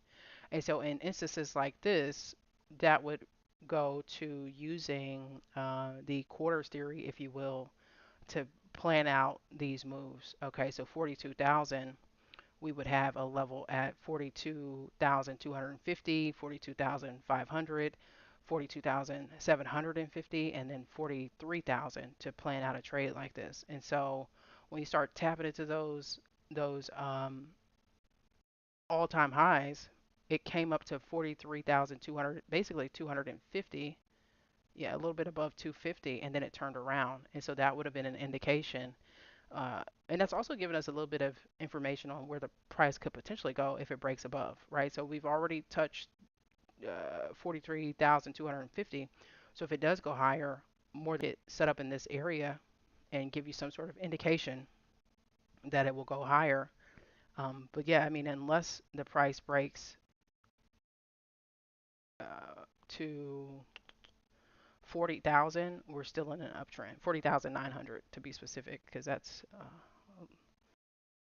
And so in instances like this, that would go to using the quarters theory, if you will, to plan out these moves. Okay, so 42,000, we would have a level at 42,250, 42,500, 42,750, and then 43,000 to plan out a trade like this. And so when you start tapping into those all-time highs, it came up to 43,200, basically 250. Yeah, a little bit above 250, and then it turned around. And so that would have been an indication. And that's also given us a little bit of information on where the price could potentially go if it breaks above, right? So we've already touched 43,250. So if it does go higher, more get set up in this area and give you some sort of indication that it will go higher. But yeah, I mean, unless the price breaks to 40,000, we're still in an uptrend. 40,900 to be specific, because that's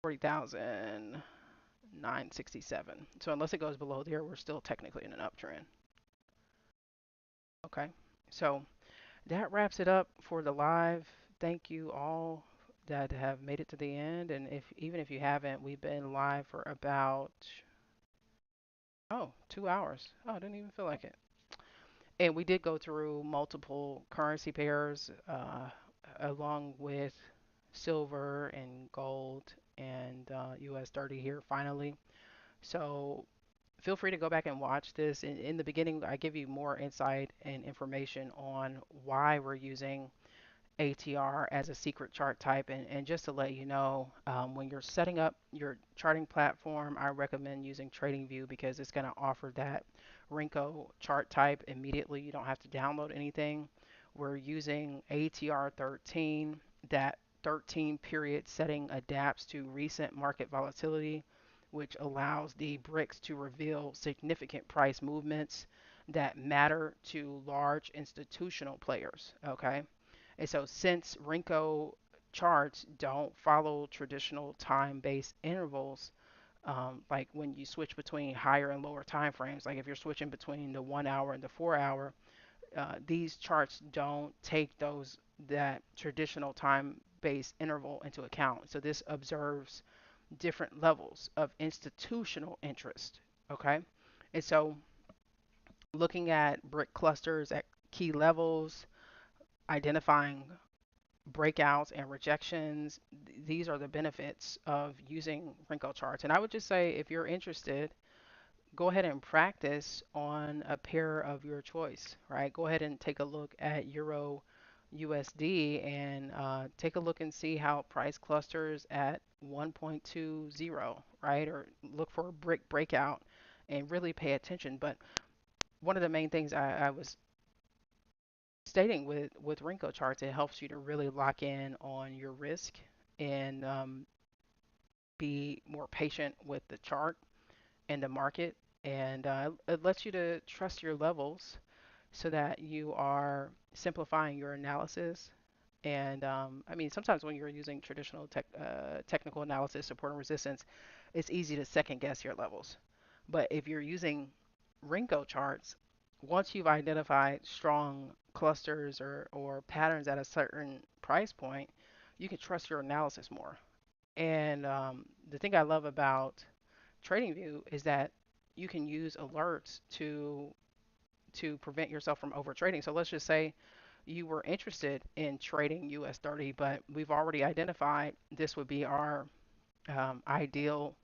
40,967. So unless it goes below there, we're still technically in an uptrend. Okay. So that wraps it up for the live. Thank you all that have made it to the end. And if even if you haven't, we've been live for about 2 hours. Oh, I didn't even feel like it. And we did go through multiple currency pairs, along with silver and gold and US 30 here finally. So feel free to go back and watch this. In the beginning, I give you more insight and information on why we're using ATR as a secret chart type. And just to let you know, when you're setting up your charting platform, I recommend using TradingView because it's going to offer that Renko chart type immediately. You don't have to download anything. We're using ATR 13. That 13 period setting adapts to recent market volatility, which allows the bricks to reveal significant price movements that matter to large institutional players. Okay. And so since Renko charts don't follow traditional time-based intervals, like when you switch between higher and lower time frames, like if you're switching between the 1 hour and the 4 hour, these charts don't take that traditional time-based interval into account. So this observes different levels of institutional interest. Okay, and so looking at brick clusters at key levels, identifying breakouts and rejections. These are the benefits of using wrinkle charts. And I would just say if you're interested, go ahead and practice on a pair of your choice, right? Go ahead and take a look at Euro USD and take a look and see how price clusters at 1.20, right? Or look for a brick breakout and really pay attention. But one of the main things I was stating with Renko charts, it helps you to really lock in on your risk and be more patient with the chart and the market, and it lets you to trust your levels so that you are simplifying your analysis. And I mean, sometimes when you're using traditional technical analysis, support and resistance, it's easy to second guess your levels. But if you're using Renko charts, once you've identified strong clusters or patterns at a certain price point, you can trust your analysis more. And the thing I love about TradingView is that you can use alerts to prevent yourself from over trading. So let's just say you were interested in trading US 30, but we've already identified this would be our ideal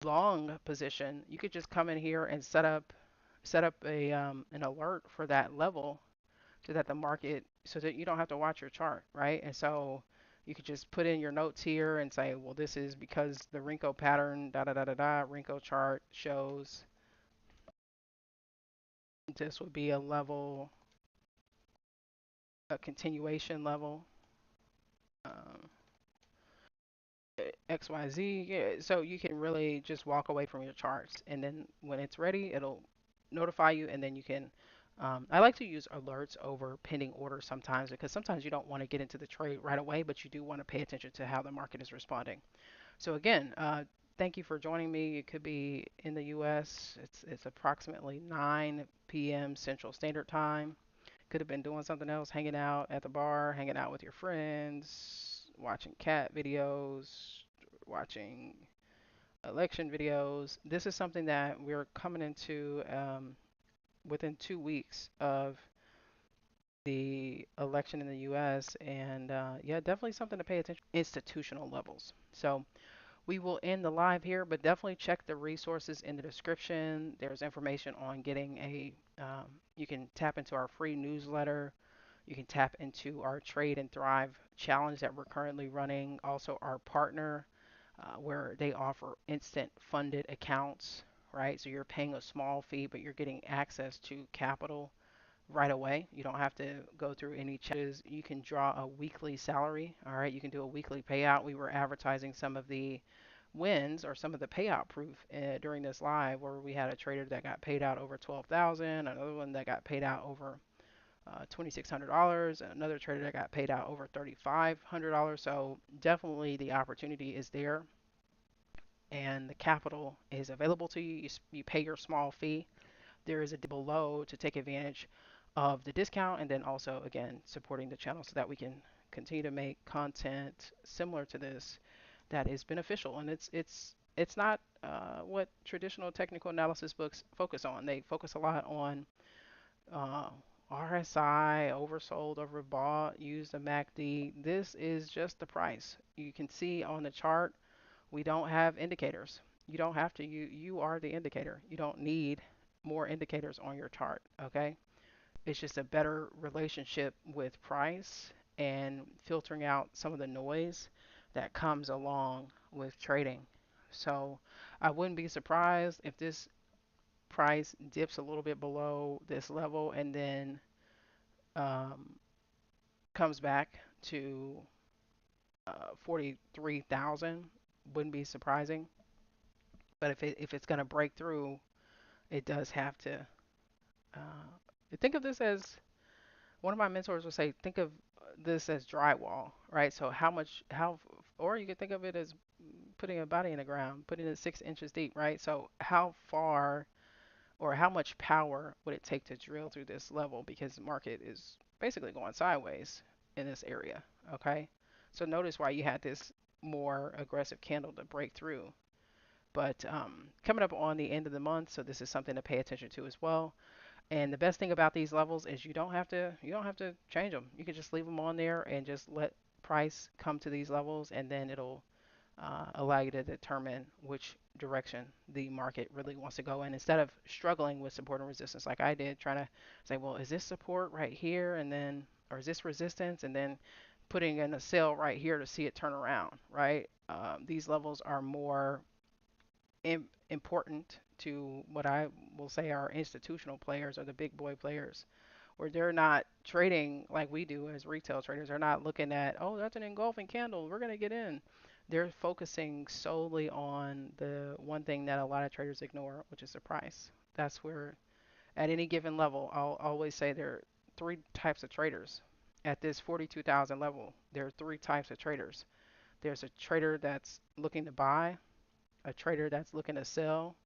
long position. You could just come in here and set up a an alert for that level so that the market so that you don't have to watch your chart, right? And so you could just put in your notes here and say, well, this is because the Renko pattern, da da da da da, Renko chart shows this would be a level, a continuation level. Um, XYZ. Yeah, so you can really just walk away from your charts, and then when it's ready, it'll notify you, and then you can. I like to use alerts over pending orders sometimes because sometimes you don't want to get into the trade right away, but you do want to pay attention to how the market is responding. So again, thank you for joining me. It could be in the U.S. It's approximately 9 p.m. Central Standard Time. Could have been doing something else, hanging out at the bar, hanging out with your friends, watching cat videos, watching election videos. This is something that we're coming into within 2 weeks of the election in the U.S. And yeah, definitely something to pay attention to. Institutional levels. So we will end the live here, but definitely check the resources in the description. There's information on getting you can tap into our free newsletter. You can tap into our Trade and Thrive challenge that we're currently running. Also, our partner, where they offer instant funded accounts, right? So you're paying a small fee, but you're getting access to capital right away. You don't have to go through any challenges. You can draw a weekly salary, all right? You can do a weekly payout. We were advertising some of the wins or some of the payout proof during this live where we had a trader that got paid out over 12,000, another one that got paid out over $2,600, and another trader that got paid out over $3,500. So definitely the opportunity is there and the capital is available to you. You pay your small fee. There is a below to take advantage of the discount and then also again supporting the channel so that we can continue to make content similar to this that is beneficial. And it's not what traditional technical analysis books focus on. They focus a lot on uh, RSI, oversold, overbought, use the MACD. This is just the price. You can see on the chart, we don't have indicators. You don't have to, you are the indicator. You don't need more indicators on your chart, okay? It's just a better relationship with price and filtering out some of the noise that comes along with trading. So I wouldn't be surprised if this price dips a little bit below this level and then um, comes back to 43,000. Wouldn't be surprising. But if it's going to break through, it does have to. Think of this as one of my mentors would say. Think of this as drywall, right? So or you could think of it as putting a body in the ground, putting it 6 inches deep, right? So how far or how much power would it take to drill through this level because the market is basically going sideways in this area, okay? So notice why you had this more aggressive candle to break through. But coming up on the end of the month, so this is something to pay attention to as well. And the best thing about these levels is you don't have to change them. You can just leave them on there and just let price come to these levels, and then it'll allow you to determine which direction the market really wants to go in instead of struggling with support and resistance like I did, trying to say, well, is this support right here and then, or is this resistance and then putting in a sell right here to see it turn around, right? These levels are more important to what I will say are institutional players or the big boy players where they're not trading like we do as retail traders. They're not looking at, oh, that's an engulfing candle, we're going to get in. They're focusing solely on the one thing that a lot of traders ignore, which is the price. That's where, at any given level, I'll always say there are three types of traders. At this 42,000 level, there are three types of traders. There's a trader that's looking to buy, a trader that's looking to sell,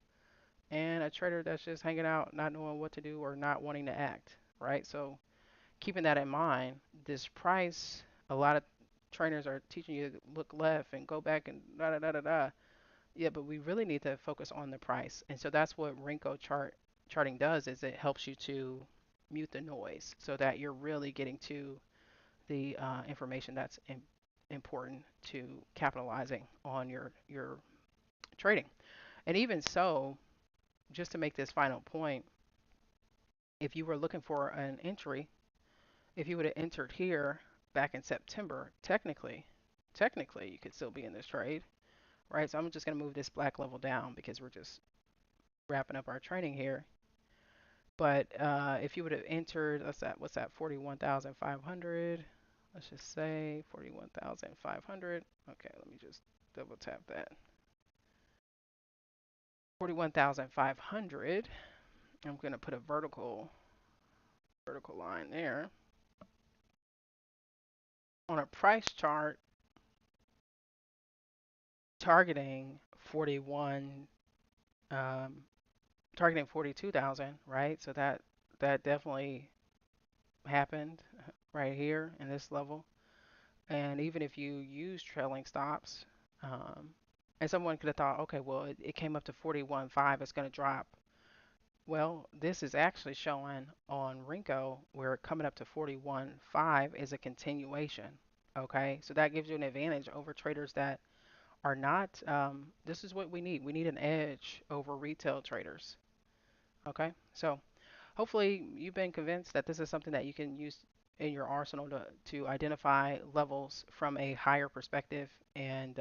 and a trader that's just hanging out, not knowing what to do or not wanting to act, right? So keeping that in mind, this price, a lot of trainers are teaching you to look left and go back and da da da da da. Yeah, but we really need to focus on the price. And so that's what Renko chart charting does is it helps you to mute the noise so that you're really getting to the information that's important to capitalizing on your trading. And even so, just to make this final point, if you were looking for an entry, if you would have entered here back in September, technically you could still be in this trade, right? So I'm just going to move this black level down because we're just wrapping up our training here. But if you would have entered, what's that, 41,500? Let's just say 41,500. Okay, let me just double tap that. 41,500. I'm going to put a vertical line there. On a price chart, targeting 41, um, targeting 42,000, right? So that definitely happened right here in this level. And even if you use trailing stops, um, and someone could have thought, okay, well, it came up to 41.5, it's going to drop. Well, this is actually showing on Rinko where coming up to 41.5 is a continuation. Okay, so that gives you an advantage over traders that are not. This is what we need. We need an edge over retail traders. Okay, so hopefully you've been convinced that this is something that you can use in your arsenal to identify levels from a higher perspective. And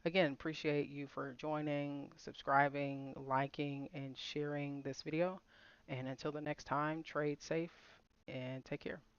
again, appreciate you for joining, subscribing, liking, and sharing this video. And until the next time, trade safe and take care.